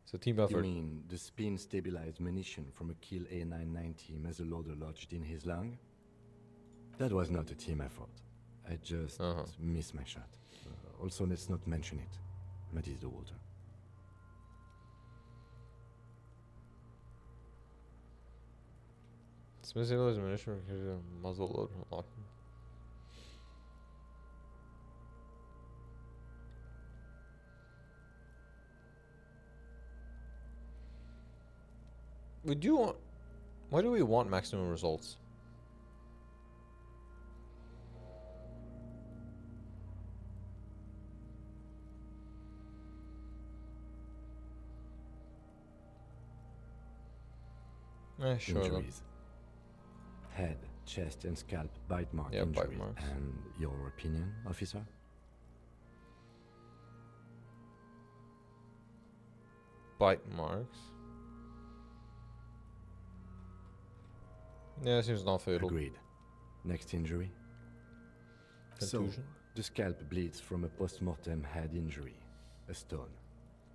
It's a team effort. You mean the spin-stabilized munition from a Kill A990 muzzleloader lodged in his lung? That was not a team effort. I just missed my shot. Also, let's not mention it. Muddies the water. Specialized munition muzzle load. We do want. Why do we want maximum results? Sure. Injuries. Head, chest, and scalp bite mark Yeah, injuries. bite marks. And your opinion, officer? Bite marks. Yeah, seems not fatal. Agreed. Next injury. Contusion. So, the scalp bleeds from a post-mortem head injury, a stone.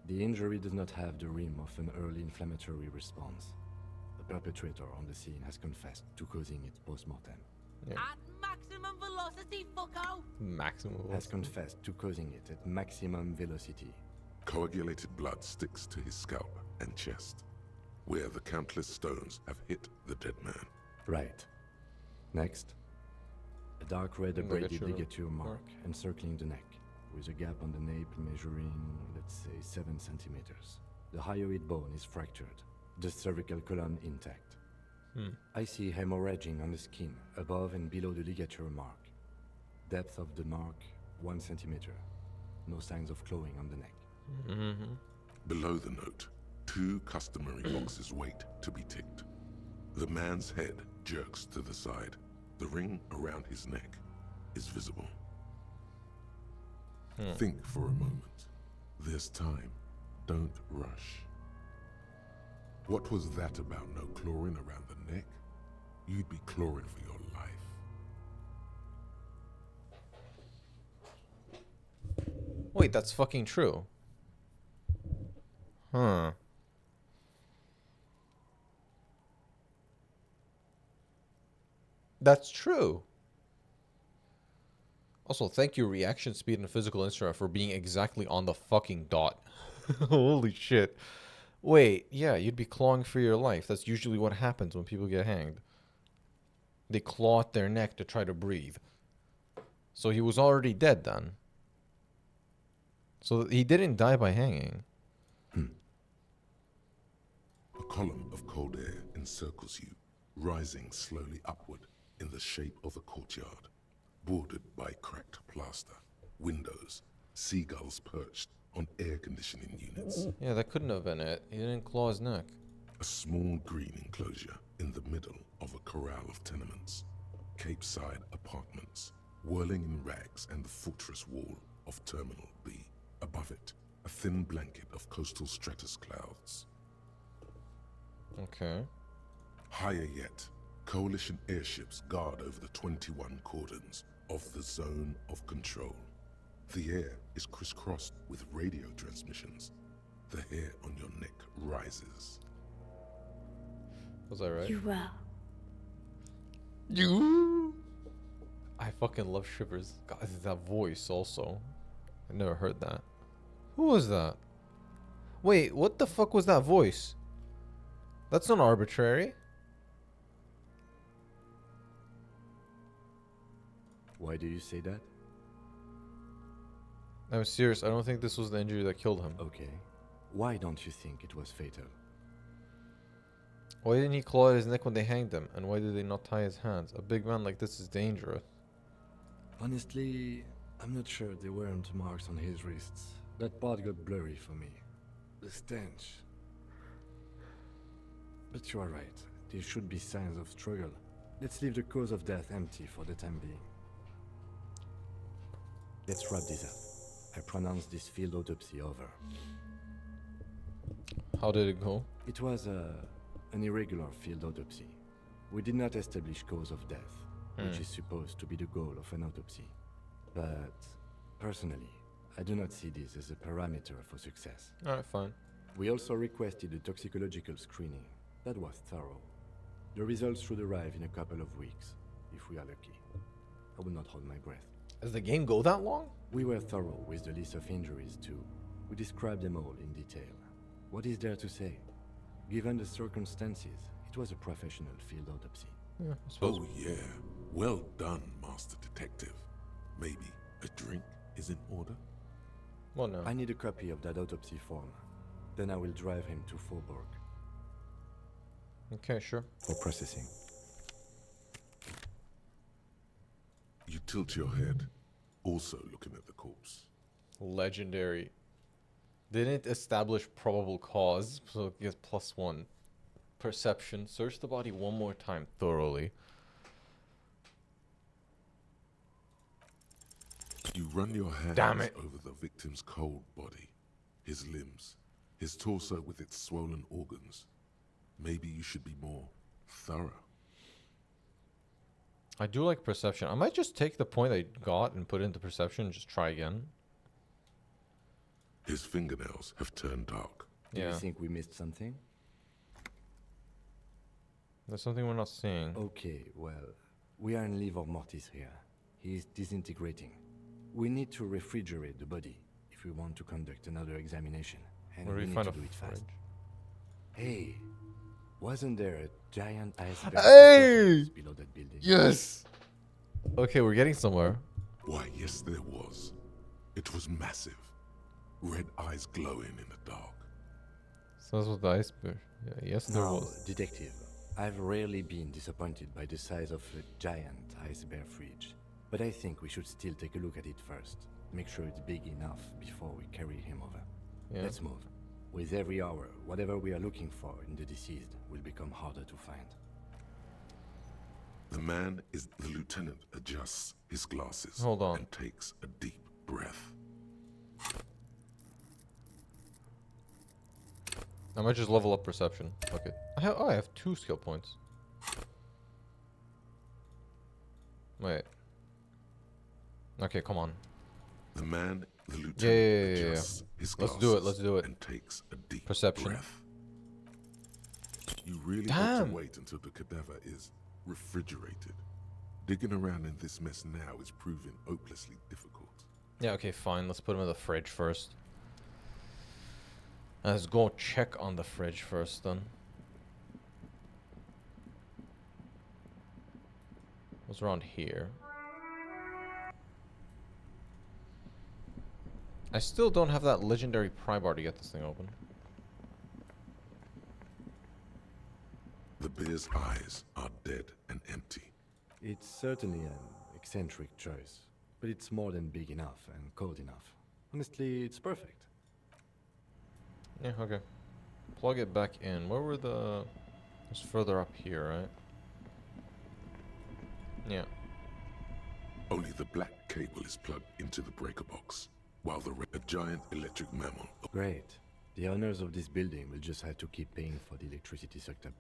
The injury does not have the rim of an early inflammatory response. The perpetrator on the scene has confessed to causing it post-mortem. Yeah. At maximum velocity, fucko! Maximum Has velocity. confessed to causing it at maximum velocity. Coagulated blood sticks to his scalp and chest, where the countless stones have hit the dead man. Right. Next. A dark red abraded Ligature ligature mark encircling the neck, with a gap on the nape measuring, let's say, 7 centimeters. The hyoid bone is fractured, the cervical column intact. I see hemorrhaging on the skin, above and below the ligature mark. Depth of the mark, 1 centimeter. No signs of clawing on the neck. Below the note, 2 customary boxes wait to be ticked. The man's head jerks to the side. The ring around his neck is visible. Think for a moment. There's time. Don't rush. What was that about no clawing around the neck? You'd be clawing for your life. Wait, that's fucking true. Huh. That's true. Also, thank you, reaction speed and physical instrument, for being exactly on the fucking dot. Holy shit. Wait, yeah, you'd be clawing for your life. That's usually what happens when people get hanged. They claw at their neck to try to breathe. So he was already dead then. So he didn't die by hanging. A column of cold air encircles you, rising slowly upward in the shape of a courtyard, bordered by cracked plaster, windows, seagulls perched on air conditioning units. Yeah, that couldn't have been it. He didn't claw his neck. A small green enclosure in the middle of a corral of tenements, Cape-side apartments, whirling in rags, and the fortress wall of Terminal B. Above it, a thin blanket of coastal stratus clouds. Okay. Higher yet, Coalition airships guard over the 21 cordons of the zone of control. The air is crisscrossed with radio transmissions. The hair on your neck rises. Was I right? You will. You. I fucking love Shivers. God, that voice also. I never heard that. Who was that? Wait, what the fuck was that voice? That's not arbitrary. Why do you say that? I'm serious. I don't think this was the injury that killed him. Okay. Why don't you think it was fatal? Why didn't he claw at his neck when they hanged him? And why did they not tie his hands? A big man like this is dangerous. Honestly, I'm not sure there weren't marks on his wrists. That part got blurry for me. The stench. But you are right. There should be signs of struggle. Let's leave the cause of death empty for the time being. Let's wrap this up. I pronounce this field autopsy over. How did it go? It was an irregular field autopsy. We did not establish cause of death, which is supposed to be the goal of an autopsy. But personally, I do not see this as a parameter for success. Alright, fine. We also requested a toxicological screening. That was thorough. The results should arrive in a couple of weeks, if we are lucky. I will not hold my breath. Does the game go that long? We were thorough with the list of injuries too. We described them all in detail. What is there to say? Given the circumstances, it was a professional field autopsy. Yeah, I suppose. Oh yeah, well done, Master Detective. Maybe a drink is in order? Well, no. I need a copy of that autopsy form. Then I will drive him to Faubourg. Okay, sure. For processing. You tilt your head, also looking at the corpse. Legendary. Didn't establish probable cause, so it gets +1. Perception. Search the body one more time thoroughly. You run your hands over the victim's cold body, his limbs, his torso with its swollen organs. Maybe you should be more thorough. I do like perception. I might just take the point I got and put it into perception and just try again. His fingernails have turned dark. Do you think we missed something? There's something we're not seeing. Okay, well, we are in livor mortis here. He is disintegrating. We need to refrigerate the body if we want to conduct another examination. And Where do we we need find to a do it fast. fridge? Hey, wasn't there a giant iceberg Hey! below that building? Yes! Okay, we're getting somewhere. Why, yes, there was. It was massive. Red eyes glowing in the dark. So that's what the iceberg. Yeah, yes, there Now, was. detective, I've rarely been disappointed by the size of a giant iceberg fridge. But I think we should still take a look at it first. Make sure it's big enough before we carry him over. Yeah. Let's move. With every hour, whatever we are looking for in the deceased will become harder to find. The lieutenant adjusts his glasses Hold on. and takes a deep breath. I might just level up perception. Fuck it. I have 2 skill points. Wait. Okay, come on. The lieutenant Yeah. adjusts his Let's glasses do it. and takes a deep Perception. breath. You really have Damn. to wait until the cadaver is refrigerated. Digging around in this mess now is proving hopelessly difficult. Yeah, okay, fine. Let's put him in the fridge first. Let's go check on the fridge first, then. What's around here? I still don't have that legendary pry bar to get this thing open. The bear's eyes are dead and empty. It's certainly an eccentric choice, but it's more than big enough and cold enough. Honestly, it's perfect. Yeah, okay. Plug it back in. Where were the... It's further up here, right? Yeah. Only the black cable is plugged into the breaker box. while a giant electric mammal. Great. The owners of this building will just have to keep paying for the electricity sucked up.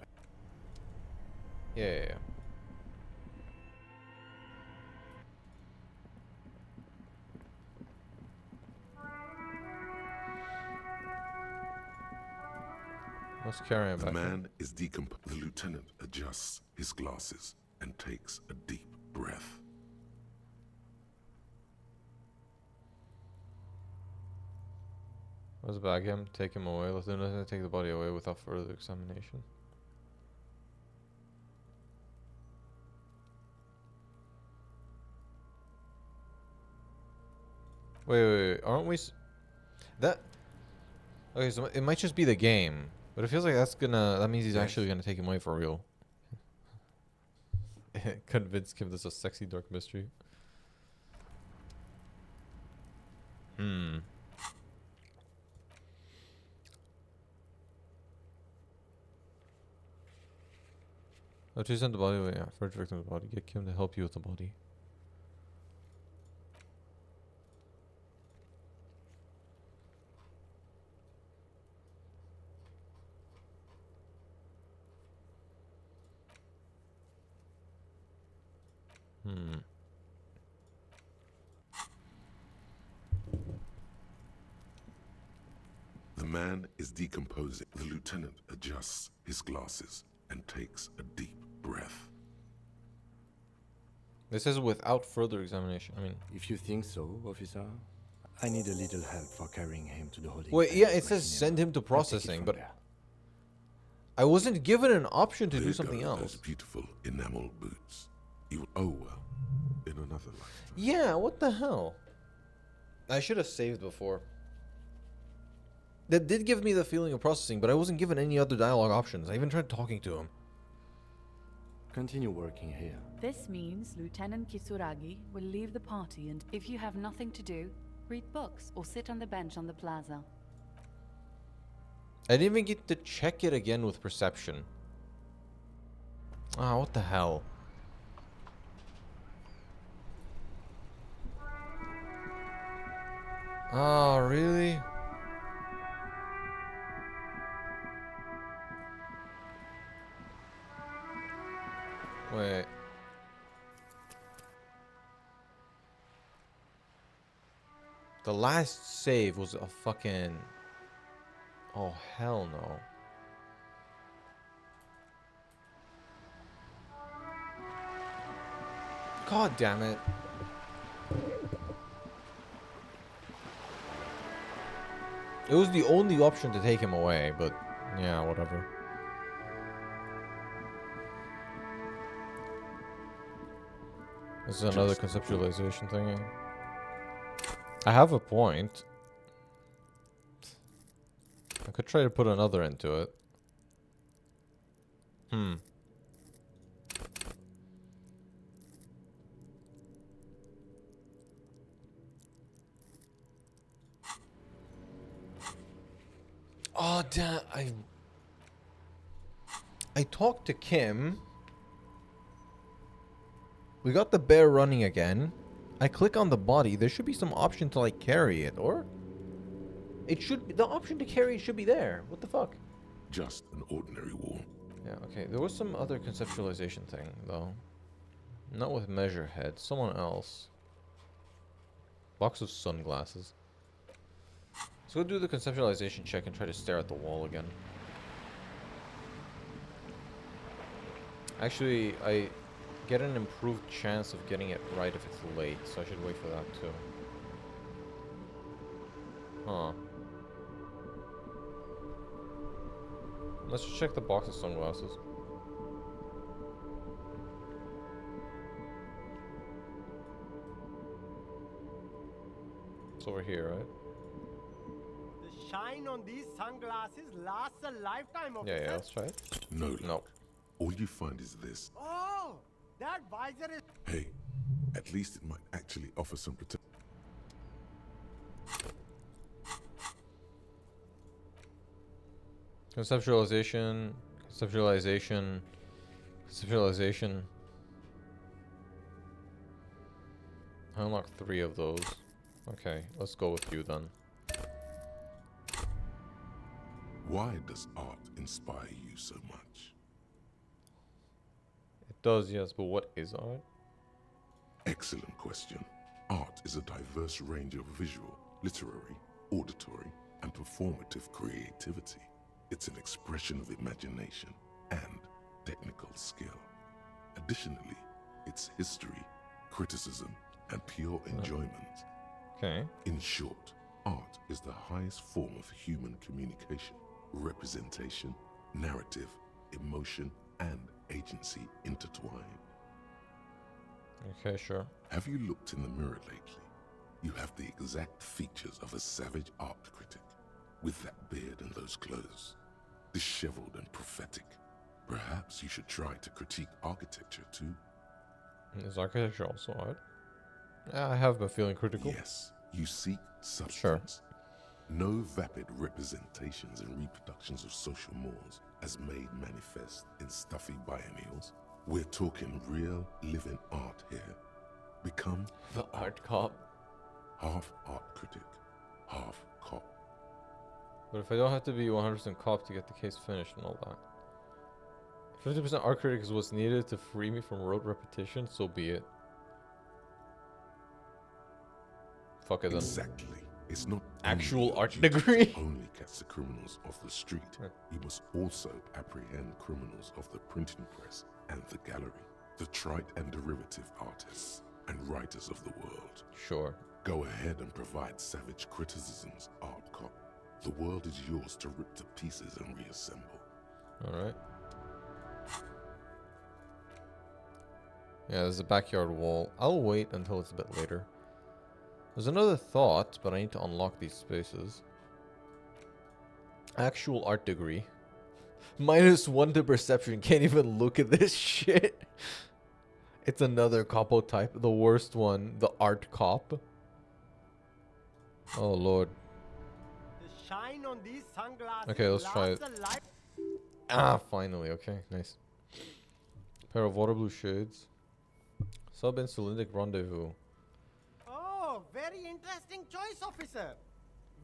Yeah. Let's carry him The back. man is decomposed. The lieutenant adjusts his glasses and takes a deep breath. Let's bag him, take him away. Let's take the body away without further examination. Wait. Aren't we... That... Okay, so it might just be the game. But it feels like that's gonna... That means he's actually gonna take him away for real. Convince him this is a sexy dark mystery. Oh, to send the body away. Yeah, first victim's body. Get Kim to help you with the body. The man is decomposing. The lieutenant adjusts his glasses and takes a deep breath. This is without further examination. I mean, if you think so, officer, I need a little help for carrying him to the holding. Wait, yeah, it says send him to processing, but I wasn't given an option to do something else. Those beautiful enamel boots. Oh well, in another life. Yeah, what the hell? I should have saved before. That did give me the feeling of processing, but I wasn't given any other dialogue options. I even tried talking to him. Continue working here. This means Lieutenant Kisuragi will leave the party, and if you have nothing to do, read books or sit on the bench on the plaza. I didn't even get to check it again with perception. Ah, what the hell? Oh, really? Wait. The last save was a fucking... Oh, hell no. God damn it. It was the only option to take him away, but yeah, whatever. This is another conceptualization thingy. I have a point. I could try to put another into it. Oh, damn. I talked to Kim. We got the bear running again. I click on the body. There should be some option to like carry it, or it should be, the option to carry it should be there. What the fuck? Just an ordinary wall. Yeah, okay. There was some other conceptualization thing though. Not with measure head. Someone else. Box of sunglasses. Let's go do the conceptualization check and try to stare at the wall again. Actually, I get an improved chance of getting it right if it's late, so I should wait for that too. Huh. Let's just check the box of sunglasses. It's over here, right? The shine on these sunglasses lasts a lifetime of Yeah, let's try it. No. All you find is this. Oh, that visor is... Hey, at least it might actually offer some protection. Conceptualization. I unlocked 3 of those. Okay, let's go with you then. Why does art inspire you so much? It does, yes, but what is art? Excellent question. Art is a diverse range of visual, literary, auditory, and performative creativity. It's an expression of imagination and technical skill. Additionally, it's history, criticism, and pure enjoyment. Okay. In short, art is the highest form of human communication, representation, narrative, emotion, and agency intertwined. Okay, sure. Have you looked in the mirror lately? You have the exact features of a savage art critic, with that beard and those clothes, disheveled and prophetic. Perhaps you should try to critique architecture too. Is architecture also art? Yeah, I have been feeling critical. Yes, you seek substance. Sure. No vapid representations and reproductions of social mores as made manifest in stuffy biennials. We're talking real living art here. Become the art cop. Half art critic, half cop. But if I don't have to be 100% cop to get the case finished and all that. 50% art critic is what's needed to free me from rote repetition, so be it. Fuck it then. Exactly. It's not actual art duty degree. to only catch the criminals off the street. You must also apprehend criminals of the printing press and the gallery, the trite and derivative artists and writers of the world. Sure. Go ahead and provide savage criticisms, art cop. The world is yours to rip to pieces and reassemble. Alright. Yeah, there's a backyard wall. I'll wait until it's a bit later. There's another thought, but I need to unlock these spaces. Actual art degree. -1 to perception. Can't even look at this shit. It's another capo type. The worst one. The art cop. Oh, Lord. The shine on these sunglasses. Okay, let's try it. Ah, finally. Okay, nice. Pair of water blue shades. Sub-insulindic rendezvous. Oh, very interesting choice, officer.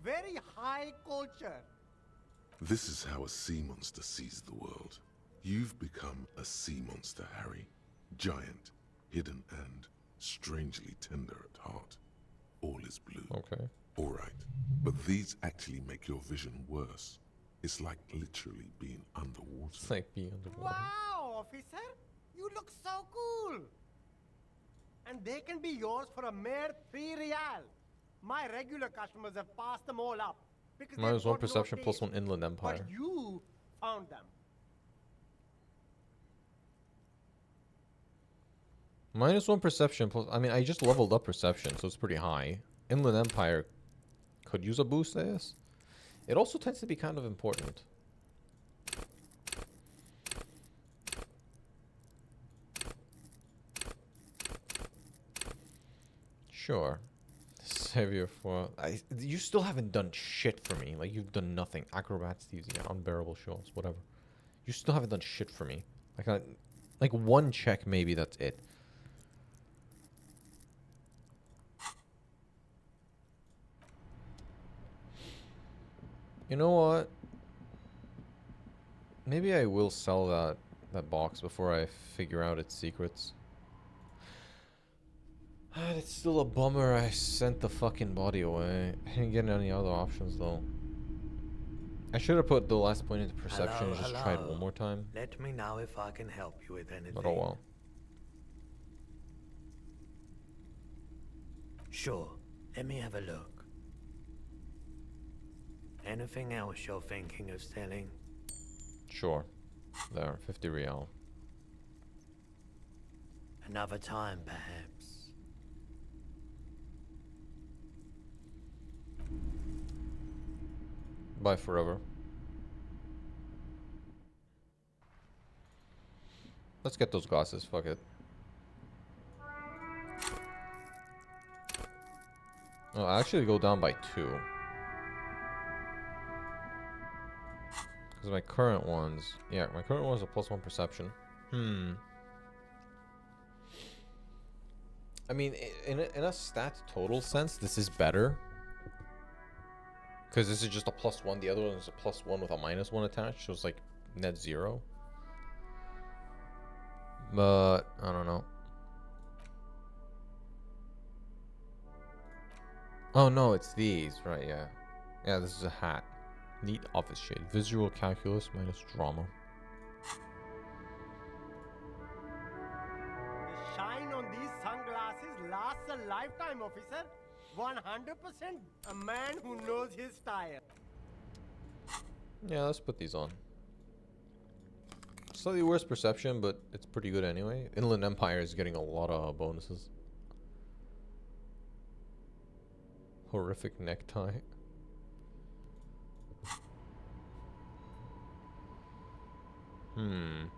Very high culture. This is how a sea monster sees the world. You've become a sea monster, Harry. Giant, hidden, and strangely tender at heart. All is blue. Okay. All right. But these actually make your vision worse. It's like literally being underwater. It's like being underwater. Wow, officer. You look so cool. And they can be yours for a mere 3 real. My regular customers have passed them all up. Because Minus they've 1 got no perception plus taste. 1 inland empire. But you found them. -1 perception plus... I mean, I just leveled up perception, so it's pretty high. Inland empire could use a boost, I guess. It also tends to be kind of important. Sure. Savior for... you still haven't done shit for me. Like, you've done nothing. Acrobats, thieves, yeah, unbearable shows, whatever. You still haven't done shit for me. Like one check, maybe, that's it. You know what? Maybe I will sell that box before I figure out its secrets. It's still a bummer I sent the fucking body away. I didn't get any other options though. I should have put the last point into perception and just tried one more time. Let me know if I can help you with anything. But oh well. Sure. Let me have a look. Anything else you're thinking of selling? Sure. There, 50 real. Another time, perhaps. Bye forever. Let's get those glasses, fuck it. Oh, I actually go down by 2. Because my current ones... Yeah, my current ones are +1 perception. I mean, in a stat total sense, this is better. Because this is just a +1. The other one is a +1 with a -1 attached. So it's like net 0. But, I don't know. Oh, no, it's these. Right, yeah. Yeah, this is a hat. Neat office shade. Visual calculus minus drama. The shine on these sunglasses lasts a lifetime, officer. 100% a man who knows his style. Yeah, let's put these on. Slightly worse perception, but it's pretty good anyway. Inland Empire is getting a lot of bonuses. Horrific necktie. You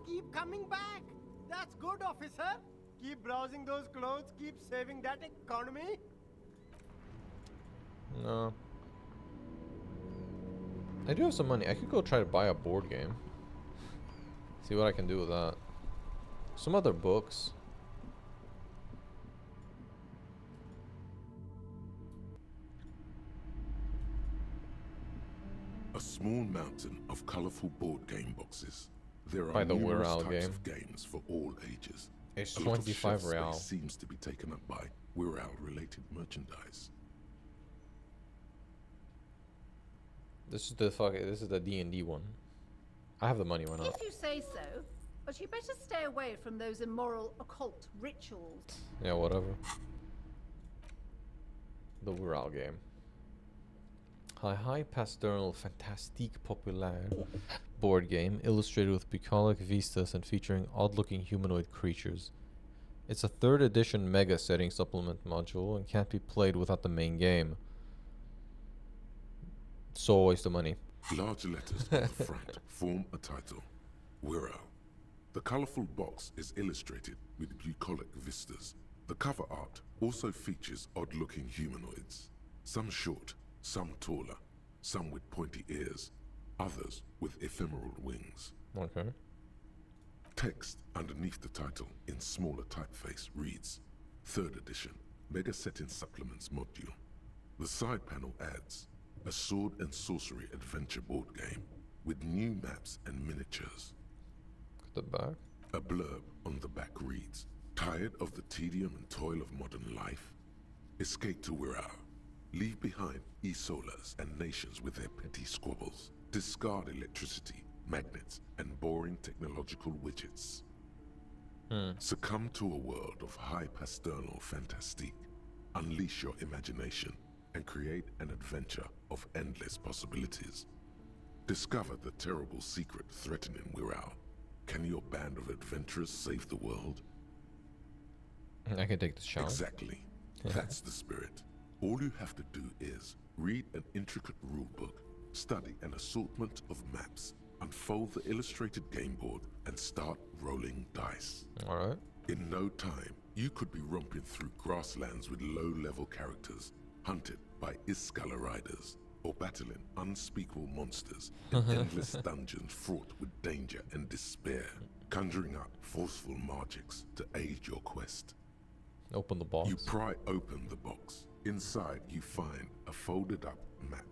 keep coming back. That's good, officer. Keep browsing those clothes, keep saving that economy. No. I do have some money. I could go try to buy a board game. See what I can do with that. Some other books. A small mountain of colorful board game boxes. There are By the numerous Wirral types game. of games for all ages. It's A lot of 25 shelf real. space seems to be taken up by Wirral-related merchandise. This is the D&D one. I have the money, why not? If you say so, but you better stay away from those immoral occult rituals. Yeah, whatever. The Wirral game. High pastoral fantastique populaire board game illustrated with bucolic vistas and featuring odd-looking humanoid creatures. It's a 3rd edition mega setting supplement module and can't be played without the main game. So a waste of money. Large letters on the front form a title. Wirral. The colorful box is illustrated with bucolic vistas. The cover art also features odd-looking humanoids. Some short, some taller, some with pointy ears, others with ephemeral wings. Okay. Text underneath the title in smaller typeface reads, 3rd edition, Mega Setting Supplements module. The side panel adds, a sword and sorcery adventure board game with new maps and miniatures. The back? A blurb on the back reads, tired of the tedium and toil of modern life? Escape to Wirral. Leave behind e-solas and nations with their petty squabbles. Discard electricity, magnets, and boring technological widgets. Succumb to a world of high pastoral fantastique. Unleash your imagination and create an adventure of endless possibilities. Discover the terrible secret threatening Wirral. Can your band of adventurers save the world? I can take this shot. Exactly. That's the spirit. All you have to do is read an intricate rulebook, study an assortment of maps, unfold the illustrated game board, and start rolling dice. Alright. In no time, you could be romping through grasslands with low-level characters, hunted by Iskala riders, or battling unspeakable monsters in endless dungeons fraught with danger and despair, conjuring up forceful magics to aid your quest. Open the box. You pry open the box. Inside, you find a folded-up map,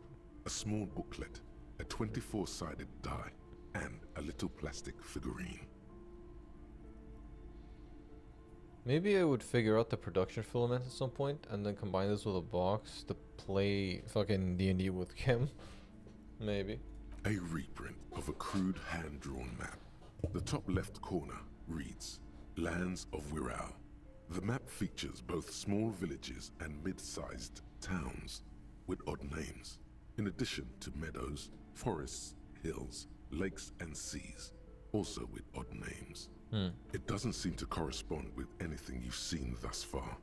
a small booklet, a 24-sided die, and a little plastic figurine. Maybe I would figure out the production filament at some point and then combine this with a box to play fucking D&D with Kim. Maybe. A reprint of a crude hand-drawn map. The top left corner reads, Lands of Wirral. The map features both small villages and mid-sized towns with odd names, in addition to meadows, forests, hills, lakes, and seas, also with odd names. It doesn't seem to correspond with anything you've seen thus far.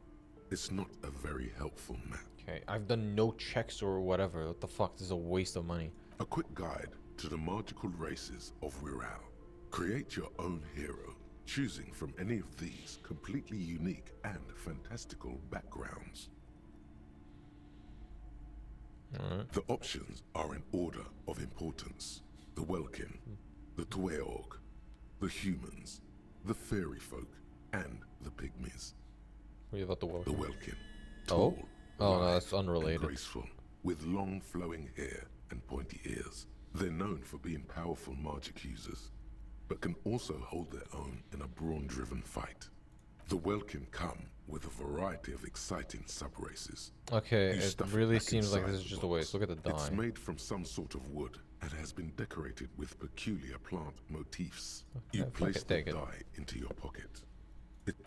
It's not a very helpful map. Okay, I've done no checks or whatever. What the fuck? This is a waste of money. A quick guide to the magical races of Wirral. Create your own hero, choosing from any of these completely unique and fantastical backgrounds. The options are in order of importance. The Welkin, the Dweorg, the humans, the fairy folk, and the pygmies. What about the Welkin? The Welkin. Oh? Tall, Oh, no, lithe, that's unrelated. and graceful, with long flowing hair and pointy ears. They're known for being powerful magic users, but can also hold their own in a brawn-driven fight. The Welkin come with a variety of exciting sub-races. Okay, You it stuff really back seems like inside this is the just a waste. box. Look at the It's dye. made from some sort of wood and has been decorated with peculiar plant motifs. You Okay, place fuck it, the take it. die into your pocket.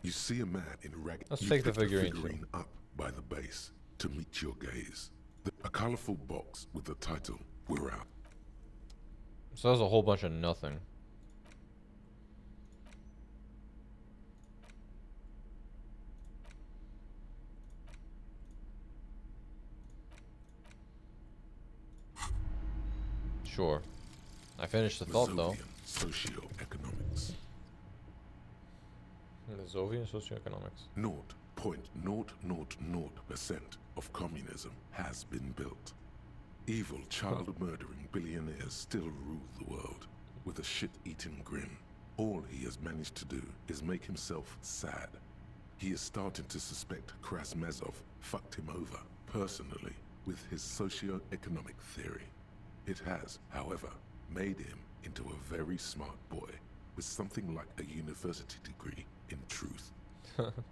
You see a man in ragged. Let's You take the pick figurine too. up by the base to meet your gaze. A colorful box with the title, "We're Out." So that's a whole bunch of nothing. Sure. I finished the thought though. Mazovian socioeconomics. Mazovian socioeconomics. 0.000% of communism has been built. Evil, child-murdering billionaires still rule the world with a shit-eating grin. All he has managed to do is make himself sad. He is starting to suspect Krasmezov fucked him over, personally, with his socio-economic theory. It has, however, made him into a very smart boy with something like a university degree in truth.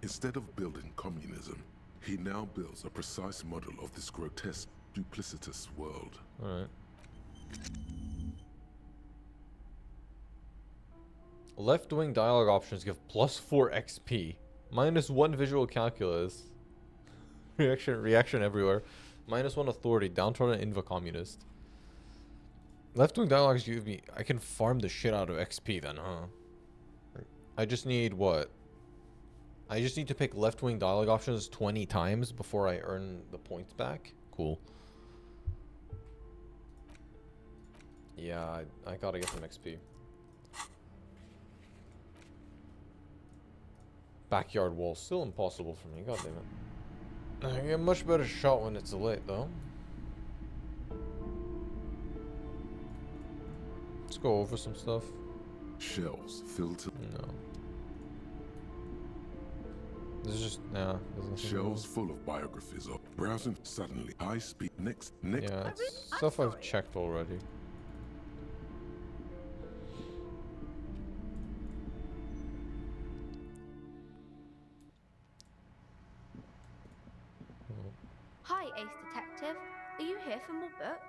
Instead of building communism, he now builds a precise model of this grotesque, duplicitous world. Alright. Left-wing dialogue options give +4 XP, -1 visual calculus, reaction everywhere, -1 authority, downtrodden inva-communist. Left-wing dialogues give me... I can farm the shit out of XP then, huh? I just need what? I just need to pick left-wing dialogue options 20 times before I earn the points back? Cool. Yeah, I gotta get some XP. Backyard wall, still impossible for me, god damn it. I get a much better shot when it's lit though. Let's go over some stuff. Shelves filled to... No. This is just... nah. Shelves full of biographies of browsing suddenly. High speed. Next. Yeah, it's stuff I've checked already. Hi, Ace Detective. Are you here for more books?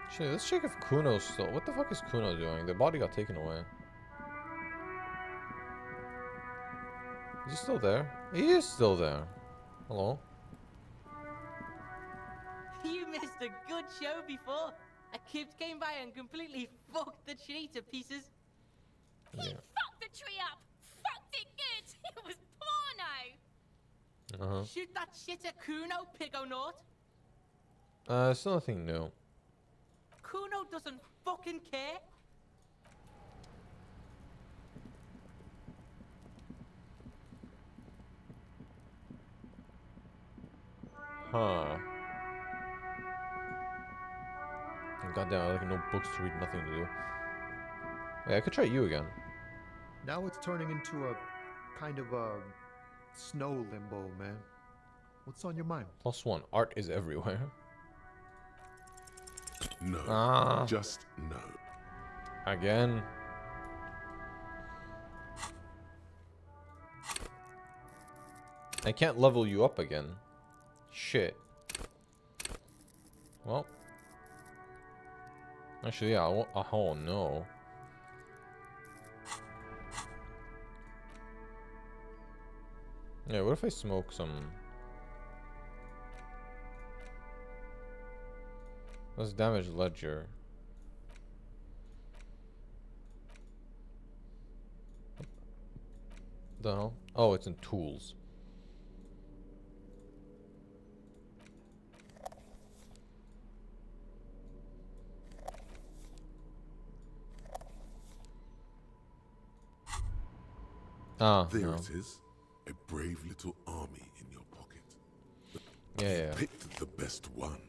Actually, let's check if Kuno's still... What the fuck is Kuno doing? The body got taken away. Is he still there? He is still there. Hello? You missed a good show before. A kid came by and completely fucked the tree to pieces. Yeah. Fuck the tree up! Fucked it good! It was porno! Uh-huh. Shoot that shit at Kuno, Pigonaut. Still nothing new. Kuno doesn't fucking care. Huh. Goddamn, I like no books to read, nothing to do. Wait, I could try you again. Now it's turning into a kind of a snow limbo, man. What's on your mind? +1. Art is everywhere. No. Just no. Again. I can't level you up again. Shit. Well. Actually, yeah. Oh, no. Yeah, what if I smoke some... Let's damage ledger. The hell? Oh, it's in tools. There no. it is. A brave little army in your pocket. Yeah. Picked the best one.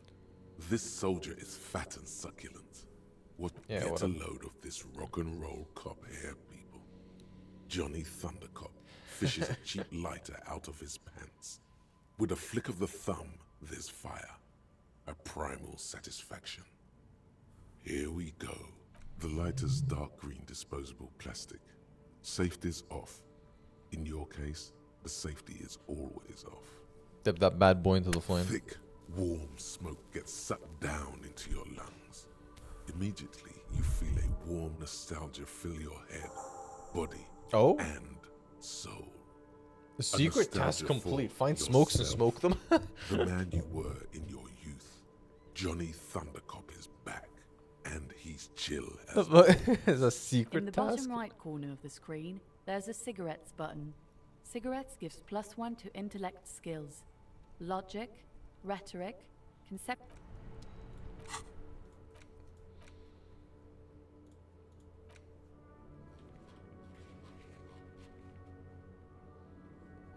This soldier is fat and succulent. Yeah, Get what a load of this rock and roll cop hair, people. Johnny Thundercop fishes a cheap lighter out of his pants. With a flick of the thumb, there's fire. A primal satisfaction. Here we go. The lighter's dark green disposable plastic. Safety's off. In your case, the safety is always off. Dip that bad boy into the flame. Thick, warm smoke gets sucked down into your lungs. Immediately, you feel a warm nostalgia fill your head, body, and soul. The secret task complete. Find smokes and smoke them. The man you were in your youth. Johnny Thundercop is back, and he's chill as It's a secret In the task. bottom right corner of the screen, there's a cigarettes button. Cigarettes gives +1 to intellect skills. Logic, rhetoric, concept...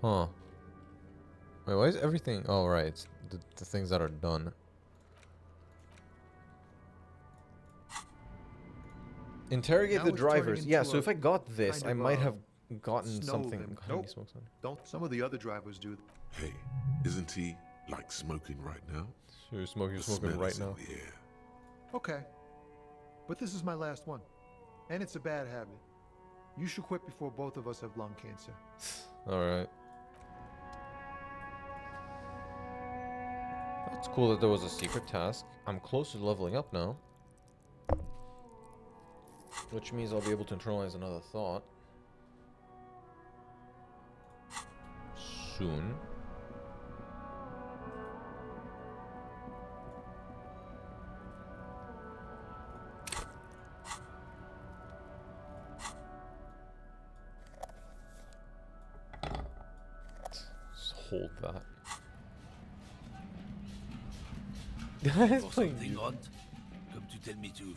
Huh. Wait, why is everything... Oh, right. It's the things that are done. Interrogate Now the it's turning drivers. Yeah, into so a if I got this, kind I of, might have gotten snow something. limit. How many Nope. smokes on? Don't some of the other drivers do? Hey, isn't he like smoking right now? Sure, smoking The smoking smell right is in now. the air. Okay. But this is my last one. And it's a bad habit. You should quit before both of us have lung cancer. Alright. That's cool that there was a secret task. I'm close to leveling up now. Which means I'll be able to internalize another thought. Soon. Just hold that. Guys For playing something music. hot, come to tell me to.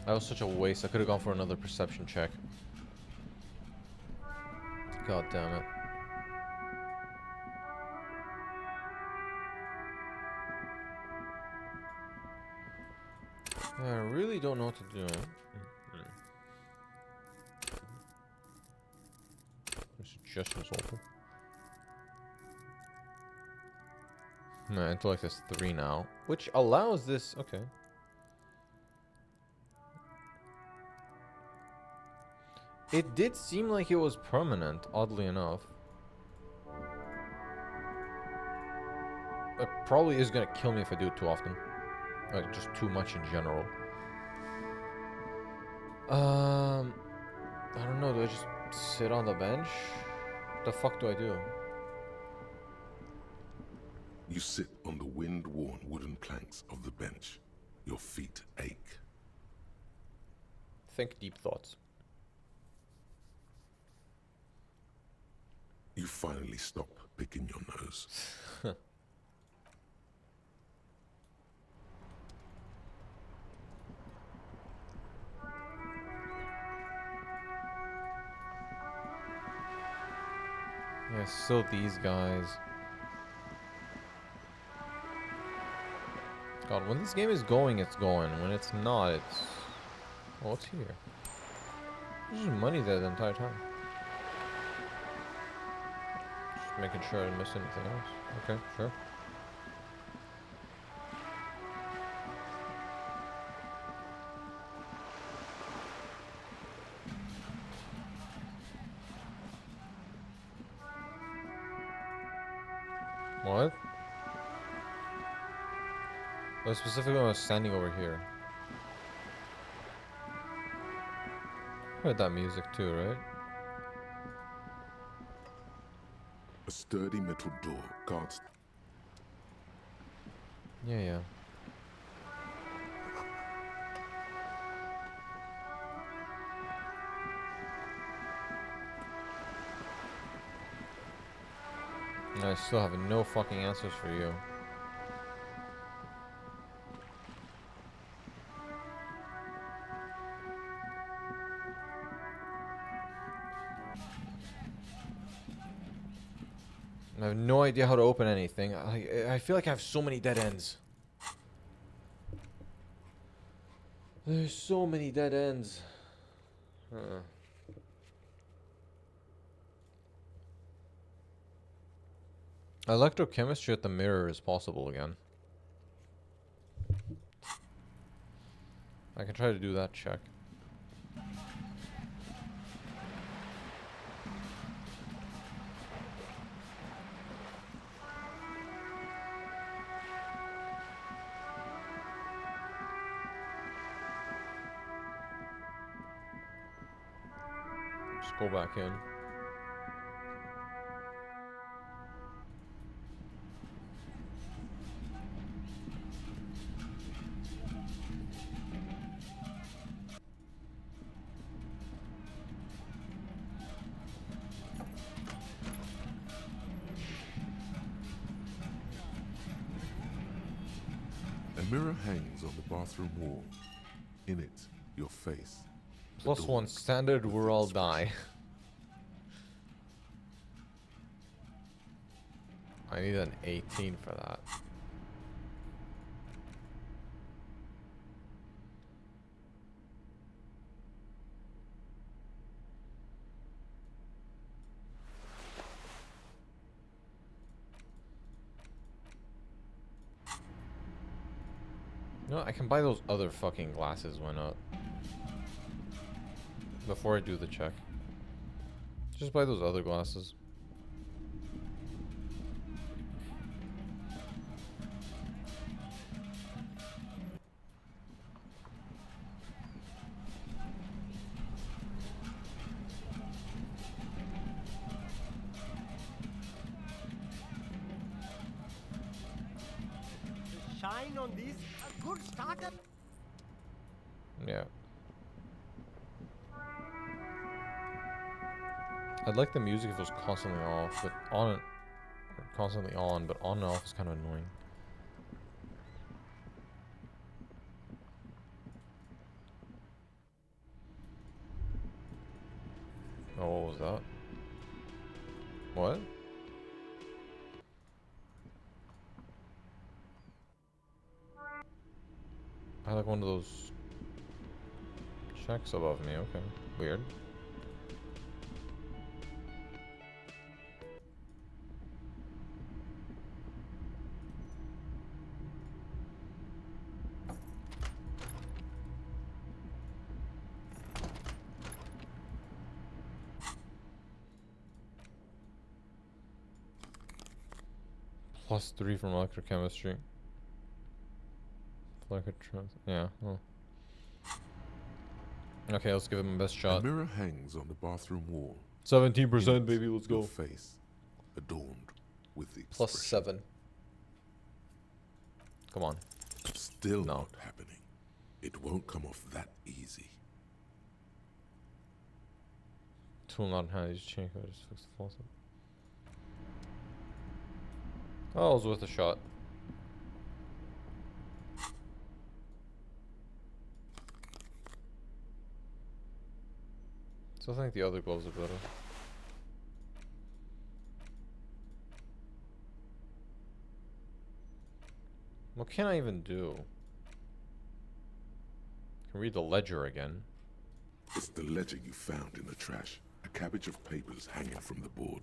That was such a waste. I could have gone for another perception check. God damn it. Yeah, I really don't know what to do. Suggestions open. My intellect is 3 now, which allows this. Okay. It did seem like it was permanent, oddly enough. It probably is gonna kill me if I do it too often. Like, just too much in general. I don't know, do I just sit on the bench? What the fuck do I do? You sit on the wind-worn wooden planks of the bench. Your feet ache. Think deep thoughts. You finally stop picking your nose. Yeah, still these guys. God, when this game is going, it's going. When it's not, it's... Oh, what's here? There's just money there the entire time. Just making sure I didn't miss anything else. Okay, sure. What? Oh, specifically when I was standing over here. Heard that music too, right? A sturdy metal door guards. Yeah. And I still have no fucking answers for you. I have no idea how to open anything. I feel like I have so many dead ends. There's so many dead ends. Electrochemistry at the mirror is possible again. I can try to do that check. Just go back in. A mirror hangs on the bathroom wall. In it, your face. +1 standard, we're all die. I need an 18 for that. No, I can buy those other fucking glasses, why not? Before I do the check. Just buy those other glasses. Shine on these, a good starter. Yeah. I'd like the music if it was constantly off, but on it, or constantly on, but on and off is kind of annoying. Oh, what was that? What? I like one of those checks above me, okay. Weird. +3 from electrochemistry. Yeah. Oh. Okay, let's give it my best shot. A mirror hangs on the bathroom wall. 17%, baby. Let's go. Your face, adorned with the +7. Come on. Still not happening. It won't come off that easy. Tool not in hand. Just change. I just fix the faucet. Oh, it was worth a shot. So I think the other gloves are better. What can I even do? I can read the ledger again. It's the ledger you found in the trash. A cabbage of papers hanging from the board.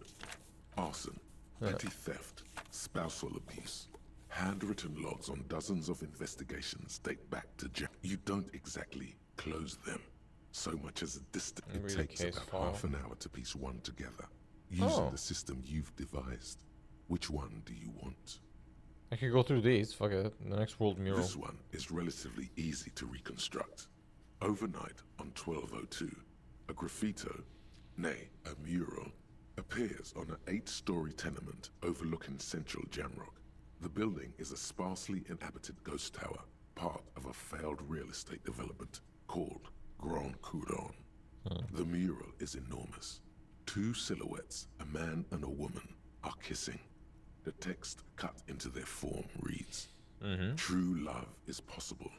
Arson, petty theft, spousal abuse. Handwritten logs on dozens of investigations date back to Jack. You don't exactly close them. So much as a distance. It takes about half an hour to piece one together. Using the system you've devised. Which one do you want? I could go through these. Fuck it. The next world mural. This one is relatively easy to reconstruct. Overnight on 1202, a graffito, nay, a mural, appears on an 8-story tenement overlooking central Jamrock. The building is a sparsely inhabited ghost tower, part of a failed real estate development called Grand Couronne. The mural is enormous. 2 silhouettes, a man and a woman, are kissing. The text cut into their form reads, True love is possible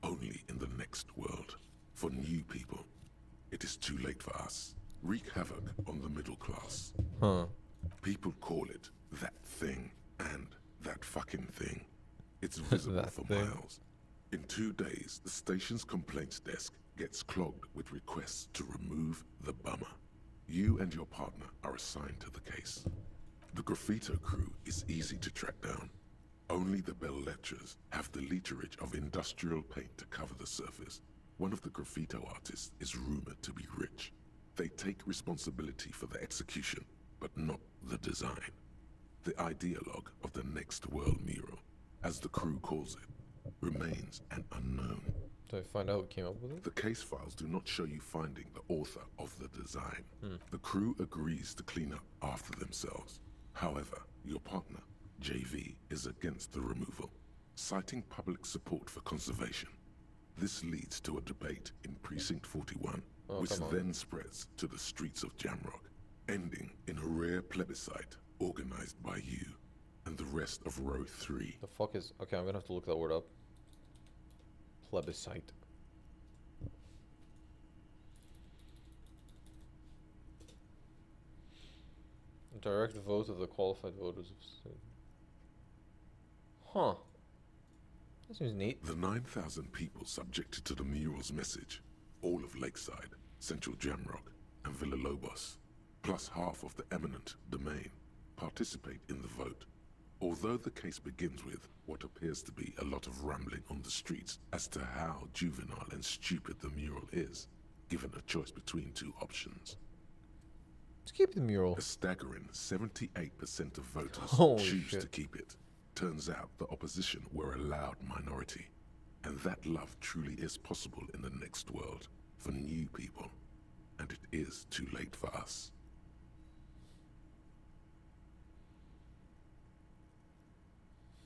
only in the next world. For new people, it is too late for us. Wreak havoc on the middle class. People call it that thing and that fucking thing. It's visible for miles. In 2 days, the station's complaints desk gets clogged with requests to remove the bummer. You and your partner are assigned to the case. The graffito crew is easy to track down. Only the bell lectures have the literage of industrial paint to cover the surface. One of the graffito artists is rumored to be rich. They take responsibility for the execution, but not the design. The ideologue of the next world mural, as the crew calls it, remains an unknown. Do I find out who came up with it? The case files do not show you finding the author of the design. The crew agrees to clean up after themselves. However, your partner, JV, is against the removal, citing public support for conservation. This leads to a debate in Precinct 41, which then spreads to the streets of Jamrock, ending in a rare plebiscite organized by you and the rest of Row 3. The fuck is... Okay, I'm gonna have to look that word up. Plebiscite. Direct vote of the qualified voters of state. Huh. That seems neat. The 9,000 people subjected to the mural's message, all of Lakeside, Central Jamrock, and Villalobos, plus half of the eminent domain, participate in the vote. Although the case begins with what appears to be a lot of rambling on the streets as to how juvenile and stupid the mural is, given a choice between 2 options. Let's keep the mural. A staggering 78% of voters choose to keep it. Turns out the opposition were a loud minority, and that love truly is possible in the next world for new people, and it is too late for us.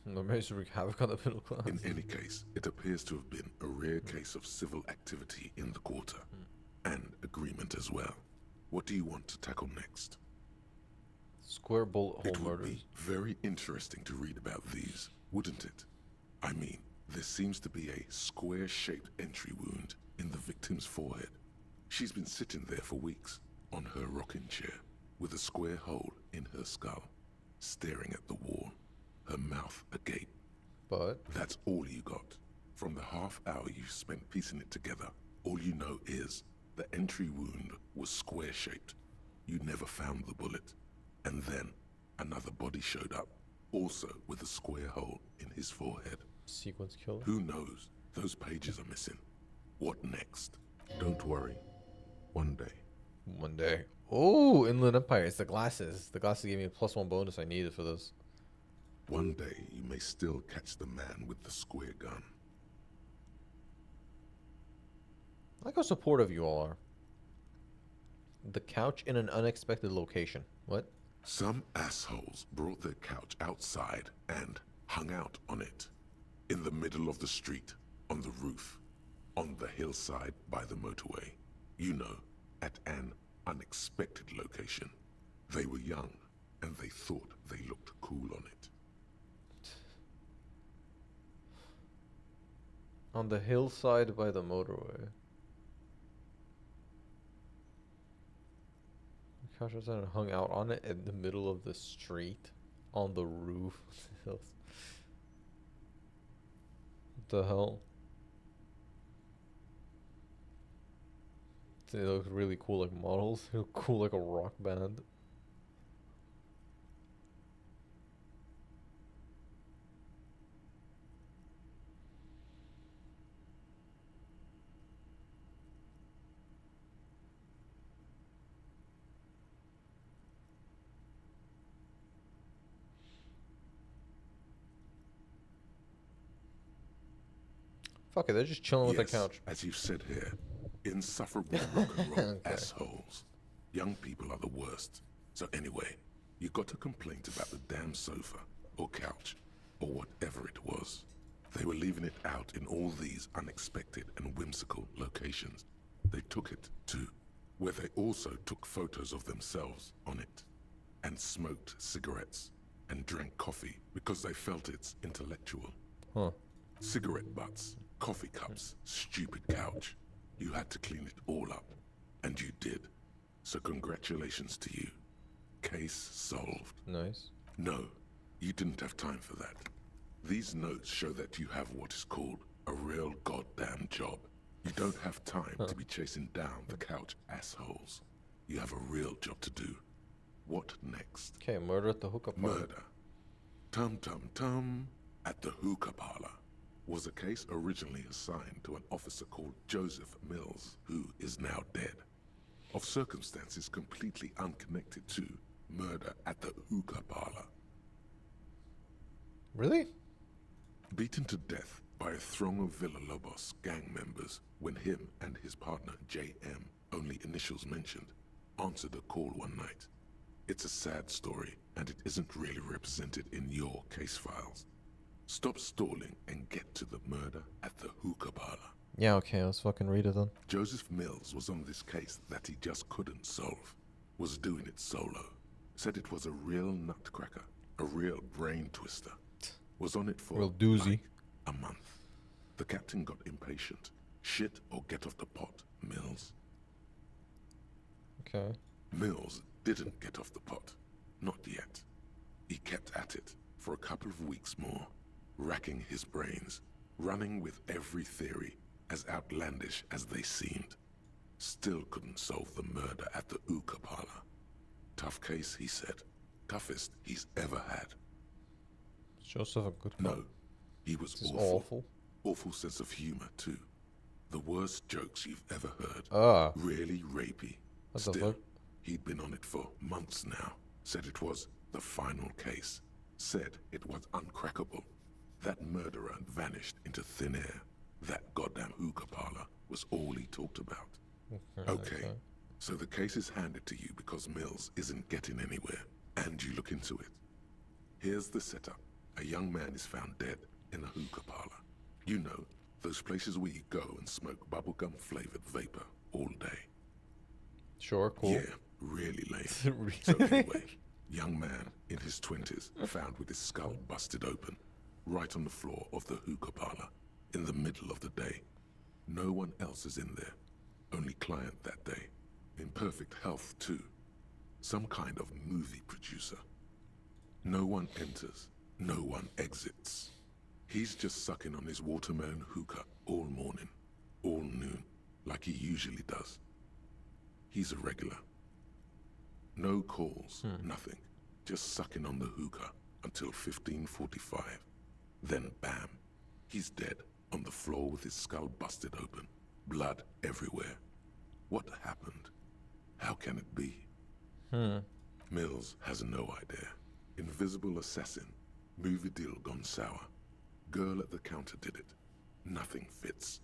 The measures wreak havoc on the middle class. In any case, it appears to have been a rare case of civil activity in the quarter, and agreement as well. What do you want to tackle next? Square bullet hole It would murders. be very interesting to read about these, wouldn't it? I mean, there seems to be a square-shaped entry wound in the victim's forehead. She's been sitting there for weeks, on her rocking chair, with a square hole in her skull, staring at the wall, her mouth agape. But that's all you got. From the half hour you spent piecing it together, all you know is the entry wound was square-shaped. You never found the bullet. And then another body showed up, also with a square hole in his forehead. Sequence killer? Who knows? Those pages are missing. What next? Don't worry. One day. One day. Oh, Inland Empire. It's the glasses. The glasses gave me a +1 bonus I needed for this. One day you may still catch the man with the square gun. I like how supportive you all are. The couch in an unexpected location. What? Some assholes brought their couch outside and hung out on it. In the middle of the street, on the roof, on the hillside by the motorway. You know, at an unexpected location. They were young, and they thought they looked cool on it. On the hillside by the motorway. The couch outside and hung out on it in the middle of the street. On the roof. What the hell? They look really cool like models. They look cool like a rock band. Fuck it, they're just chilling with the couch. As you've said here, insufferable rock and roll assholes. Young people are the worst. So anyway, you got a complaint about the damn sofa, or couch, or whatever it was. They were leaving it out in all these unexpected and whimsical locations. They took it to where they also took photos of themselves on it, and smoked cigarettes, and drank coffee because they felt it's intellectual. Huh. Cigarette butts, coffee cups, stupid couch. You had to clean it all up, and you did. So congratulations to you. Case solved. Nice. No, you didn't have time for that. These notes show that you have what is called A real goddamn job. You don't have time to be chasing down the couch assholes. You have a real job to do. What next? Okay, murder at the hookah parlor. Murder. Tum tum tum. At the hookah parlor was a case originally assigned to an officer called Joseph Mills, who is now dead, of circumstances completely unconnected to murder at the hookah parlor. Really? Beaten to death by a throng of Villalobos gang members when him and his partner J.M., only initials mentioned, answered a call one night. It's a sad story, and it isn't really represented in your case files. Stop stalling and get to the murder at the hookah parlor. Yeah, okay, let's fucking read it then. Joseph Mills was on this case that he just couldn't solve. Was doing it solo. Said it was a real nutcracker, a real brain twister. Was on it for real doozy. Like a month. The captain got impatient. Shit or get off the pot, Mills. Okay. Mills didn't get off the pot. Not yet. He kept at it for a couple of weeks more, racking his brains, running with every theory, as outlandish as they seemed. Still couldn't solve the murder at the hookah parlor. Tough case, he said. Toughest he's ever had. Joseph a good guy. No, he was awful. Awful sense of humor, too. The worst jokes you've ever heard. Really rapey. Still, he'd been on it for months now. Said it was the final case. Said it was uncrackable. That murderer vanished into thin air. That goddamn hookah parlor was all he talked about. Okay, so the case is handed to you because Mills isn't getting anywhere, and you look into it. Here's the setup. A young man is found dead in a hookah parlor. You know, those places where you go and smoke bubblegum-flavored vapor all day. Sure, cool. Yeah, really lame. So anyway, young man in his 20s found with his skull busted open, right on the floor of the hookah parlor, in the middle of the day. No one else is in there. Only client that day. In perfect health, too. Some kind of movie producer. No one enters. No one exits. He's just sucking on his watermelon hookah all morning, all noon, like he usually does. He's a regular. No calls, nothing. Just sucking on the hookah until 15:45. Then bam, he's dead on the floor with his skull busted open, blood everywhere. What happened? How can it be? Mills has no idea. Invisible assassin. Movie deal gone sour. Girl at the counter did it. Nothing fits.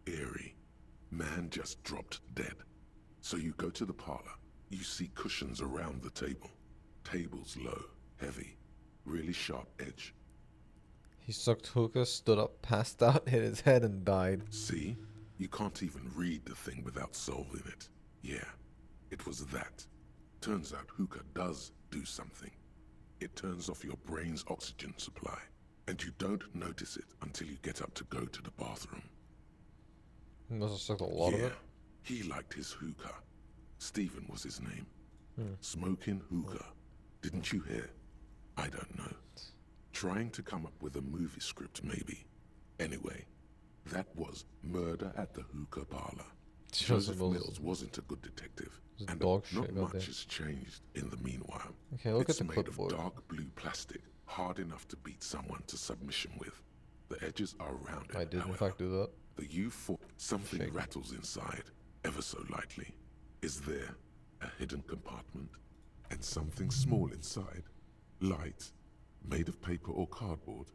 Eerie. Man just dropped dead. So you go to the parlor. You see cushions around the table. Tables low, heavy, really sharp edge. He sucked hookah, stood up, passed out, hit his head, and died. See? You can't even read the thing without solving it. Yeah, it was that. Turns out hookah does do something. It turns off your brain's oxygen supply, and you don't notice it until you get up to go to the bathroom. He must have sucked a lot of it. He liked his hookah. Stephen was his name. Smoking hookah. Didn't you hear? I don't know. Trying to come up with a movie script, maybe. Anyway, that was Murder at the Hookah Parlor. Joseph Mills wasn't a good detective, and not much has changed in the meanwhile. Okay, look at the clipboard. It's made clipboard. of dark blue plastic, hard enough to beat someone to submission with. The edges are rounded. I did, in fact, do that. The U4, something rattles inside, ever so lightly. Is there a hidden compartment? And something small inside? Light, made of paper or cardboard?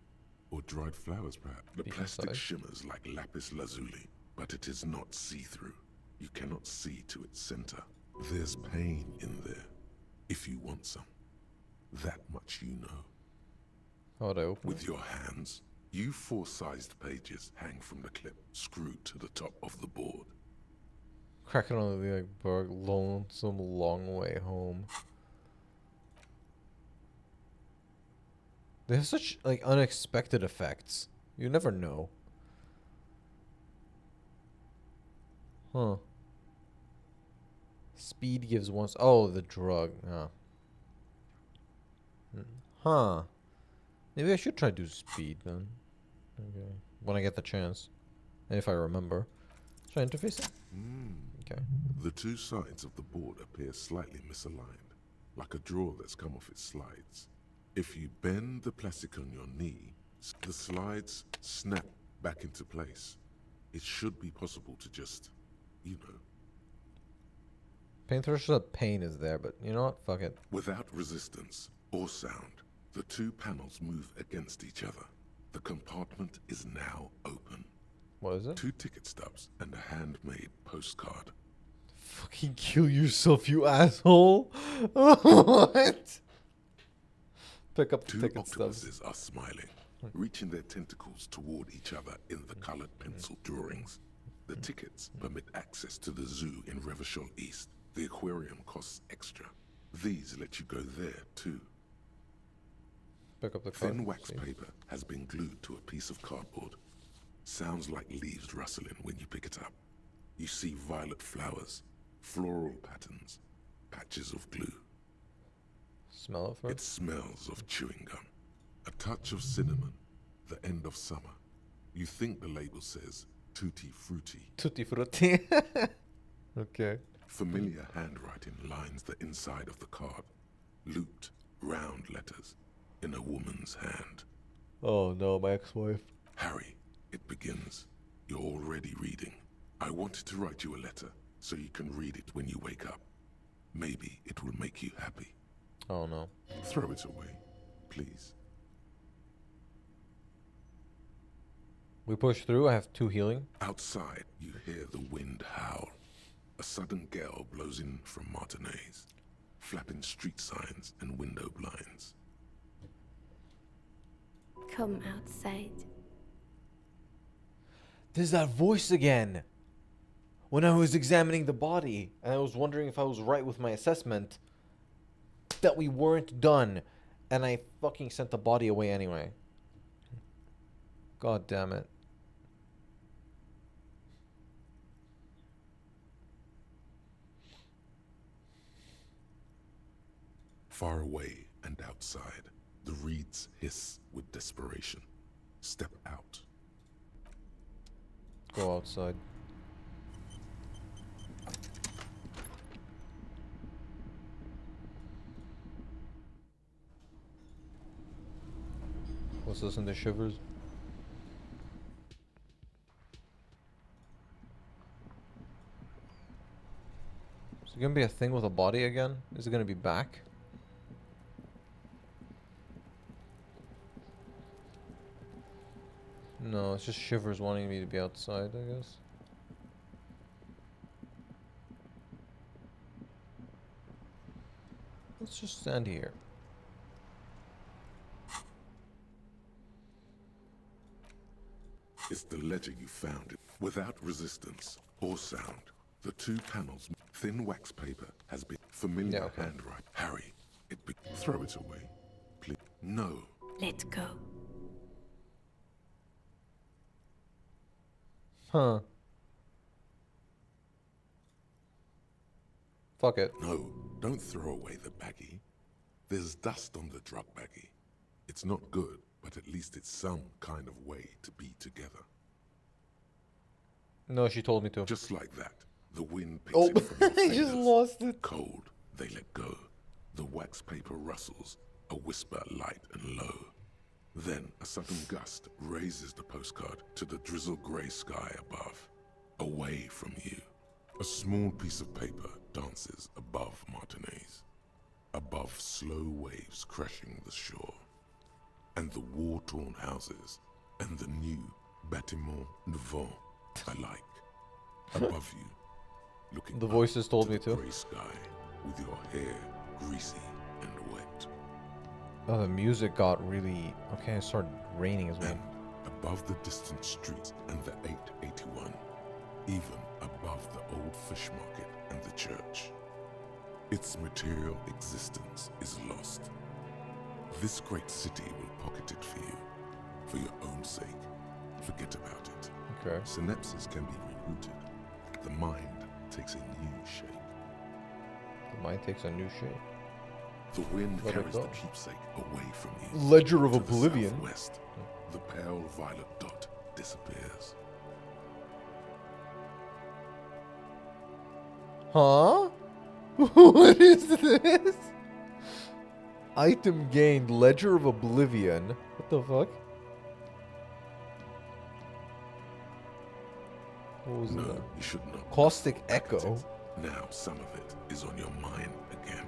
Or dried flowers, perhaps? The plastic shimmers like lapis lazuli, but it is not see-through. You cannot see to its center. There's pain in there, if you want some. That much you know. How would I open With your hands, U4-sized pages hang from the clip, screwed to the top of the board. Cracking on the lonesome long way home. They have such like unexpected effects. You never know. Huh. Speed gives once. Oh, the drug. Huh. Maybe I should try to do speed then. Okay. when I get the chance. And if I remember. Should I interface it? Okay. The two sides of the board appear slightly misaligned, like a drawer that's come off its slides. If you bend the plastic on your knee, the slides snap back into place. It should be possible to just, you know. Paintbrush pain is there, but you know what? Fuck it. Without resistance or sound, the two panels move against each other. The compartment is now open. What is it? 2 ticket stubs and a handmade postcard. Fucking kill yourself, you asshole! What? Pick up the 2 ticket stubs. octopuses are smiling, reaching their tentacles toward each other in the colored pencil drawings. The tickets permit access to the zoo in Revachol East. The aquarium costs extra. These let you go there too. Pick up the card. Thin wax paper has been glued to a piece of cardboard. Sounds like leaves rustling when you pick it up. You see violet flowers, floral patterns, patches of glue. Smell it first? It smells of chewing gum. A touch of cinnamon, the end of summer. You think the label says Tutti Frutti. Tutti Frutti. Okay. Familiar handwriting lines the inside of the card. Looped, round letters in a woman's hand. Oh no, my ex-wife. Harry, it begins. You're already reading. I wanted to write you a letter so you can read it when you wake up. Maybe it will make you happy. Oh no. Throw it away, please. We push through. I have 2 healing. Outside, you hear the wind howl. A sudden gale blows in from Martinez, flapping street signs and window blinds. Come outside. There's that voice again. When I was examining the body, and I was wondering if I was right with my assessment, that we weren't done, and I fucking sent the body away anyway. God damn it. Far away and outside, the reeds hiss with desperation. Step out. Go outside. What's this in the shivers? Is it gonna be a thing with a body again? Is it gonna be back? No, it's just shivers wanting me to be outside, I guess. Let's just stand here. It's the ledger you found. Without resistance or sound, the 2 panels, thin wax paper, has been familiar handwriting. Harry, throw it away, please. No. Let go. Huh. Fuck it. No, don't throw away the baggie. There's dust on the drug baggie. It's not good, but at least it's some kind of way to be together. No, she told me to. Just like that, the wind picks it from your fingers. He just lost it. Cold, they let go. The wax paper rustles, a whisper light and low. Then a sudden gust raises the postcard to the drizzle-grey sky above, away from you. A small piece of paper dances above Martinez, above slow waves crashing the shore, and the war-torn houses, and the new bâtiment nouveau I like. Above you, looking the voices told me the to. grey sky, with your hair greasy and wet. Oh, the music got really... Okay, it started raining as well. And above the distant streets and the 881, even above the old fish market and the church, its material existence is lost. This great city will pocket it for you, for your own sake. Forget about it. Okay. Synapses can be rerouted. The mind takes a new shape. The mind takes a new shape. The wind Let it carries the go. keepsake away from you. Ledger of to the Oblivion. southwest, the pale violet dot disappears. Huh? What is this? Item gained, Ledger of Oblivion. What the fuck? What was No, that? you should not. Caustic Echo. Now some of it is on your mind again.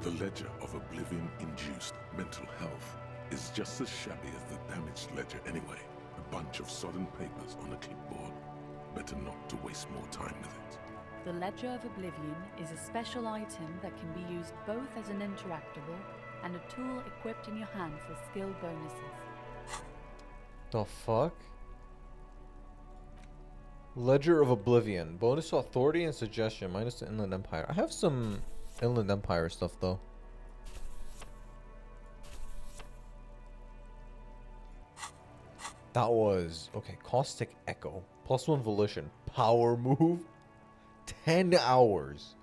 The Ledger of Oblivion-induced mental health is just as shabby as the damaged ledger anyway. A bunch of sodden papers on a clipboard. Better not to waste more time with it. The Ledger of Oblivion is a special item that can be used both as an interactable and a tool equipped in your hand for skill bonuses. The fuck? Ledger of Oblivion. Bonus to authority and suggestion. Minus to Inland Empire. I have some Inland Empire stuff though. That was... Okay, Caustic Echo. +1 Volition. Power move. 10 hours.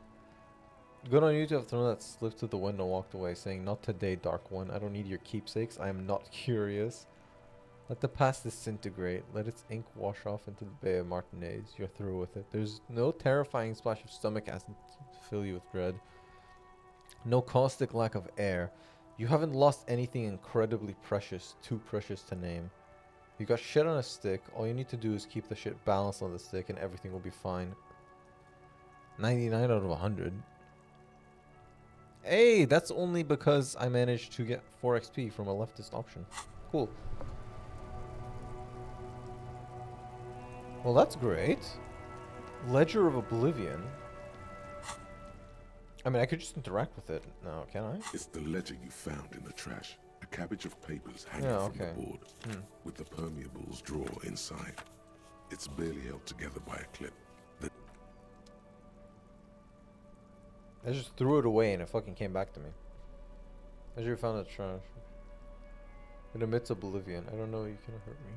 Good on you to have thrown that slip to the window and walked away, saying, "Not today, Dark One. I don't need your keepsakes. I am not curious. Let the past disintegrate. Let its ink wash off into the Bay of Martinez. You're through with it. There's no terrifying splash of stomach acid to fill you with dread. No caustic lack of air. You haven't lost anything incredibly precious, too precious to name. You got shit on a stick. All you need to do is keep the shit balanced on the stick and everything will be fine." 99 out of 100. Hey, that's only because I managed to get 4 XP from a leftist option. Cool. Well, that's great. Ledger of Oblivion. I mean, I could just interact with it now, can I? It's the ledger you found in the trash. A cabbage of papers hanging from the board, with the permeables drawer inside. It's barely held together by a clip. I just threw it away and it fucking came back to me. As you found the trash. It emits oblivion. I don't know, you cannot hurt me.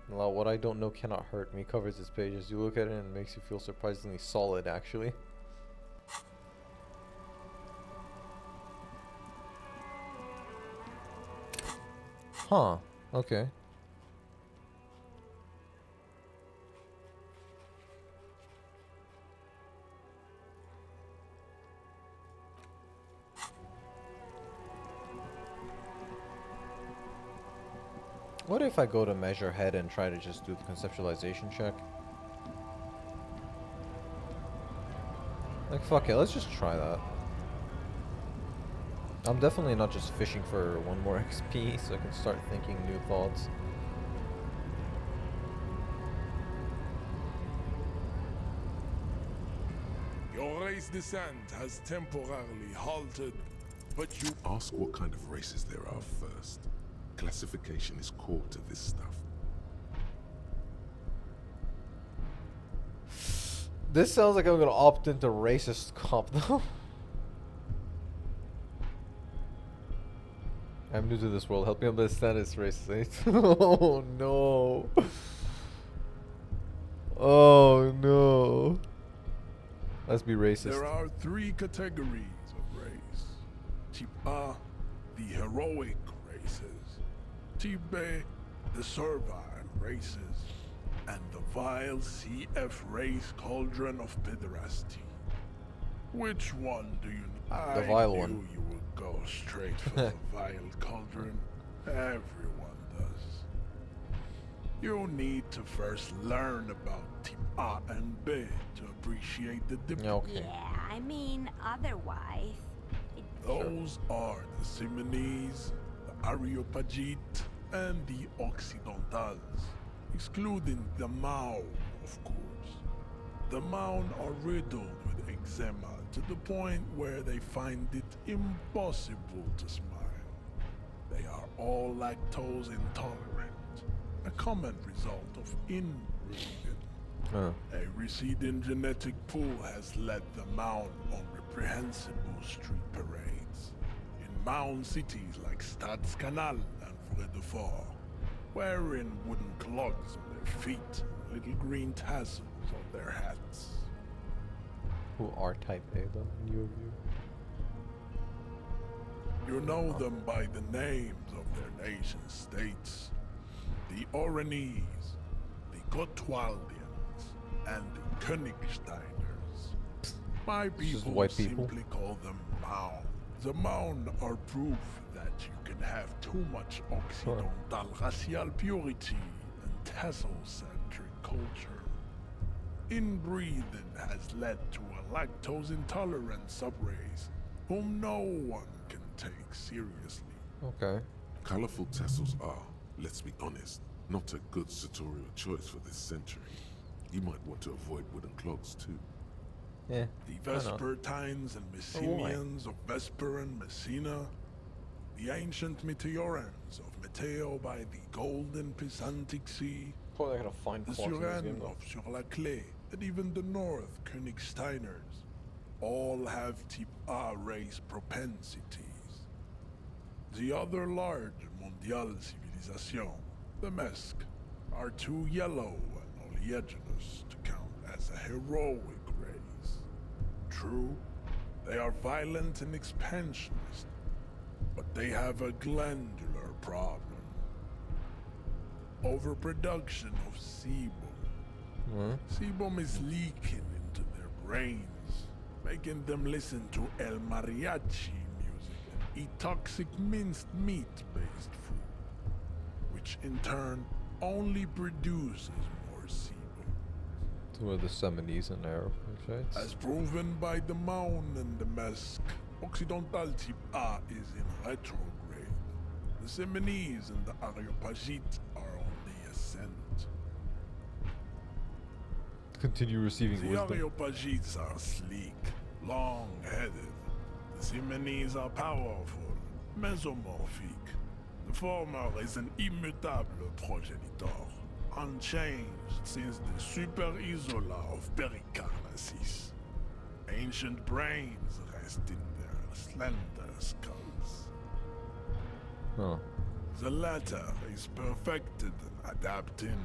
Well, what I don't know cannot hurt me covers this page. As you look at it, and it makes you feel surprisingly solid, actually. Huh. Okay. What if I go to measure head and try to just do the conceptualization check? Like, fuck it, let's just try that. I'm definitely not just fishing for 1 more XP, so I can start thinking new thoughts. Your race descent has temporarily halted, but you... Ask what kind of races there are first. Classification is core to this stuff. This sounds like I'm gonna opt into racist cop though. I'm new to this world. Help me understand this racist. Oh no. Oh no. Let's be racist. There are 3 categories of race. Type A, the heroic races. Type B, the servile races. And the vile CF race cauldron of pederasty. Which one do you need? The vile one. You would go straight for the vile cauldron. Everyone does. You need to first learn about Type A and B to appreciate the difference. Okay. Yeah, I mean, otherwise... Those are the Simonese, the Areopagite, and the Occidentals, excluding the Mao, of course. The Mao are riddled with eczema to the point where they find it impossible to smile. They are all lactose intolerant, a common result of inbreeding. A receding genetic pool has led the Mao on reprehensible street parades in Mao cities like Stadskanal and Vredefort, wearing wooden clogs on their feet and little green tassels on their hats. Who are Type A though, in your view? You know them by the names of their nation states. The Oranese, the Gotwaldians, and the Königsteiners. My people white people? simply call them Maun. The Maun are proof that you can have too much Occidental racial purity and tassel-centric culture. Inbreeding has led to a lactose-intolerant subrace whom no one can take seriously. Okay. Colorful tassels are, let's be honest, not a good sartorial choice for this century. You might want to avoid wooden clogs too. Yeah. The Vespertines and Messenians of Vesper and Messina, the ancient Meteorans of Meteo by the golden Pisantic Sea, Probably gonna find the clogs in this game Suren though. of Sur-la-Clé, and even the North Königsteiners, all have Type A race propensities. The other large Mondial civilization, the Mesk, are too yellow and oleaginous to count as a heroic race. True, they are violent and expansionist, but they have a glandular problem. Overproduction of sebum. Sebum is leaking into their brains, making them listen to El Mariachi music and eat toxic minced meat-based food, which in turn only produces more sebum. Two of the 70s and Arab right? As proven by the Maun and the Mesk, Occidental Type A is in retrograde. The Seminese and the Areopagite are on the ascent. Continue receiving The wisdom. Areopagites are sleek, long-headed. The Seminese are powerful, mesomorphic. The former is an immutable progenitor, unchanged since the Super Isola of Pericarnassus. Ancient brains rest in their slender skulls. Huh. The latter is perfected and adapting.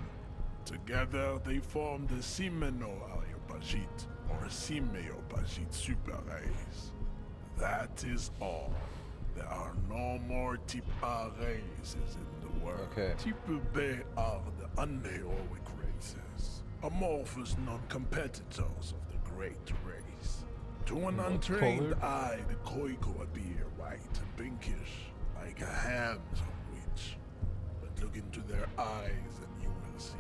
Together they form the Simeno-Areopagite or Simeopagite superrace. That is all. There are no more Type A races in the world. Okay. Type B are the unheroic races, amorphous non-competitors of the great race. To an untrained eye, the Koiko appear white and pinkish, like a ham sandwich. But look into their eyes and you will see.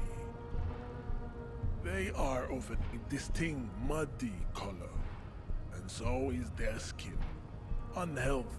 They are of a distinct muddy color, and so is their skin. Unhealthy.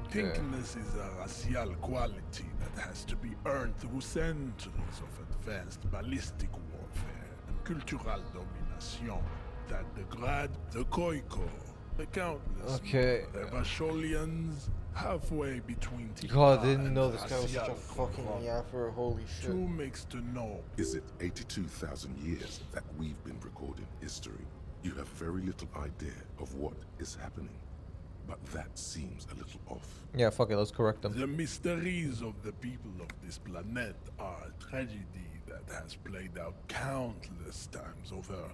Pinkness is a racial quality that has to be earned through centuries of advanced ballistic warfare and cultural domination that degrade the Koiko, the countless Revacholians halfway between God, I didn't know this guy was such a fucking yapper. Holy shit. Too mixed to know. Is it 82,000 years that we've been recording history? You have very little idea of what is happening. But that seems a little off. Yeah, fuck it, let's correct them. The mysteries of the people of this planet are a tragedy that has played out countless times over,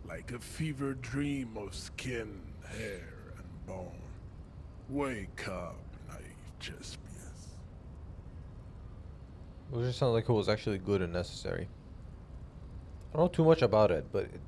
like a fever dream of skin, hair, and bone. Wake up, naive Chespius. It just sounded like it was actually good and necessary. I don't know too much about it, but it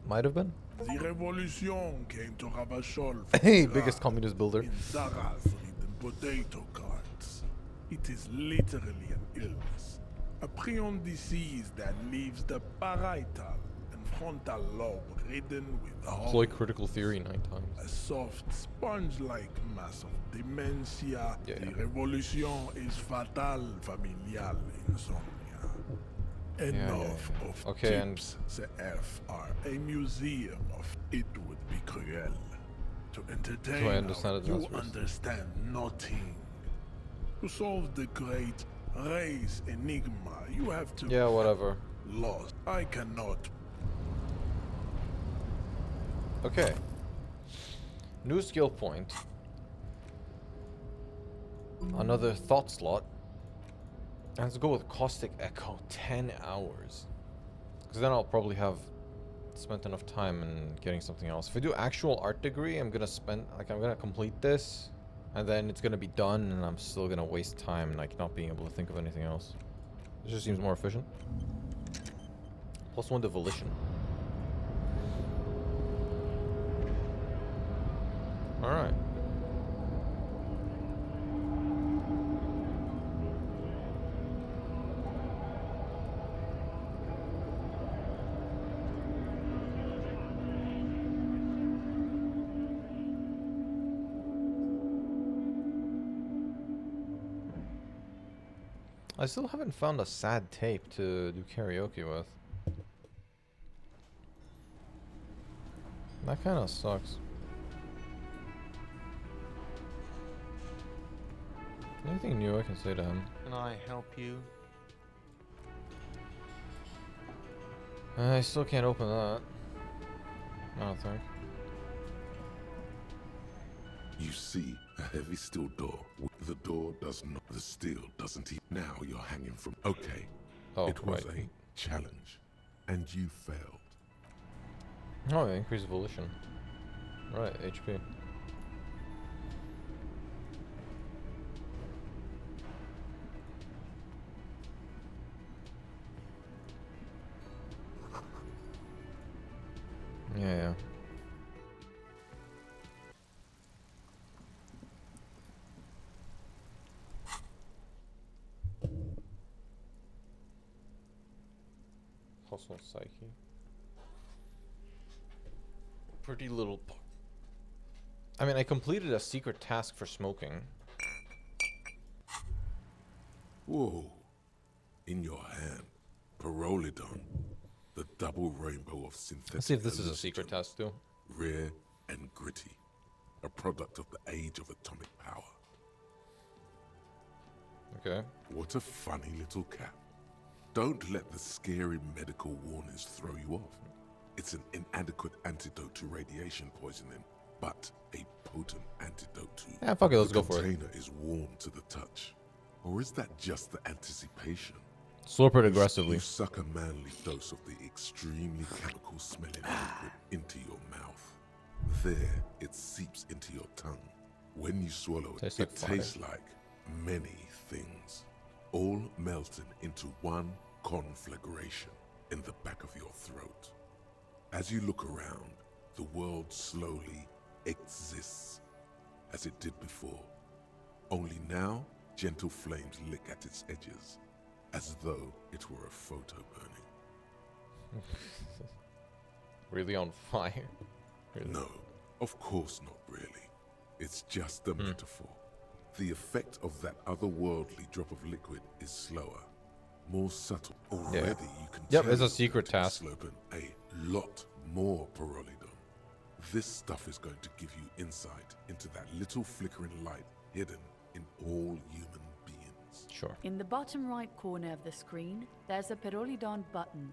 might have been. The revolution came to Ravachol. Hey, biggest communist builder. In Zara's ridden potato carts. It is literally an illness. A prion disease that leaves the parietal and frontal lobe ridden with Deploy critical theory 9 times. a soft sponge-like mass of dementia. The revolution is fatal familial insomnia. Enough of tips. The F are a museum of it would be cruel. To entertain Do I understand it? you understand nothing. To solve the great race enigma, you have to Yeah, whatever. lost. I cannot. Okay. New skill point. Another thought slot. And let's go with Caustic Echo, 10 hours. Because then I'll probably have spent enough time in getting something else. If I do actual art degree, I'm gonna complete this, and then it's gonna be done, and I'm still gonna waste time, like not being able to think of anything else. This just seems more efficient. +1 to volition. All right. I still haven't found a sad tape to do karaoke with. That kind of sucks. Anything new I can say to him? Can I help you? I still can't open that. I don't think. You see a heavy steel door. The door does not. The steel doesn't even. Now you're hanging from. Okay. Oh, it was right. a challenge, and you failed. Oh, increased volition. Right, HP. Yeah. Hustle psyche. Pretty little part. I mean, I completed a secret task for smoking. Whoa. In your hand, Pyrrolidon, the double rainbow of synthetic. Let's see if this is a secret task too. Rare and gritty, a product of the age of atomic power. Okay. What a funny little cap. Don't let the scary medical warnings throw you off. It's an inadequate antidote to radiation poisoning, but a potent antidote to... Yeah, fuck it, let's go for it. The container is warm to the touch. Or is that just the anticipation? Slurp it aggressively. You suck a manly dose of the extremely chemical-smelling liquid into your mouth. There, it seeps into your tongue. When you swallow it, it tastes like many things, all melted into one conflagration in the back of your throat. As you look around, the world slowly exists as it did before. Only now, gentle flames lick at its edges, as though it were a photo burning. Really on fire? Really? No, of course not really. It's just a metaphor. The effect of that otherworldly drop of liquid is slower, more subtle. Already you can tell it's a secret task. Slurping a lot more Pyrrolidon. This stuff is going to give you insight into that little flickering light hidden in all human beings. Sure. In the bottom right corner of the screen, there's a Pyrrolidon button.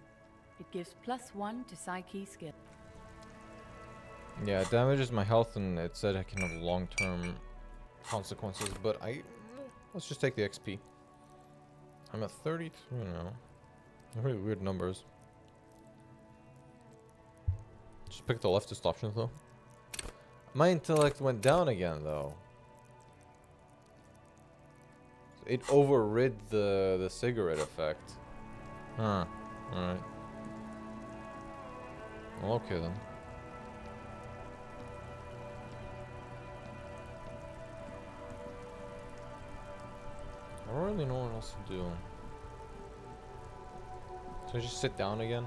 It gives +1 to Psyche skill. Yeah, it damages my health, and it said I can have long-term consequences, but let's just take the XP. I'm at 33 now. Really weird numbers. Just pick the leftist option though. My intellect went down again though. It overrid the cigarette effect. Huh. Alright. Well, okay then. I don't really know what else to do. So I just sit down again?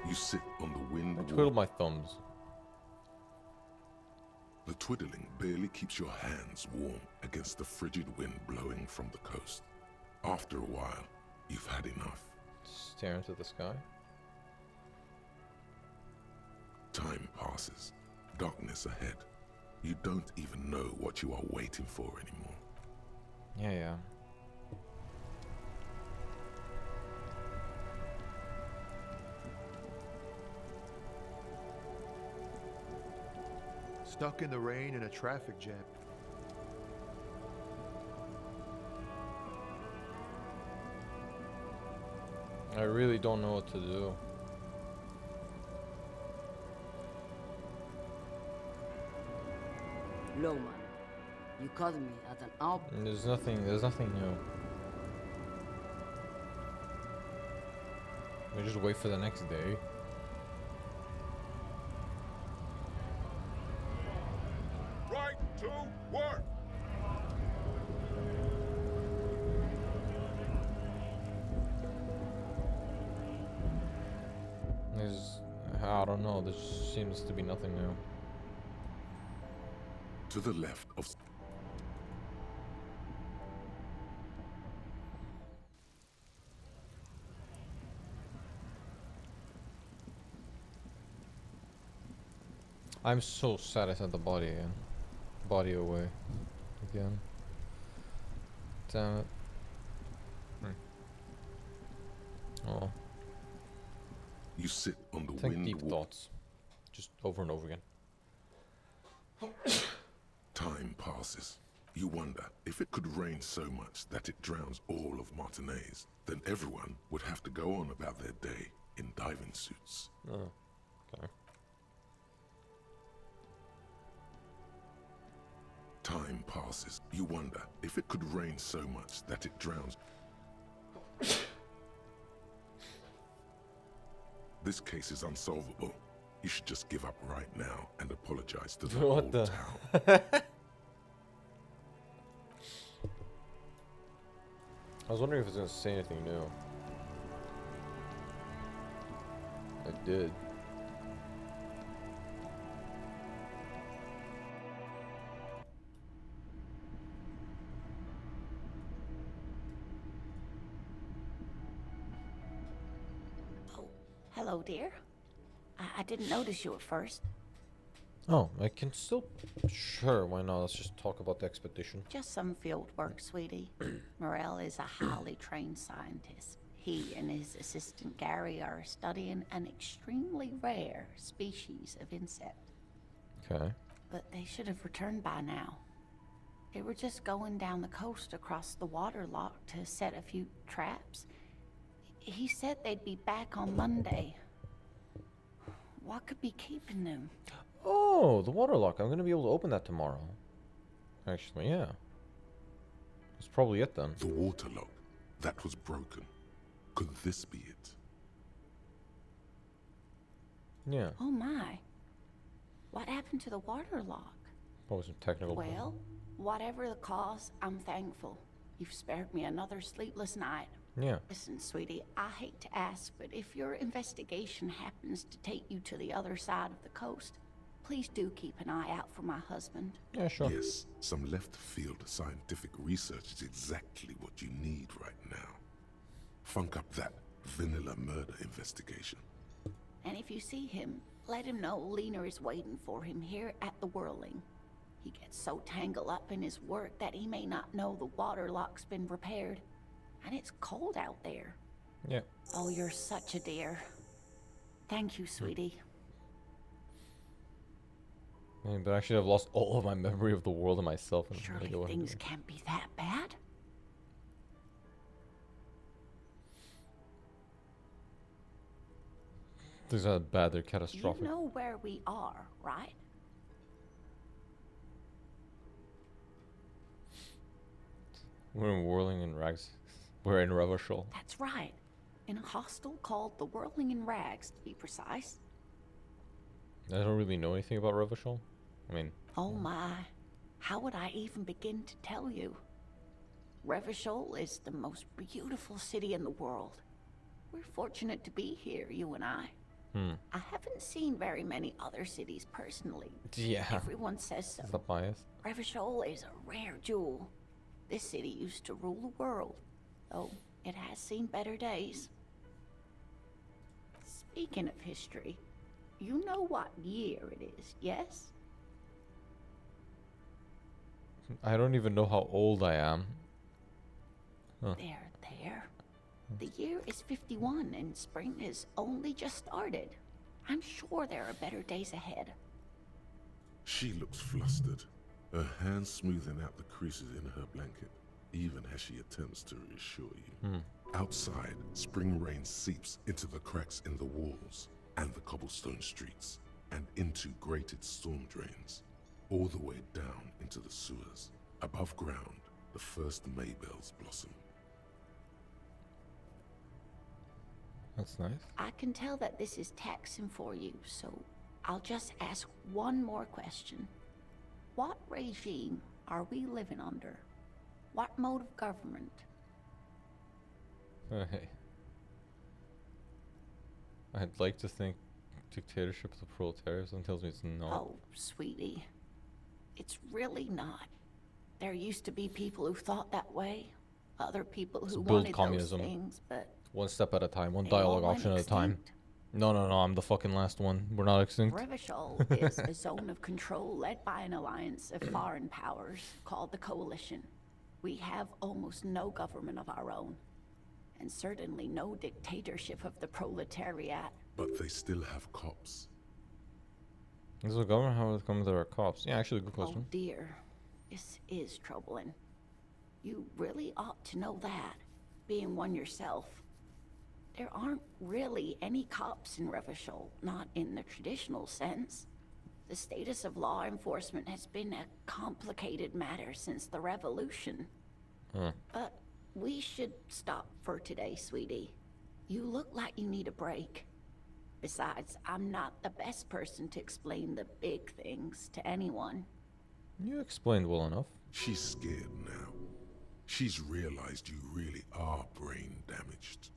You sit on the wind. I twiddle my thumbs. The twiddling barely keeps your hands warm against the frigid wind blowing from the coast. After a while, you've had enough. Stare into the sky. Time passes. Darkness ahead. You don't even know what you are waiting for anymore. Yeah. Stuck in the rain in a traffic jam. I really don't know what to do. Low, man. You caught me at an out. There's nothing new. We just wait for the next day. Right to work! I don't know, there seems to be nothing new. To the left of... I'm so sad I sent the body again. Body away. Again. Damn it. Oh. You sit on the Think wind deep thoughts. Just over and over again. Time passes. You wonder, if it could rain so much that it drowns all of Martinez, then everyone would have to go on about their day in diving suits. Oh, okay. Time passes. You wonder, if it could rain so much that it drowns... This case is unsolvable. You should just give up right now and apologize to the whole town. I was wondering if it's gonna say anything new. It did. Hello, dear. I didn't notice you at first. Oh, I can still... Sure, why not? Let's just talk about the expedition. Just some field work, sweetie. Morel is a highly trained scientist. He and his assistant Gary are studying an extremely rare species of insect. Okay. But they should have returned by now. They were just going down the coast across the water lock to set a few traps. He said they'd be back on Monday. What could be keeping them? Oh, the water lock. I'm gonna be able to open that tomorrow. Actually, yeah. That's probably it then. The water lock. That was broken. Could this be it? Yeah. Oh my. What happened to the water lock? Probably some technical Well, whatever the cause, I'm thankful. You've spared me another sleepless night. Yeah. Listen, sweetie, I hate to ask, but if your investigation happens to take you to the other side of the coast, please do keep an eye out for my husband. Yeah, sure. Yes, some left-field scientific research is exactly what you need right now. Funk up that vanilla murder investigation. And if you see him, let him know Lena is waiting for him here at the Whirling. He gets so tangled up in his work that he may not know the water lock's been repaired. And it's cold out there. Yeah. Oh, you're such a dear. Thank you, sweetie. Man, but actually I've lost all of my memory of the world and myself. And Surely things can't be that bad. Things are bad, they're catastrophic. You know where we are, right? We're in Whirling in Rags. We're in Revachol. That's right. In a hostel called the Whirling in Rags, to be precise. I don't really know anything about Revachol. I mean... Oh my. How would I even begin to tell you? Revachol is the most beautiful city in the world. We're fortunate to be here, you and I. I haven't seen very many other cities personally. Yeah. Everyone says so. Is that biased? Revachol is a rare jewel. This city used to rule the world, though it has seen better days. Speaking of history, you know what year it is, yes? I don't even know how old I am. Huh. There. The year is 51 and spring has only just started. I'm sure there are better days ahead. She looks flustered, her hands smoothing out the creases in her blanket, even as she attempts to reassure you. Outside, spring rain seeps into the cracks in the walls and the cobblestone streets, and into grated storm drains. all the way down into the sewers. Above ground, the first Maybells blossom. That's nice. I can tell that this is taxing for you, so I'll just ask one more question. What regime are we living under? What mode of government? Hey. I'd like to think dictatorship of the proletariat. Something tells me it's not. Oh, sweetie. It's really not. There used to be people who thought that way. Other people who build wanted communism. those things, but One step at a time, one they all dialogue went option at a time. extinct. No, I'm the fucking last one. We're not extinct. Revachol is a zone of control led by an alliance of foreign powers called the Coalition. We have almost no government of our own, and certainly no dictatorship of the proletariat. But they still have cops. Is the government how it come there are cops? Yeah, actually, good Oh question. dear, this is troubling. You really ought to know that, being one yourself. There aren't really any cops in Revachol, not in the traditional sense. The status of law enforcement has been a complicated matter since the revolution. But we should stop for today, sweetie. You look like you need a break. Besides, I'm not the best person to explain the big things to anyone. You explained well enough. She's scared now. She's realized you really are brain damaged.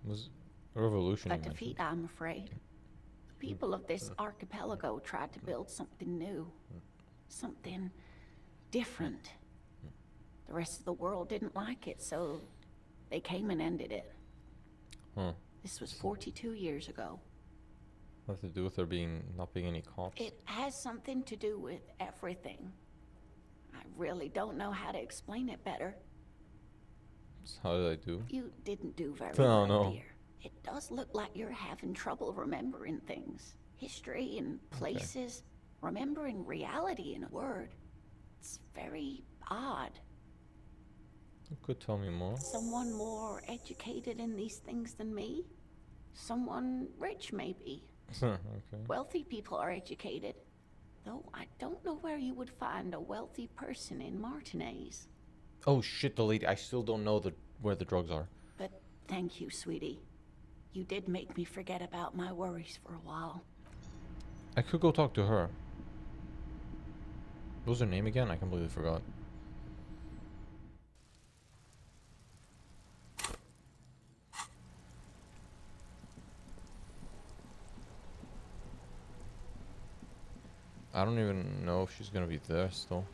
Was a revolution A you mentioned. defeat, I'm afraid. The people of this archipelago tried to build something new. Something different. The rest of the world didn't like it, so they came and ended it. This was 42 years ago. What to do with there not being any cops? It has something to do with everything. I really don't know how to explain it better. So how did I do? You didn't do very Oh, well, no. dear. It does look like you're having trouble remembering things. History and places. Remembering reality in a word. It's very odd. You could tell me more. Someone more educated in these things than me? Someone rich, maybe. Okay. Wealthy people are educated. Though I don't know where you would find a wealthy person in Martinez. Oh shit, the lady. I still don't know where the drugs are. But thank you, sweetie. You did make me forget about my worries for a while. I could go talk to her. What was her name again? I completely forgot. I don't even know if she's gonna be there still.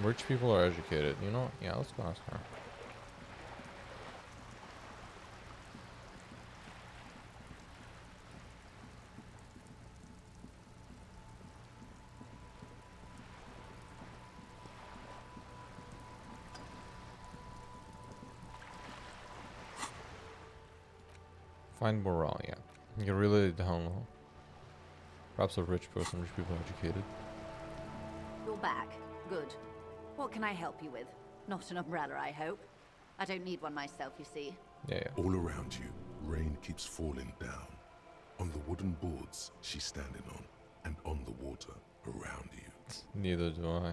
Rich people are educated, you know? Yeah, let's go ask her. Find morale, yeah. You really don't know. Perhaps a rich person, rich people are educated. You're back. Good. What can I help you with? Not an umbrella, I hope. I don't need one myself, you see. Yeah. All around you, rain keeps falling down. On the wooden boards she's standing on, and on the water around you. Neither do I.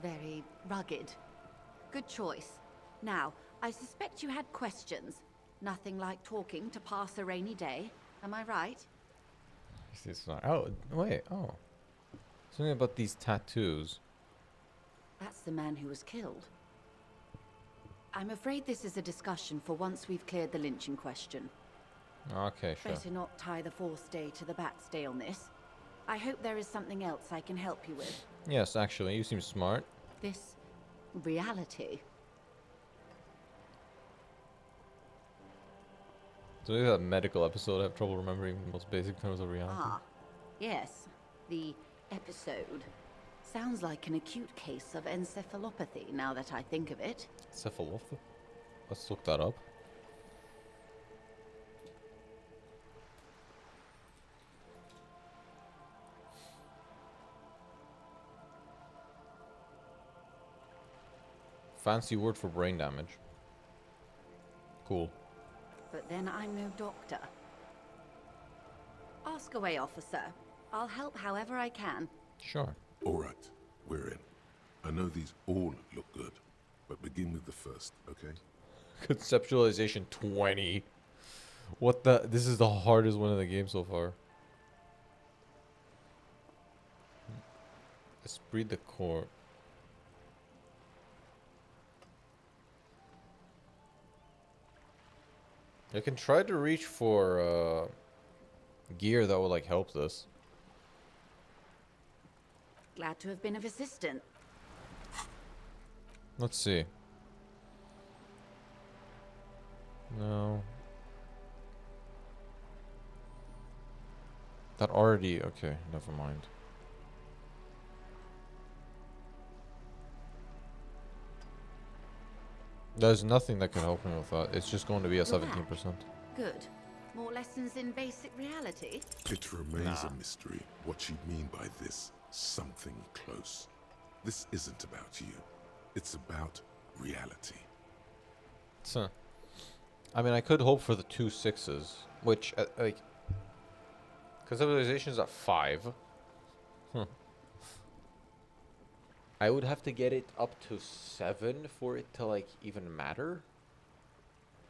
Very rugged. Good choice. Now, I suspect you had questions. Nothing like talking to pass a rainy day. Am I right? It's not. Oh, wait. Oh. Something about these tattoos. That's the man who was killed. I'm afraid this is a discussion for once we've cleared the lynching question. Okay, sure. Better not tie the fourth day to the back stay on this. I hope there is something else I can help you with. Yes, actually, you seem smart. This reality. So maybe that medical episode, I have trouble remembering the most basic terms of reality. Ah, yes. The episode. Sounds like an acute case of encephalopathy, now that I think of it. Cephalopathy? Let's look that up. Fancy word for brain damage. Cool. But then I'm no doctor. Ask away, officer. I'll help however I can. Sure. All right, we're in. I know these all look good, but begin with the first, okay? Conceptualization 20. What the? This is the hardest one in the game so far. Esprit de corps. I can try to reach for gear that will like help this. Glad to have been of assistance. Let's see. No. That already, okay, never mind. There's nothing that can help me with that. It's just going to be a 17%. Good. More lessons in basic reality? It remains a mystery what she'd mean by this something close. This isn't about you. It's about reality. So, I mean, I could hope for the 2 6s, which, like, conceptualization is at 5. I would have to get it up to 7 for it to, like, even matter.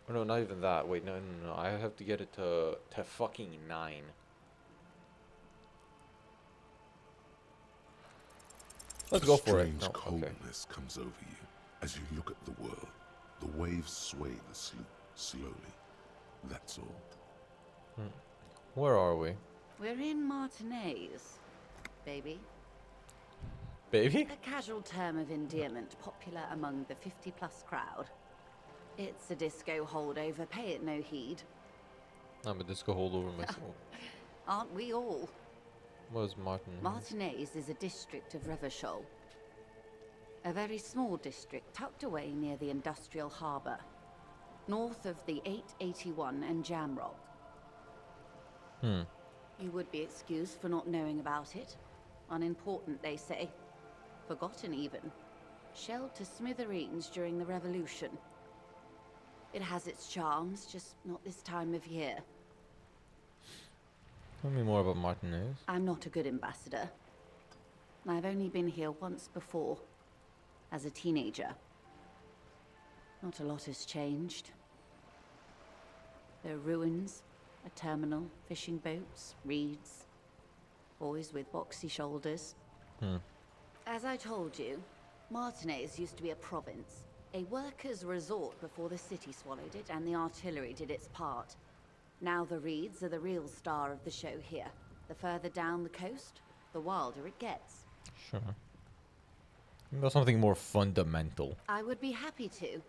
Oh, no, not even that. Wait, no. I have to get it to fucking 9. Let's go for it. Strange No, okay. coldness comes over you as you look at the world. The waves sway the sloop slowly. That's all. Where are we? We're in Martinez, baby. Baby? A casual term of endearment popular among the 50-plus crowd. It's a disco holdover, pay it no heed. I'm a disco holdover myself. Aren't we all? What is Martinez? Martinez is a district of Revachol. A very small district tucked away near the industrial harbour, north of the 881 and Jamrock. You would be excused for not knowing about it. Unimportant, they say. Forgotten, even. Shelled to smithereens during the Revolution. It has its charms, just not this time of year. Tell me more about Martinez. I'm not a good ambassador. I've only been here once before, as a teenager. Not a lot has changed. There are ruins, a terminal, fishing boats, reeds, boys with boxy shoulders. As I told you, Martinez used to be a province, a workers' resort before the city swallowed it and the artillery did its part. Now the reeds are the real star of the show here. The further down the coast, the wilder it gets. Sure. About something more fundamental. I would be happy to.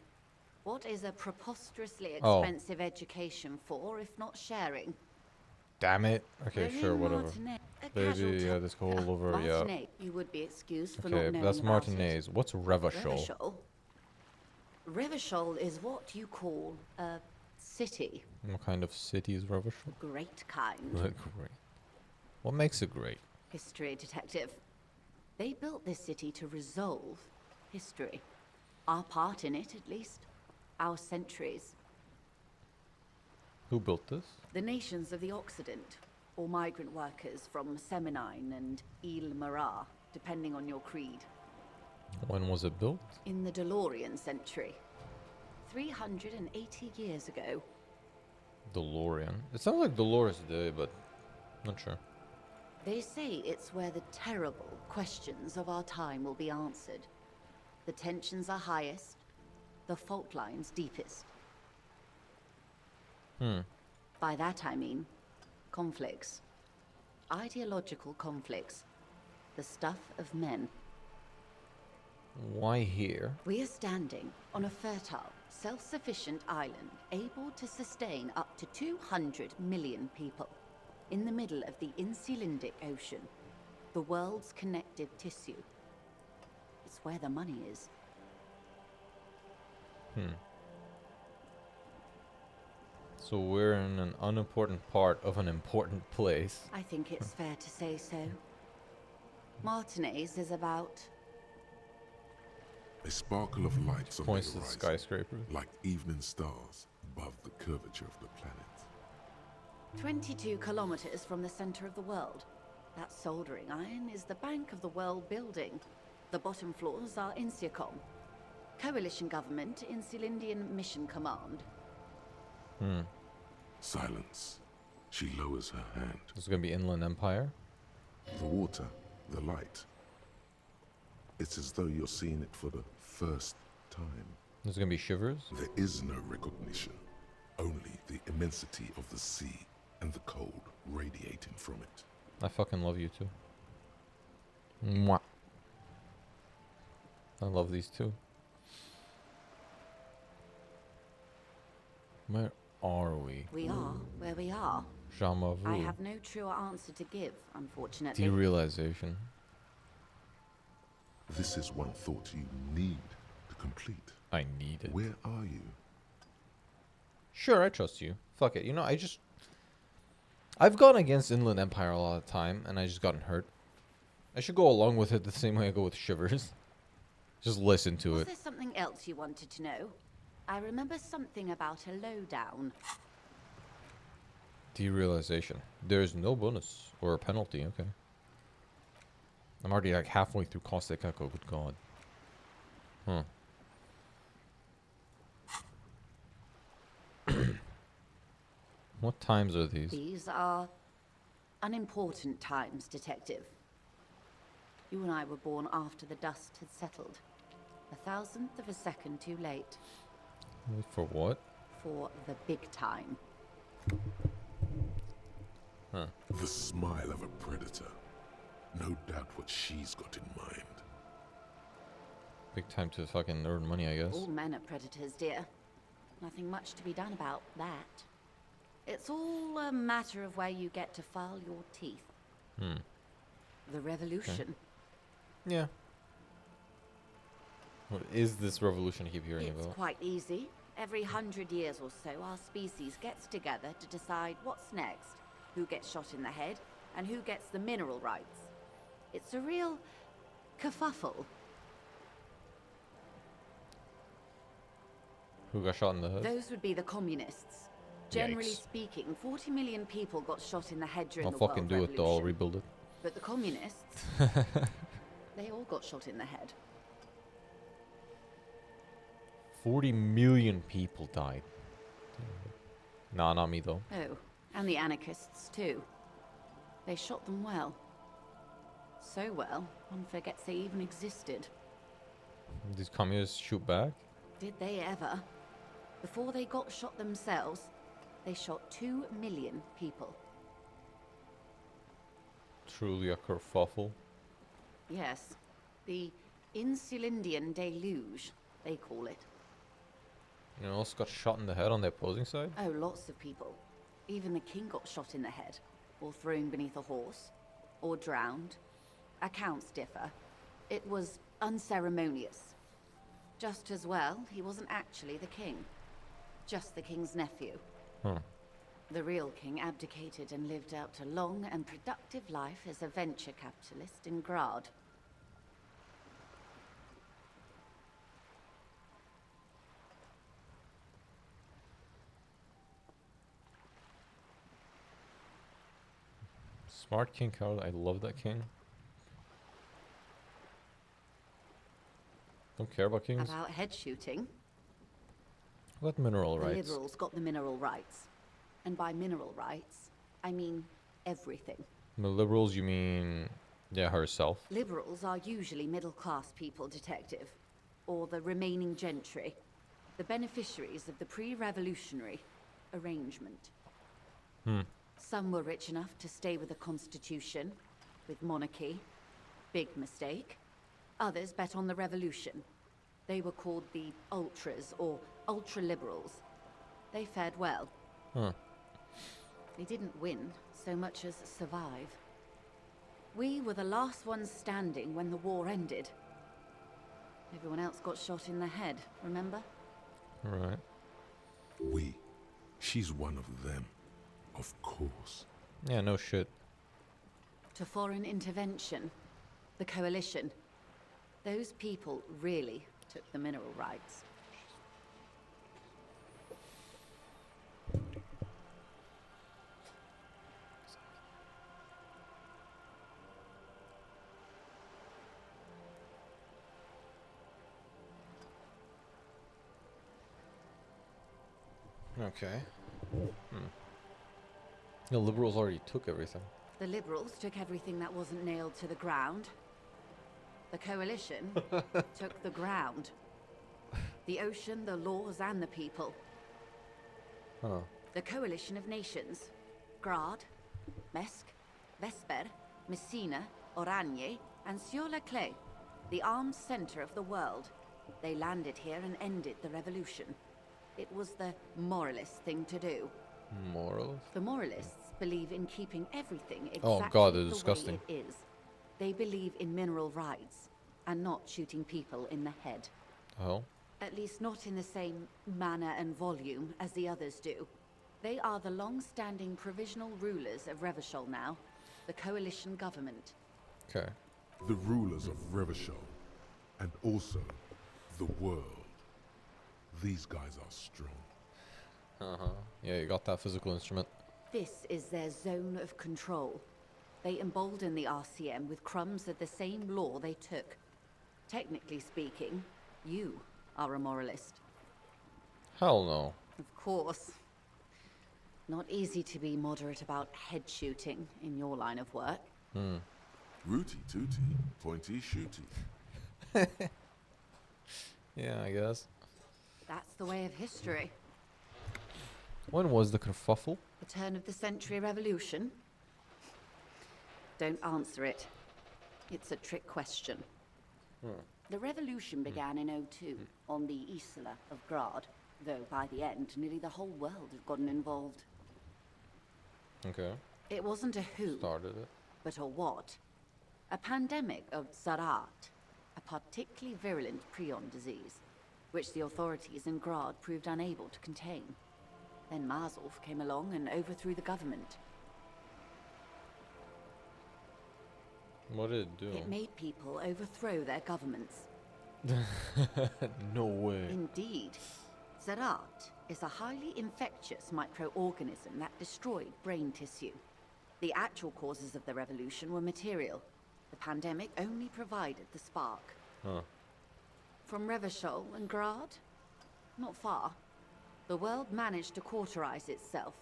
What is a preposterously Oh. expensive education for, if not sharing? Damn it. Okay, We're sure, in whatever. Martinez, a casual Baby, yeah, this whole over, yeah. Martinez. You would be excused for not Okay, knowing that's about Martinez. What's Revachol? Revachol? Revachol is what you call a city. What kind of city is Revachol? Great kind. Great. What makes it great? History detective. They built this city to resolve history. Our part in it, at least. Our centuries. Who built this? The nations of the Occident, or migrant workers from Seminine and Ile Marat, depending on your creed. When was it built? In the DeLorean century. 380 years ago. DeLorean. It sounds like Dolores Day, but not sure. They say it's where the terrible questions of our time will be answered. The tensions are highest, the fault lines deepest. By that I mean conflicts. Ideological conflicts. The stuff of men. Why here? We are standing on a fertile, self-sufficient island able to sustain up to 200 million people. In the middle of the Insulindic Ocean, the world's connective tissue. It's where the money is. So we're in an unimportant part of an important place. I think it's fair to say so. Martinez is about... A sparkle of lights on the Points to the horizon, skyscraper. like evening stars above the curvature of the planet. 22 kilometers from the center of the world. That soldering iron is the bank of the world building. The bottom floors are Insiacom. Coalition government, Insulindian Mission Command. Silence. She lowers her hand. This is gonna be Inland Empire. The water, the light. It's as though you're seeing it for the first time. There's gonna be shivers. There is no recognition. Only the immensity of the sea and the cold radiating from it. I fucking love you too. Mwah. I love these two. Where are we? We are where we are. Jamavu. I have no truer answer to give, unfortunately. Derealization. This is one thought you need to complete. I need it. Where are you? Sure, I trust you. Fuck it. You know, I've gone against Inland Empire a lot of time, and I just gotten hurt. I should go along with it the same way I go with Shivers. Just listen to Was it. there something else you wanted to know? I remember something about a lowdown. Derealization. There's no bonus or a penalty. Okay. I'm already like halfway through Caustic Echo. Good God. Huh. What times are these? These are unimportant times, Detective. You and I were born after the dust had settled. 1,000th of a second too late. Wait, for what? For the big time. Huh. The smile of a predator. No doubt what she's got in mind. Big time to fucking earn money, I guess. All men are predators, dear. Nothing much to be done about that. It's all a matter of where you get to file your teeth. The revolution. Okay. Yeah. What is this revolution I keep hearing It's about? quite easy. Every 100 years or so, our species gets together to decide what's next, who gets shot in the head, and who gets the mineral rights. It's a real kerfuffle. Who got shot in the head? Those would be the communists. Generally Yikes. speaking, 40 million people got shot in the head during I'll the fucking World do Revolution. it though, I'll rebuild it. But the communists, they all got shot in the head. 40 million people died. Nah, not me though. Oh, and the anarchists too. They shot them well. So well, one forgets they even existed. These communists shoot back? Did they ever? Before they got shot themselves, they shot 2 million people. Truly a kerfuffle. Yes, the Insulindian deluge, they call it. You know, else got shot in the head on the opposing side? Oh, lots of people. Even the king got shot in the head, or thrown beneath a horse, or drowned. Accounts differ. It was unceremonious. Just as well, he wasn't actually the king. Just the king's nephew. Huh. The real king abdicated and lived out a long and productive life as a venture capitalist in Grad. Smart King Carl, I love that king. Don't care about kings. About head shooting, What mineral the rights? liberals got the mineral rights. And by mineral rights, I mean everything. The liberals, you mean, yeah, herself. Liberals are usually middle-class people, Detective. Or the remaining gentry. The beneficiaries of the pre-revolutionary arrangement. Some were rich enough to stay with the Constitution, with monarchy. Big mistake. Others bet on the revolution. They were called the ultras, or ultra-liberals. They fared well. Huh. They didn't win so much as survive. We were the last ones standing when the war ended. Everyone else got shot in the head, remember? Right. We. She's one of them. Of course. Yeah, no shit. To foreign intervention, the coalition. Those people really took the mineral rights. Okay. The liberals already took everything. The Liberals took everything that wasn't nailed to the ground. The Coalition took the ground. The ocean, the laws, and the people. Huh. The Coalition of Nations. Grad, Mesk, Vesper, Messina, Oranje, and Sur-la-Clay. The armed center of the world. They landed here and ended the revolution. It was the moralist thing to do. Morals? The moralists believe in keeping everything exactly Oh god, they're the disgusting. way it is. They believe in mineral rights and not shooting people in the head. Oh? At least not in the same manner and volume as the others do. They are the long-standing provisional rulers of Revachol now, the coalition government. Okay. The rulers of Revachol, and also the world. These guys are strong. Uh-huh. Yeah, you got that physical instrument. This is their zone of control. They embolden the RCM with crumbs of the same law they took. Technically speaking, you are a moralist. Hell no. Of course. Not easy to be moderate about head shooting in your line of work. Rooty tooty, pointy shooty. Yeah, I guess. That's the way of history. When was the kerfuffle? The turn of the century revolution? Don't answer it. It's a trick question. The revolution began in '02 on the Isla of Grad, though by the end, nearly the whole world had gotten involved. Okay. It wasn't a who, Started it. but a what. A pandemic of Zarat, a particularly virulent prion disease, which the authorities in Grad proved unable to contain. Then Mazov came along and overthrew the government. What did it do? It made people overthrow their governments. No way. Indeed. Zarat is a highly infectious microorganism that destroyed brain tissue. The actual causes of the revolution were material. The pandemic only provided the spark. Huh. From Revachol and Grad? Not far. The world managed to cauterize itself.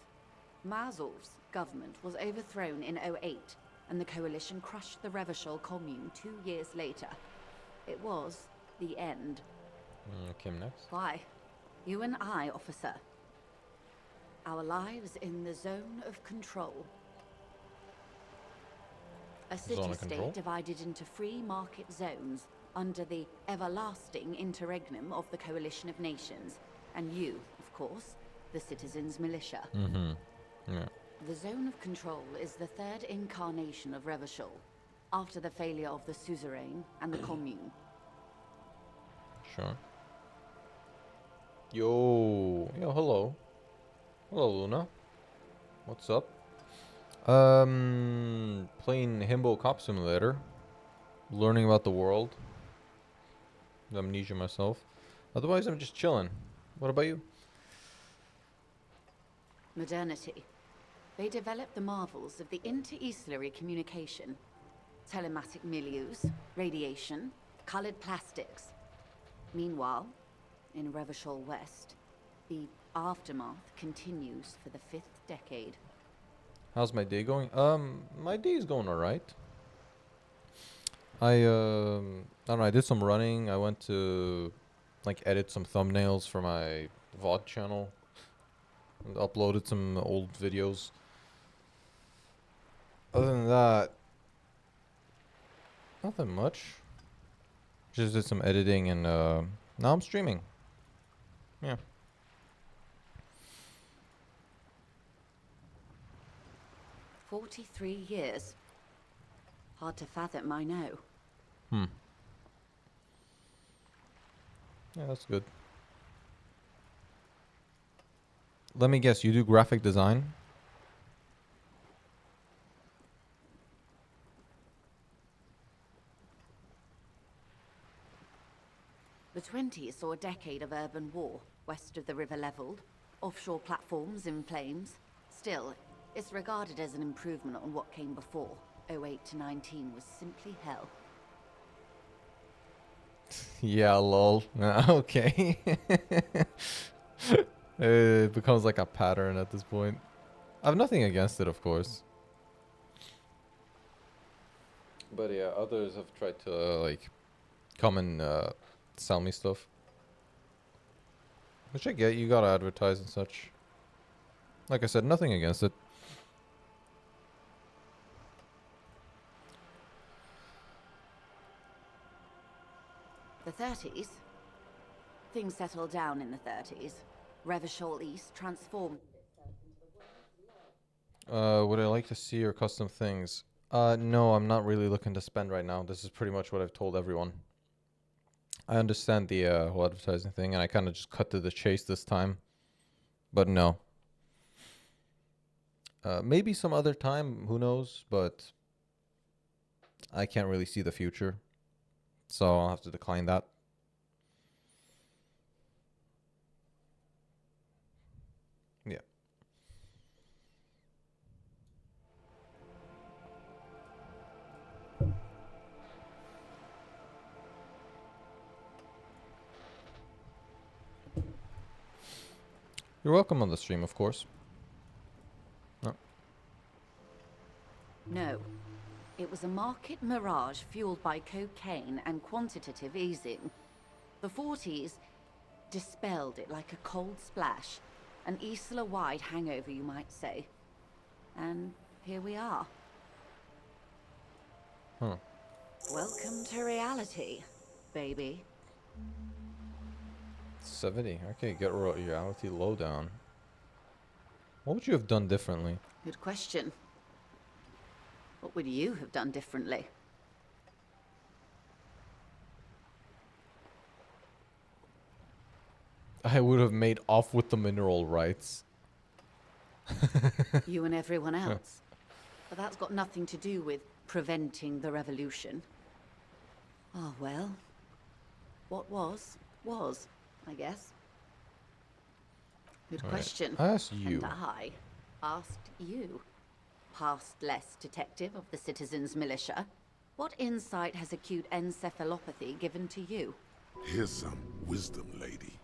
Mazov's government was overthrown in '08, and the coalition crushed the Revachol commune 2 years later. It was the end. Came next. Why? You and I, officer. Our lives in the zone of control. A Zone of control? city-state divided into free market zones under the everlasting interregnum of the Coalition of Nations, and you, of course, the citizens' militia. Yeah. The zone of control is the third incarnation of Revachol, after the failure of the suzerain and the commune. Sure. Yo, hello. Hello, Luna. What's up? Playing Himbo Cop Simulator. Learning about the world. Amnesia myself. Otherwise, I'm just chilling. What about you? Modernity. They developed the marvels of the inter-estuary communication. Telematic milieus, radiation, colored plastics. Meanwhile, in Revachol West, the aftermath continues for the 5th decade. How's my day going? My day is going alright. I don't know, I did some running. I went to edit some thumbnails for my VOD channel. And uploaded some old videos. Other than that, nothing much. Just did some editing and now I'm streaming. Yeah. 43 years. Hard to fathom, I know. Yeah, that's good. Let me guess, you do graphic design? The 20s saw a decade of urban war, west of the river leveled, offshore platforms in flames. Still, it's regarded as an improvement on what came before. '08 to '19 was simply hell. Yeah, lol. Okay. It becomes like a pattern at this point. I have nothing against it, of course. But yeah, others have tried to like come and sell me stuff. Which I get, you gotta advertise and such. Like I said, nothing against it. The 30s? Things settled down in the 30s. Revachol East transformed. Would I like to see your custom things? No, I'm not really looking to spend right now. This is pretty much what I've told everyone. I understand the whole advertising thing, and I kind of just cut to the chase this time. But no. Maybe some other time, who knows, but I can't really see the future. So I'll have to decline that. Yeah. You're welcome on the stream, of course. Oh. No. It was a market mirage fueled by cocaine and quantitative easing. The 40s dispelled it like a cold splash. An Isla-wide hangover, you might say. And here we are. Huh. Welcome to reality, baby. 70. Okay, get reality lowdown. What would you have done differently? Good question. What would you have done differently? I would have made off with the mineral rights. You and everyone else. But that's got nothing to do with preventing the revolution. Ah, well. What was, I guess. Good question. I asked you. And I asked you. Past-less detective of the Citizens Militia. What insight has acute encephalopathy given to you? Here's some wisdom, lady.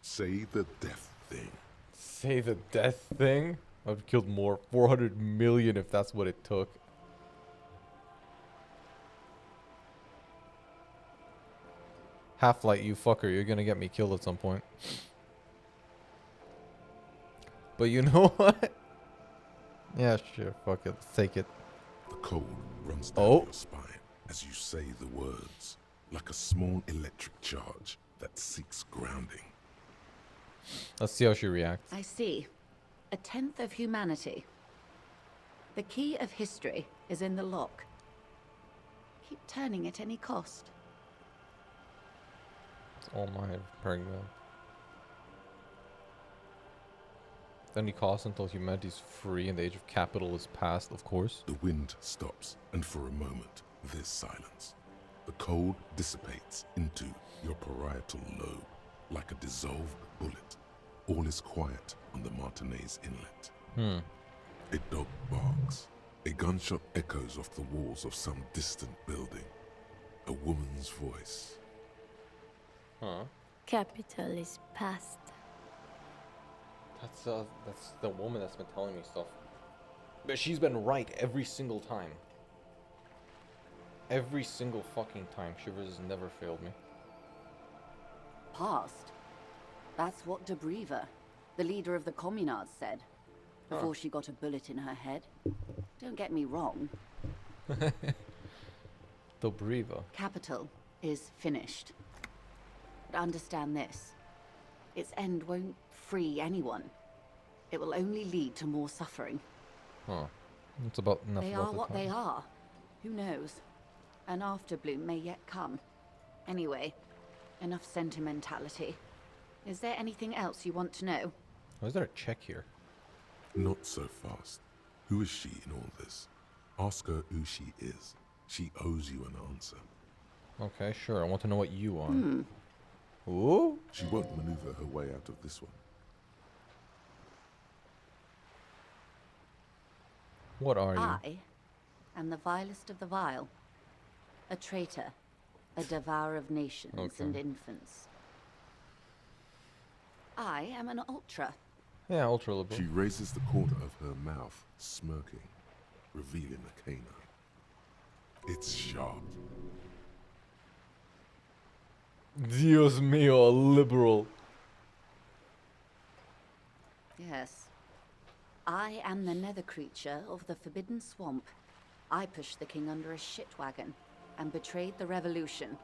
Say the death thing. Say the death thing? I've killed more. 400 million if that's what it took. Half-Light, you fucker. You're gonna get me killed at some point. But you know what? Yeah, sure. Fuck it. Let's take it. The cold runs down your spine as you say the words, like a small electric charge that seeks grounding. Let's see how she reacts. I see. A tenth of humanity. The key of history is in the lock. Keep turning at any cost. It's all mine, pregnant. Any cost until humanity's free and the age of capital is past, of course. The wind stops, and for a moment, there's silence. The cold dissipates into your parietal lobe, like a dissolved bullet. All is quiet on the Martinez Inlet. A dog barks. A gunshot echoes off the walls of some distant building. A woman's voice. Huh. Capital is past. That's the woman that's been telling me stuff. But she's been right every single time. Every single fucking time. Shivers has never failed me. Past? That's what De Breva, the leader of the Communards, said. Before she got a bullet in her head. Don't get me wrong. De Breva. Capital is finished. But understand this. Its end won't free anyone. It will only lead to more suffering. Huh. It's about enough They about are the what time. they are. Who knows? An afterbloom may yet come. Anyway, enough sentimentality. Is there anything else you want to know? Why is there a check here? Not so fast. Who is she in all this? Ask her who she is. She owes you an answer. Okay, sure. I want to know what you want. Ooh? She won't maneuver her way out of this one. What are you? I am the vilest of the vile. A traitor. A devourer of nations and infants. I am an ultra. Yeah, ultra liberal. She raises the corner of her mouth, smirking, revealing a canine. It's sharp. Dios mío, a liberal. Yes. I am the nether creature of the Forbidden Swamp. I pushed the king under a shit wagon and betrayed the revolution.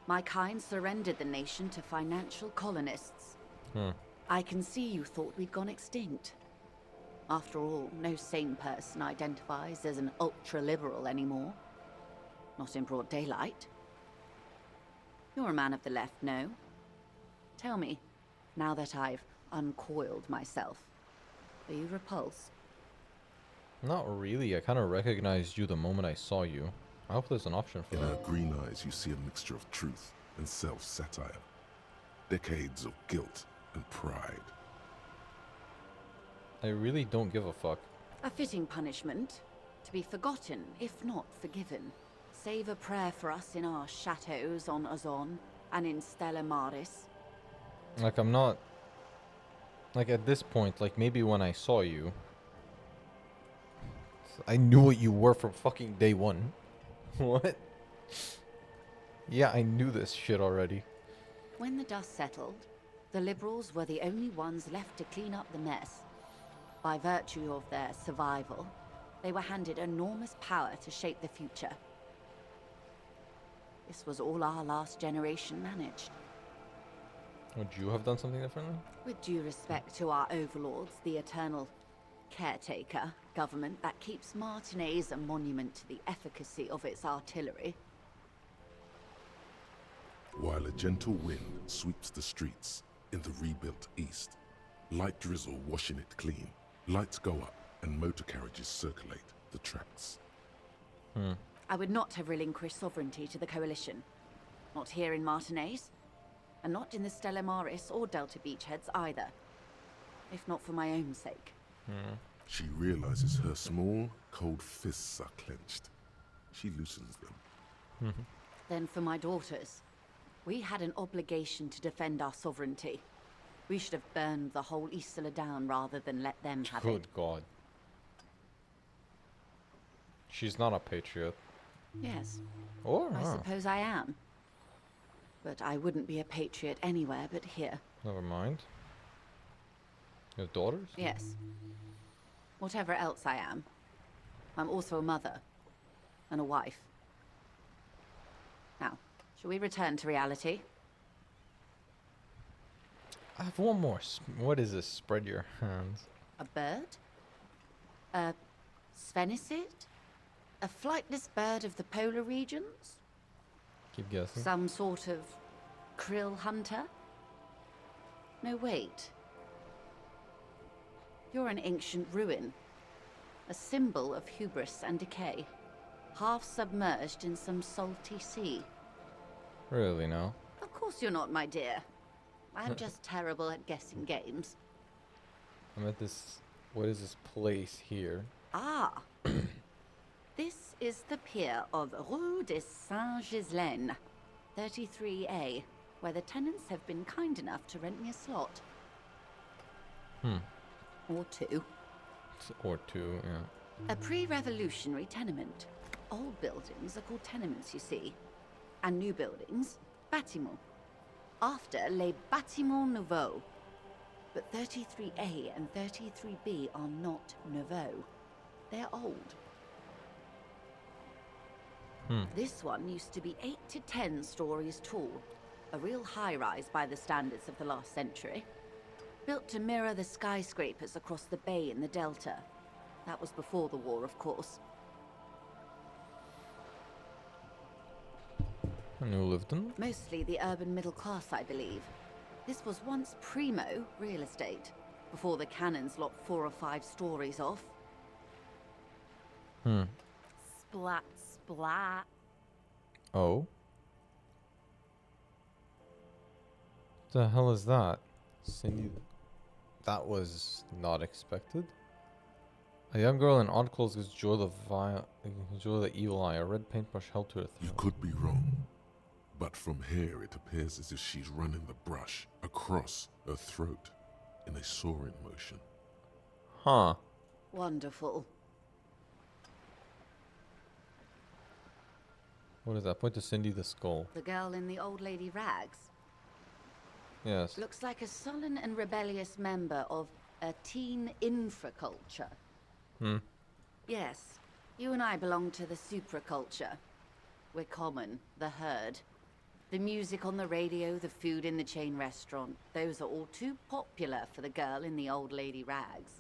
My kind surrendered the nation to financial colonists. I can see you thought we'd gone extinct. After all, no sane person identifies as an ultra-liberal anymore. Not in broad daylight. You're a man of the left, no? Tell me, now that I've uncoiled myself, are you repulsed? Not really. I kind of recognized you the moment I saw you. I hope there's an option for In that. her green eyes, you see a mixture of truth and self-satire. Decades of guilt and pride. I really don't give a fuck. A fitting punishment. To be forgotten, if not forgiven. Save a prayer for us in our chateaus on Ozon and in Stella Maris. Like, I'm not... Like, at this point, like, maybe when I saw you... I knew what you were from fucking day one. What? Yeah, I knew this shit already. When the dust settled, the liberals were the only ones left to clean up the mess. By virtue of their survival, they were handed enormous power to shape the future. This was all our last generation managed. Would you have done something differently? With due respect to our overlords, the eternal caretaker government that keeps Martinez a monument to the efficacy of its artillery. While a gentle wind sweeps the streets in the rebuilt east, light drizzle washing it clean, lights go up and motor carriages circulate the tracks. I would not have relinquished sovereignty to the Coalition. Not here in Martinez, and not in the Stella Maris or Delta Beachheads either. If not for my own sake. She realizes her small, cold fists are clenched. She loosens them. Then for my daughters. We had an obligation to defend our sovereignty. We should have burned the whole Isla down rather than let them have it. Good God. She's not a patriot. Yes. Or I not. suppose I am. But I wouldn't be a patriot anywhere but here. Never mind. You have daughters? Yes. Whatever else I am, I'm also a mother. And a wife. Now, shall we return to reality? I have one more. What is this? Spread your hands. A bird? A sphenicid? A flightless bird of the polar regions? Keep guessing. Some sort of krill hunter? No, wait. You're an ancient ruin. A symbol of hubris and decay. Half submerged in some salty sea. Really, no? Of course you're not, my dear. I'm just terrible at guessing games. I'm at this... What is this place here? Ah! This is the pier of Rue de Saint-Ghislain, 33A, where the tenants have been kind enough to rent me a slot. Or two. Or two, yeah. A pre-revolutionary tenement. Old buildings are called tenements, you see. And new buildings, bâtiments. After les bâtiments nouveaux. But 33A and 33B are not nouveaux. They're old. This one used to be 8 to 10 stories tall. A real high-rise by the standards of the last century. Built to mirror the skyscrapers across the bay in the Delta. That was before the war, of course. And you lived in? Mostly the urban middle class, I believe. This was once primo real estate, before the cannons lopped 4 or 5 stories off. Splat, splat. Oh? The hell is that? Cindy... That was not expected. A young girl in odd clothes gives Joy the evil eye. A red paintbrush held to her throat. You could be wrong. But from here, it appears as if she's running the brush across her throat in a soaring motion. Huh. Wonderful. What is that? Point to Cindy the skull. The girl in the old lady rags. Yes. Looks like a sullen and rebellious member of a teen infraculture. Hmm. Yes, you and I belong to the supraculture. We're common, the herd. The music on the radio, the food in the chain restaurant, those are all too popular for the girl in the old lady rags.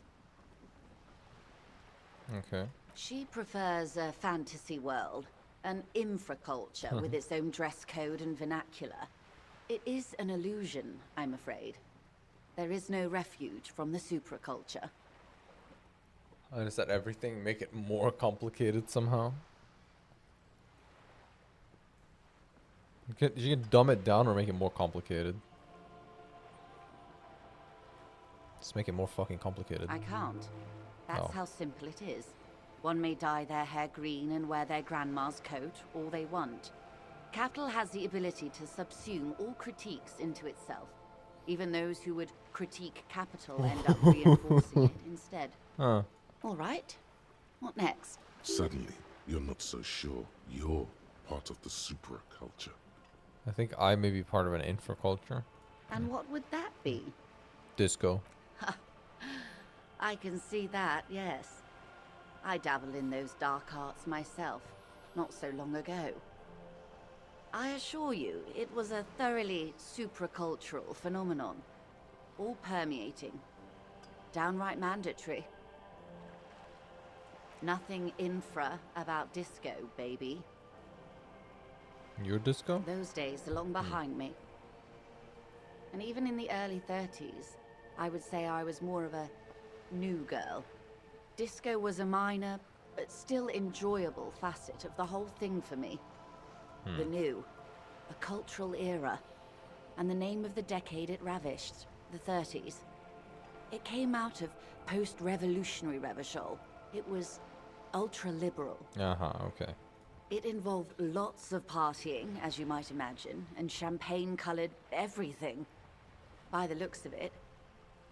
Okay. She prefers a fantasy world, an infraculture with its own dress code and vernacular. It is an illusion, I'm afraid. There is no refuge from the supraculture. Is that everything? Make it more complicated somehow? You can dumb it down or make it more complicated. Just make it more fucking complicated. I can't. That's Oh. how simple it is. One may dye their hair green and wear their grandma's coat all they want. Capital has the ability to subsume all critiques into itself. Even those who would critique capital end up reinforcing it instead. Huh. All right. What next? Suddenly, you're not so sure you're part of the supraculture. I think I may be part of an infraculture. And what would that be? Disco. I can see that, yes. I dabble in those dark arts myself, not so long ago. I assure you, it was a thoroughly supracultural phenomenon. All permeating. Downright mandatory. Nothing infra about disco, baby. Your disco? Those days are long behind me. And even in the early 30s, I would say I was more of a new girl. Disco was a minor, but still enjoyable facet of the whole thing for me. The new, a cultural era, and the name of the decade it ravished, the 30s. It came out of post-revolutionary Revachol. It was ultra-liberal. Okay. It involved lots of partying, as you might imagine, and champagne-colored everything. By the looks of it,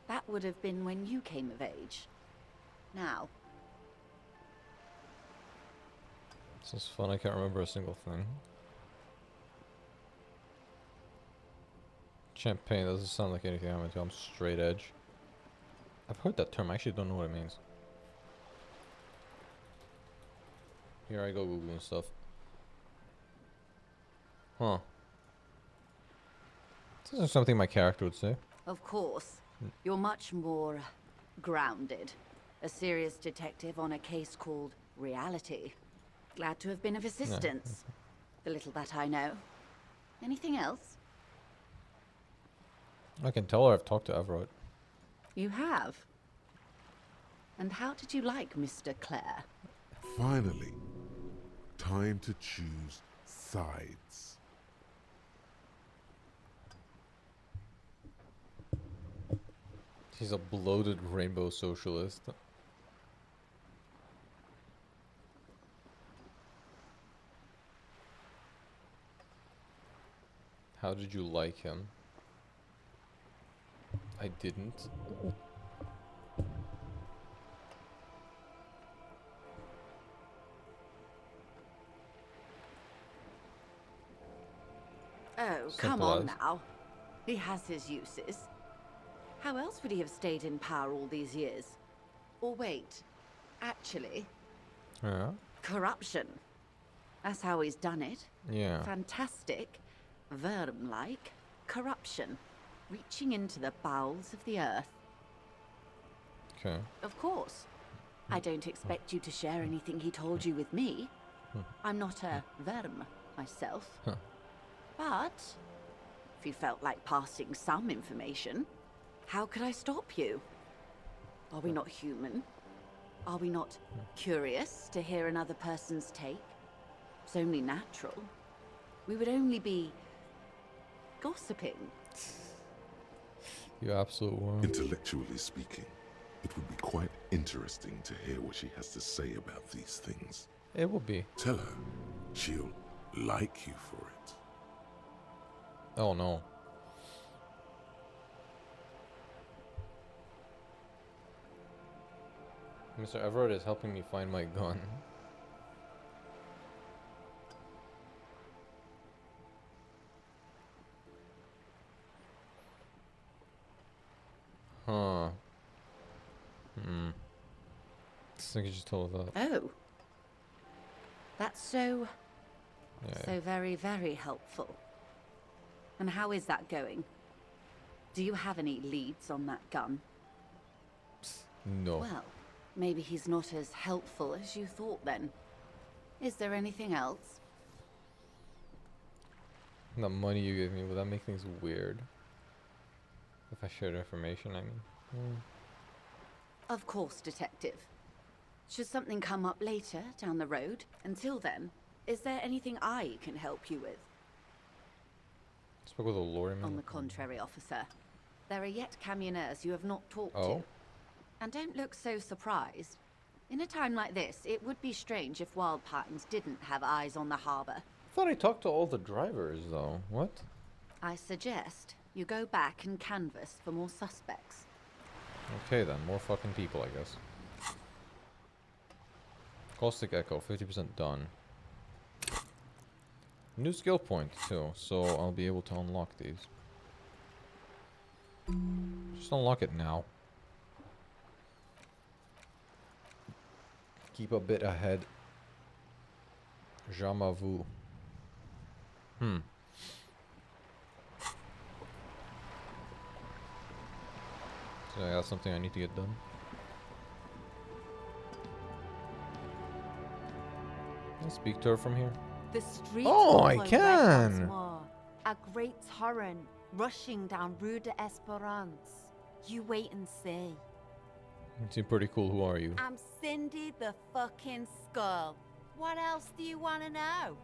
that would have been when you came of age. Now. This is fun. I can't remember a single thing. Champagne doesn't sound like anything I'm into. I'm straight edge. I've heard that term. I actually don't know what it means. Here I go googling stuff. Huh. This is something my character would say. Of course. You're much more grounded. A serious detective on a case called Reality. Glad to have been of assistance. The little that I know. Anything else? I can tell her I've talked to Everett. You have? And how did you like Mr. Clare? Finally, time to choose sides. He's a bloated rainbow socialist. How did you like him? I didn't. Oh, come on now. He has his uses. How else would he have stayed in power all these years? Or wait, actually, Yeah. corruption. That's how he's done it. Yeah. Fantastic, Verm-like corruption, reaching into the bowels of the earth. Okay. Of course. I don't expect you to share anything he told you with me. I'm not a Verm myself. Huh. But if you felt like passing some information, how could I stop you? Are we not human? Are we not curious to hear another person's take? It's only natural. We would only be gossiping. You absolute worm. Intellectually speaking, it would be quite interesting to hear what she has to say about these things. It will be. Tell her she'll like you for it. Oh no. Mr. Everett is helping me find my gun. Huh. I think you just told that. Oh. That's so Yeah. very, very helpful. And how is that going? Do you have any leads on that gun? No. Well, maybe he's not as helpful as you thought then. Is there anything else? The money you gave me, would that make things weird? If I shared information, I mean. Of course, Detective. Should something come up later, down the road, until then, is there anything I can help you with? Spoke with a lawyer man. On the contrary, officer. There are yet camioners you have not talked Oh. to. And don't look so surprised. In a time like this, it would be strange if Wild Patterns didn't have eyes on the harbor. I thought I talked to all the drivers, though. What? I suggest you go back and canvass for more suspects. Okay then, more fucking people, I guess. Caustic Echo, 50% done. New skill point, too, so I'll be able to unlock these. Just unlock it now. Keep a bit ahead. Jamais vu. So I got something I need to get done. Can I speak to her from here? The streets Oh, will I flow red can. once more. A great torrent rushing down Rue de Esperance. You wait and see. You seem pretty cool. Who are you? I'm Cindy the fucking Skull. What else do you want to know?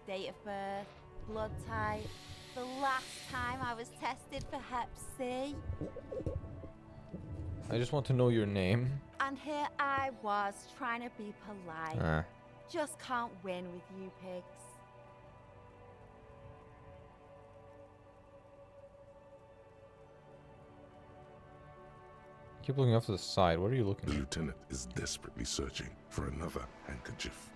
Date of birth, blood type, the last time I was tested for Hep C. I just want to know your name. And here I was trying to be polite. Just can't win with you pigs. Keep looking off to the side. What are you looking The at? lieutenant is desperately searching for another handkerchief.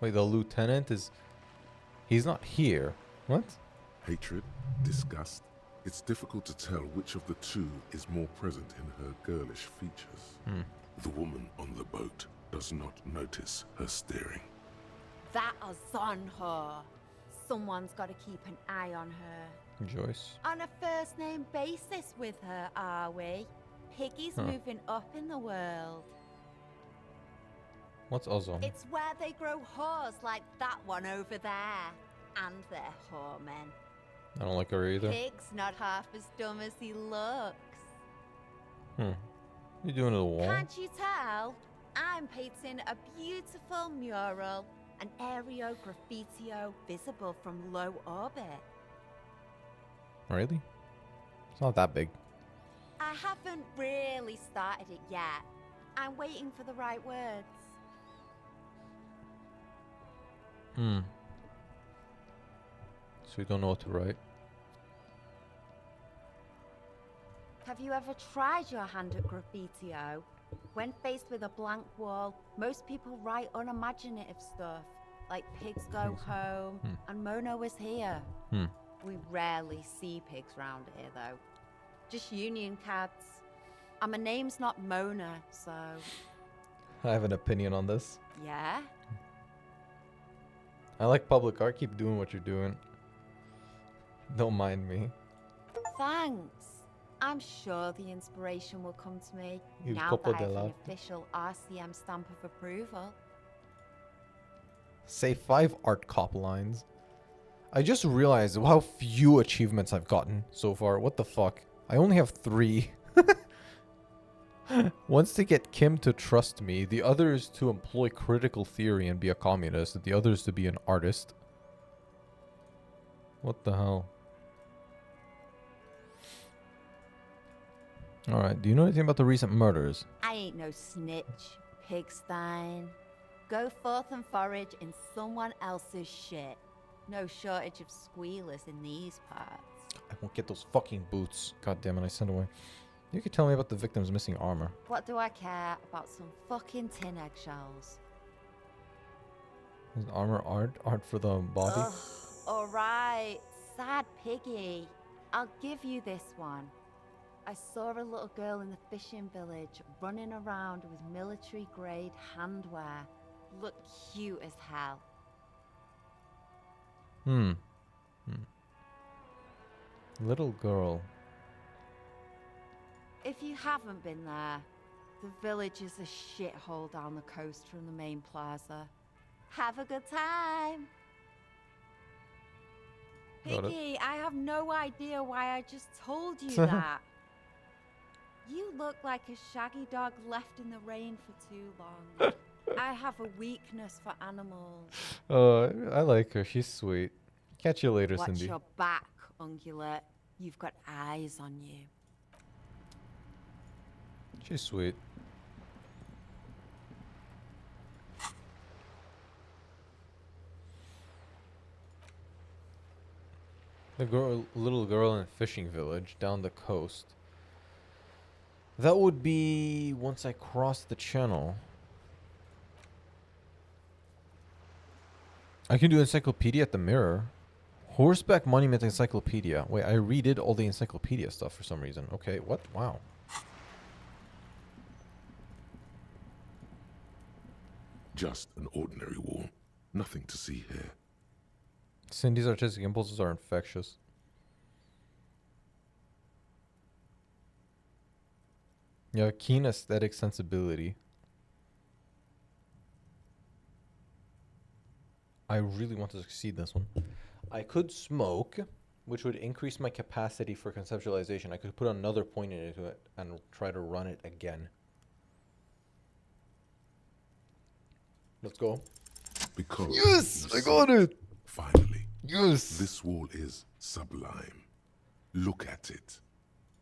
Wait, the lieutenant is... He's not here. What? Hatred, disgust. It's difficult to tell which of the two is more present in her girlish features. The woman on the boat does not notice her staring. That is on her. Someone's got to keep an eye on her. Joyce. On a first name basis with her, are we? Piggy's moving up in the world. What's ozone? It's where they grow whores like that one over there. And they're whoremen. I don't like her either. Pig's not half as dumb as he looks. You doing to the wall? Can't you tell? I'm painting a beautiful mural, an aereo graffitio visible from low orbit. Really? It's not that big. I haven't really started it yet. I'm waiting for the right words. So you don't know what to write? Have you ever tried your hand at graffitio? When faced with a blank wall, most people write unimaginative stuff, like pigs go home and Mono is here. We rarely see pigs round here, though. Just union cats. And my name's not Mona, so... I have an opinion on this. Yeah? I like public art. Keep doing what you're doing. Don't mind me. Thanks. I'm sure the inspiration will come to me Il now copo that I have the dell'arte. official RCM stamp of approval. Say 5 art cop lines. I just realized how few achievements I've gotten so far. What the fuck? I only have 3. One's to get Kim to trust me. The other is to employ critical theory and be a communist. The other is to be an artist. What the hell? Alright, do you know anything about the recent murders? I ain't no snitch, Pigstein. go forth and forage in someone else's shit. No shortage of squealers in these parts. I won't get those fucking boots. God damn it, I sent away. You could tell me about the victim's missing armor. What do I care about some fucking tin eggshells? Is armor art? Art for the body? Ugh, alright. Sad piggy. I'll give you this one. I saw a little girl in the fishing village running around with military-grade handwear. Looked cute as hell. Little girl. If you haven't been there, the village is a shithole down the coast from the main plaza. Have a good time. Got it. Piggy, I have no idea why I just told you that. You look like a shaggy dog left in the rain for too long. I have a weakness for animals. I like her. She's sweet. Catch you later, Watch Cindy. your back, ungulate. You've got eyes on you. She's sweet. The little girl in a fishing village down the coast. That would be once I cross the channel. I can do encyclopedia at the mirror. Horseback Monument Encyclopedia. Wait, I redid all the encyclopedia stuff for some reason. Okay, what? Wow. Just an ordinary wall. Nothing to see here. Cindy's artistic impulses are infectious. Yeah, keen aesthetic sensibility. I really want to succeed this one. I could smoke, which would increase my capacity for conceptualization. I could put another point into it and try to run it again. Let's go. Because yes, I got it. Finally. Yes. This wall is sublime. Look at it.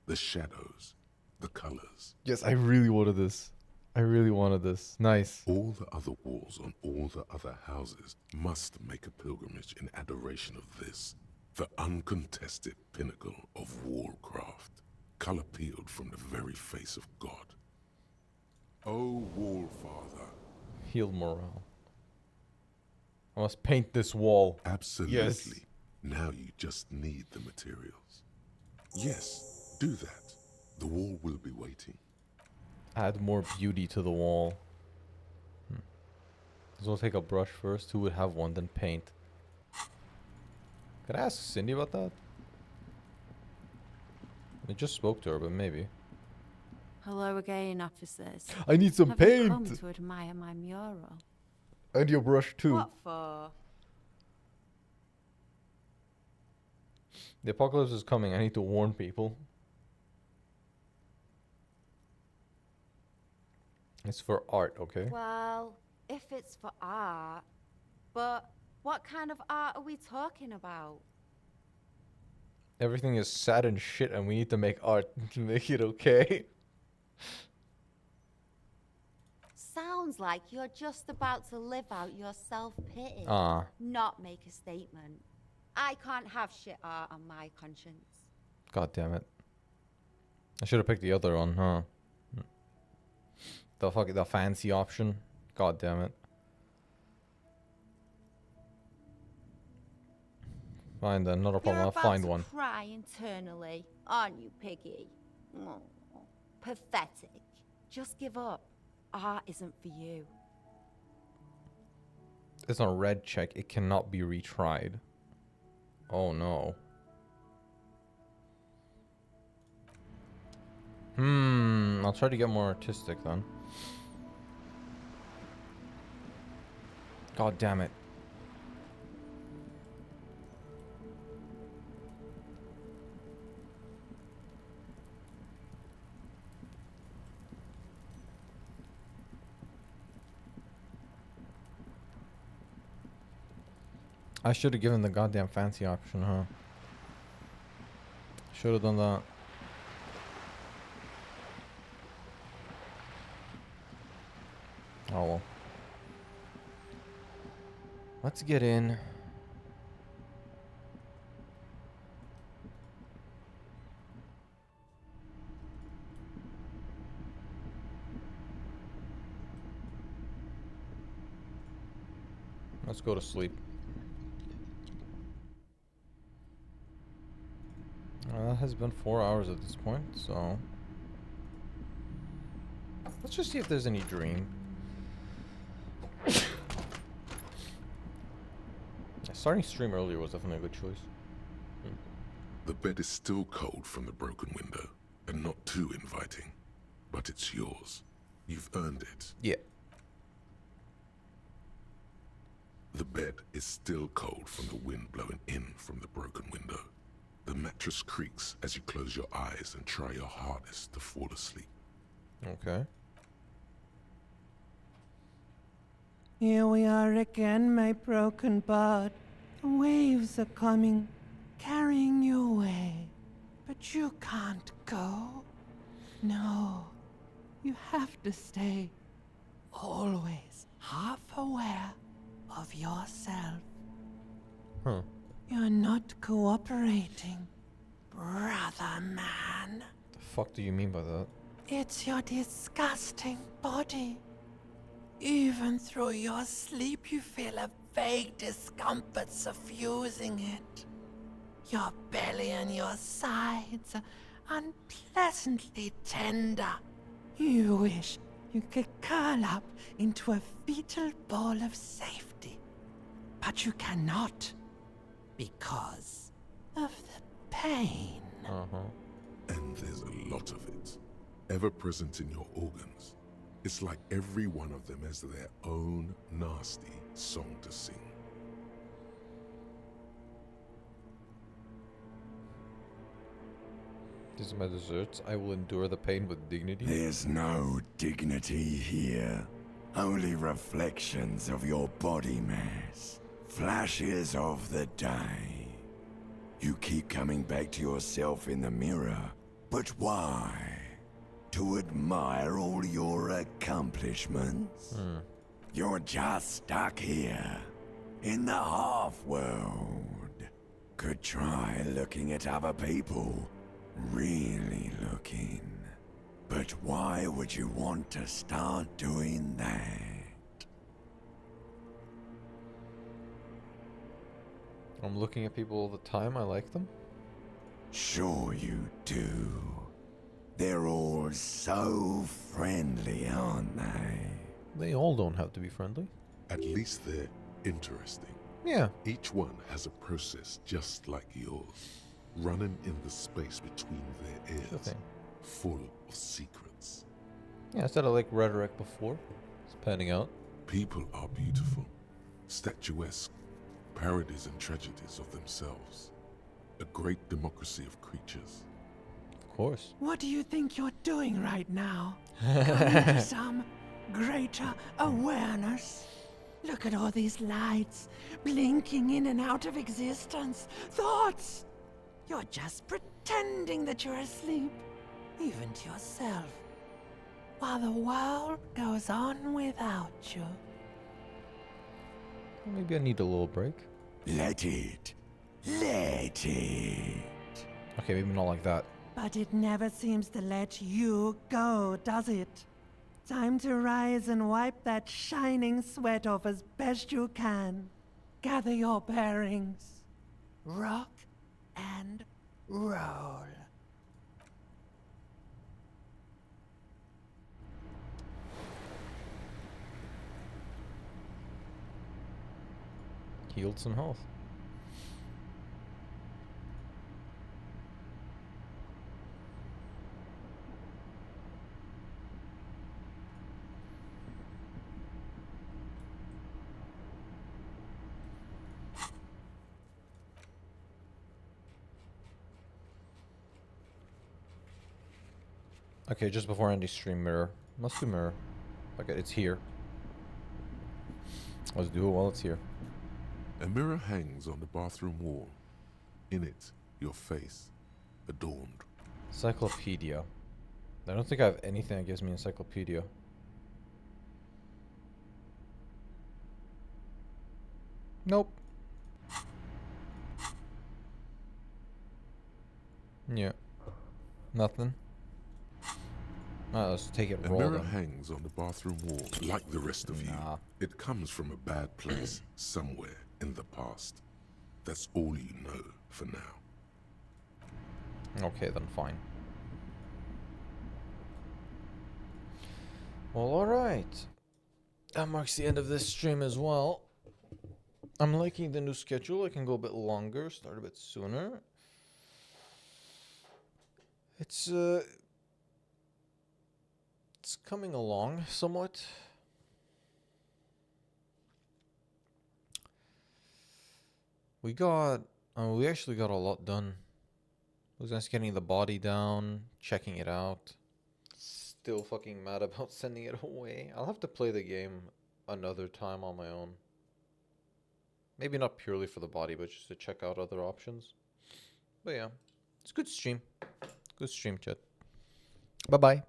The shadows, the colors. Yes, I really wanted this. I really wanted this. Nice. All the other walls on all the other houses must make a pilgrimage in adoration of this, the uncontested pinnacle of wallcraft, color peeled from the very face of God. O Wall Father. Heal morale. I must paint this wall. Absolutely. Yes. Now you just need the materials. Yes, do that. The wall will be waiting. Add more beauty to the wall. So we'll take a brush first. Who would have one? Then paint. Could I ask Cindy about that? I just spoke to her, but maybe. Hello again, officers. I need some Have paint. You come to admire my mural? And your brush too. What for? The apocalypse is coming. I need to warn people. It's for art, okay? Well, if it's for art, but what kind of art are we talking about? Everything is sad and shit, and we need to make art to make it okay. Sounds like you're just about to live out your self-pity, not make a statement. I can't have shit art on my conscience. God damn it. I should have picked the other one, huh? The fancy option. God damn it. Fine then, not a problem. I'll find one. You're about to cry internally, aren't you, Piggy? Oh, pathetic. Just give up. Art isn't for you. It's a red check. It cannot be retried. Oh no. I'll try to get more artistic then. God damn it. I should have given the goddamn fancy option, huh? Should have done that. Oh well. Let's get in. Let's go to sleep. That has been 4 hours at this point, so let's just see if there's any dream. Starting stream earlier was definitely a good choice. The bed is still cold from the broken window, and not too inviting, but it's yours. You've earned it. Yeah. The bed is still cold from the wind blowing in from the broken window. The mattress creaks as you close your eyes and try your hardest to fall asleep. Okay. Here we are again, my broken bud. The waves are coming, carrying you away. But you can't go. No, you have to stay. Always half aware of yourself. Huh. You're not cooperating, brother man. The fuck do you mean by that? It's your disgusting body. Even through your sleep, you feel a vague discomfort suffusing it. Your belly and your sides are unpleasantly tender. You wish you could curl up into a fetal ball of safety. But you cannot, because of the pain. And there's a lot of it, ever present in your organs. It's like every one of them has their own nasty song to sing. These are my desserts. I will endure the pain with dignity. There's no dignity here. Only reflections of your body mass. Flashes of the day. You keep coming back to yourself in the mirror. But why? To admire all your accomplishments? You're just stuck here, in the half-world. Could try looking at other people. Really looking. But why would you want to start doing that? I'm looking at people all the time. I like them. Sure you do. They're all so friendly, aren't they? They all don't have to be friendly. At least they're interesting. Yeah. Each one has a process just like yours, running in the space between their ears, Sure thing. full of secrets. Yeah, I said I like rhetoric before. It's panning out. People are beautiful, statuesque, parodies and tragedies of themselves. A great democracy of creatures. Of course. What do you think you're doing right now? Coming to some greater awareness? Look at all these lights, blinking in and out of existence. Thoughts! You're just pretending that you're asleep, even to yourself, while the world goes on without you. Maybe I need a little break. Let it. Let it. Okay, maybe not like that. But it never seems to let you go, does it? Time to rise and wipe that shining sweat off as best you can. Gather your bearings. Rock and roll. Healed some health. Okay, just before ending stream, mirror. Must do mirror. Okay, it's here. Let's do it while it's here. A mirror hangs on the bathroom wall. In it, your face, adorned. Encyclopedia. I don't think I have anything that gives me encyclopedia. Nope. Yeah. Nothing. Let's take it A raw mirror then. hangs on the bathroom wall like the rest of you. It comes from a bad place somewhere in the past. That's all you know for now. Okay, then fine. Well, alright. That marks the end of this stream as well. I'm liking the new schedule. I can go a bit longer, start a bit sooner. It's coming along somewhat. We actually got a lot done. I was just getting the body down, checking it out. Still fucking mad about sending it away. I'll have to play the game another time on my own. Maybe not purely for the body, but just to check out other options. But yeah, it's a good stream. Good stream, chat. Bye-bye.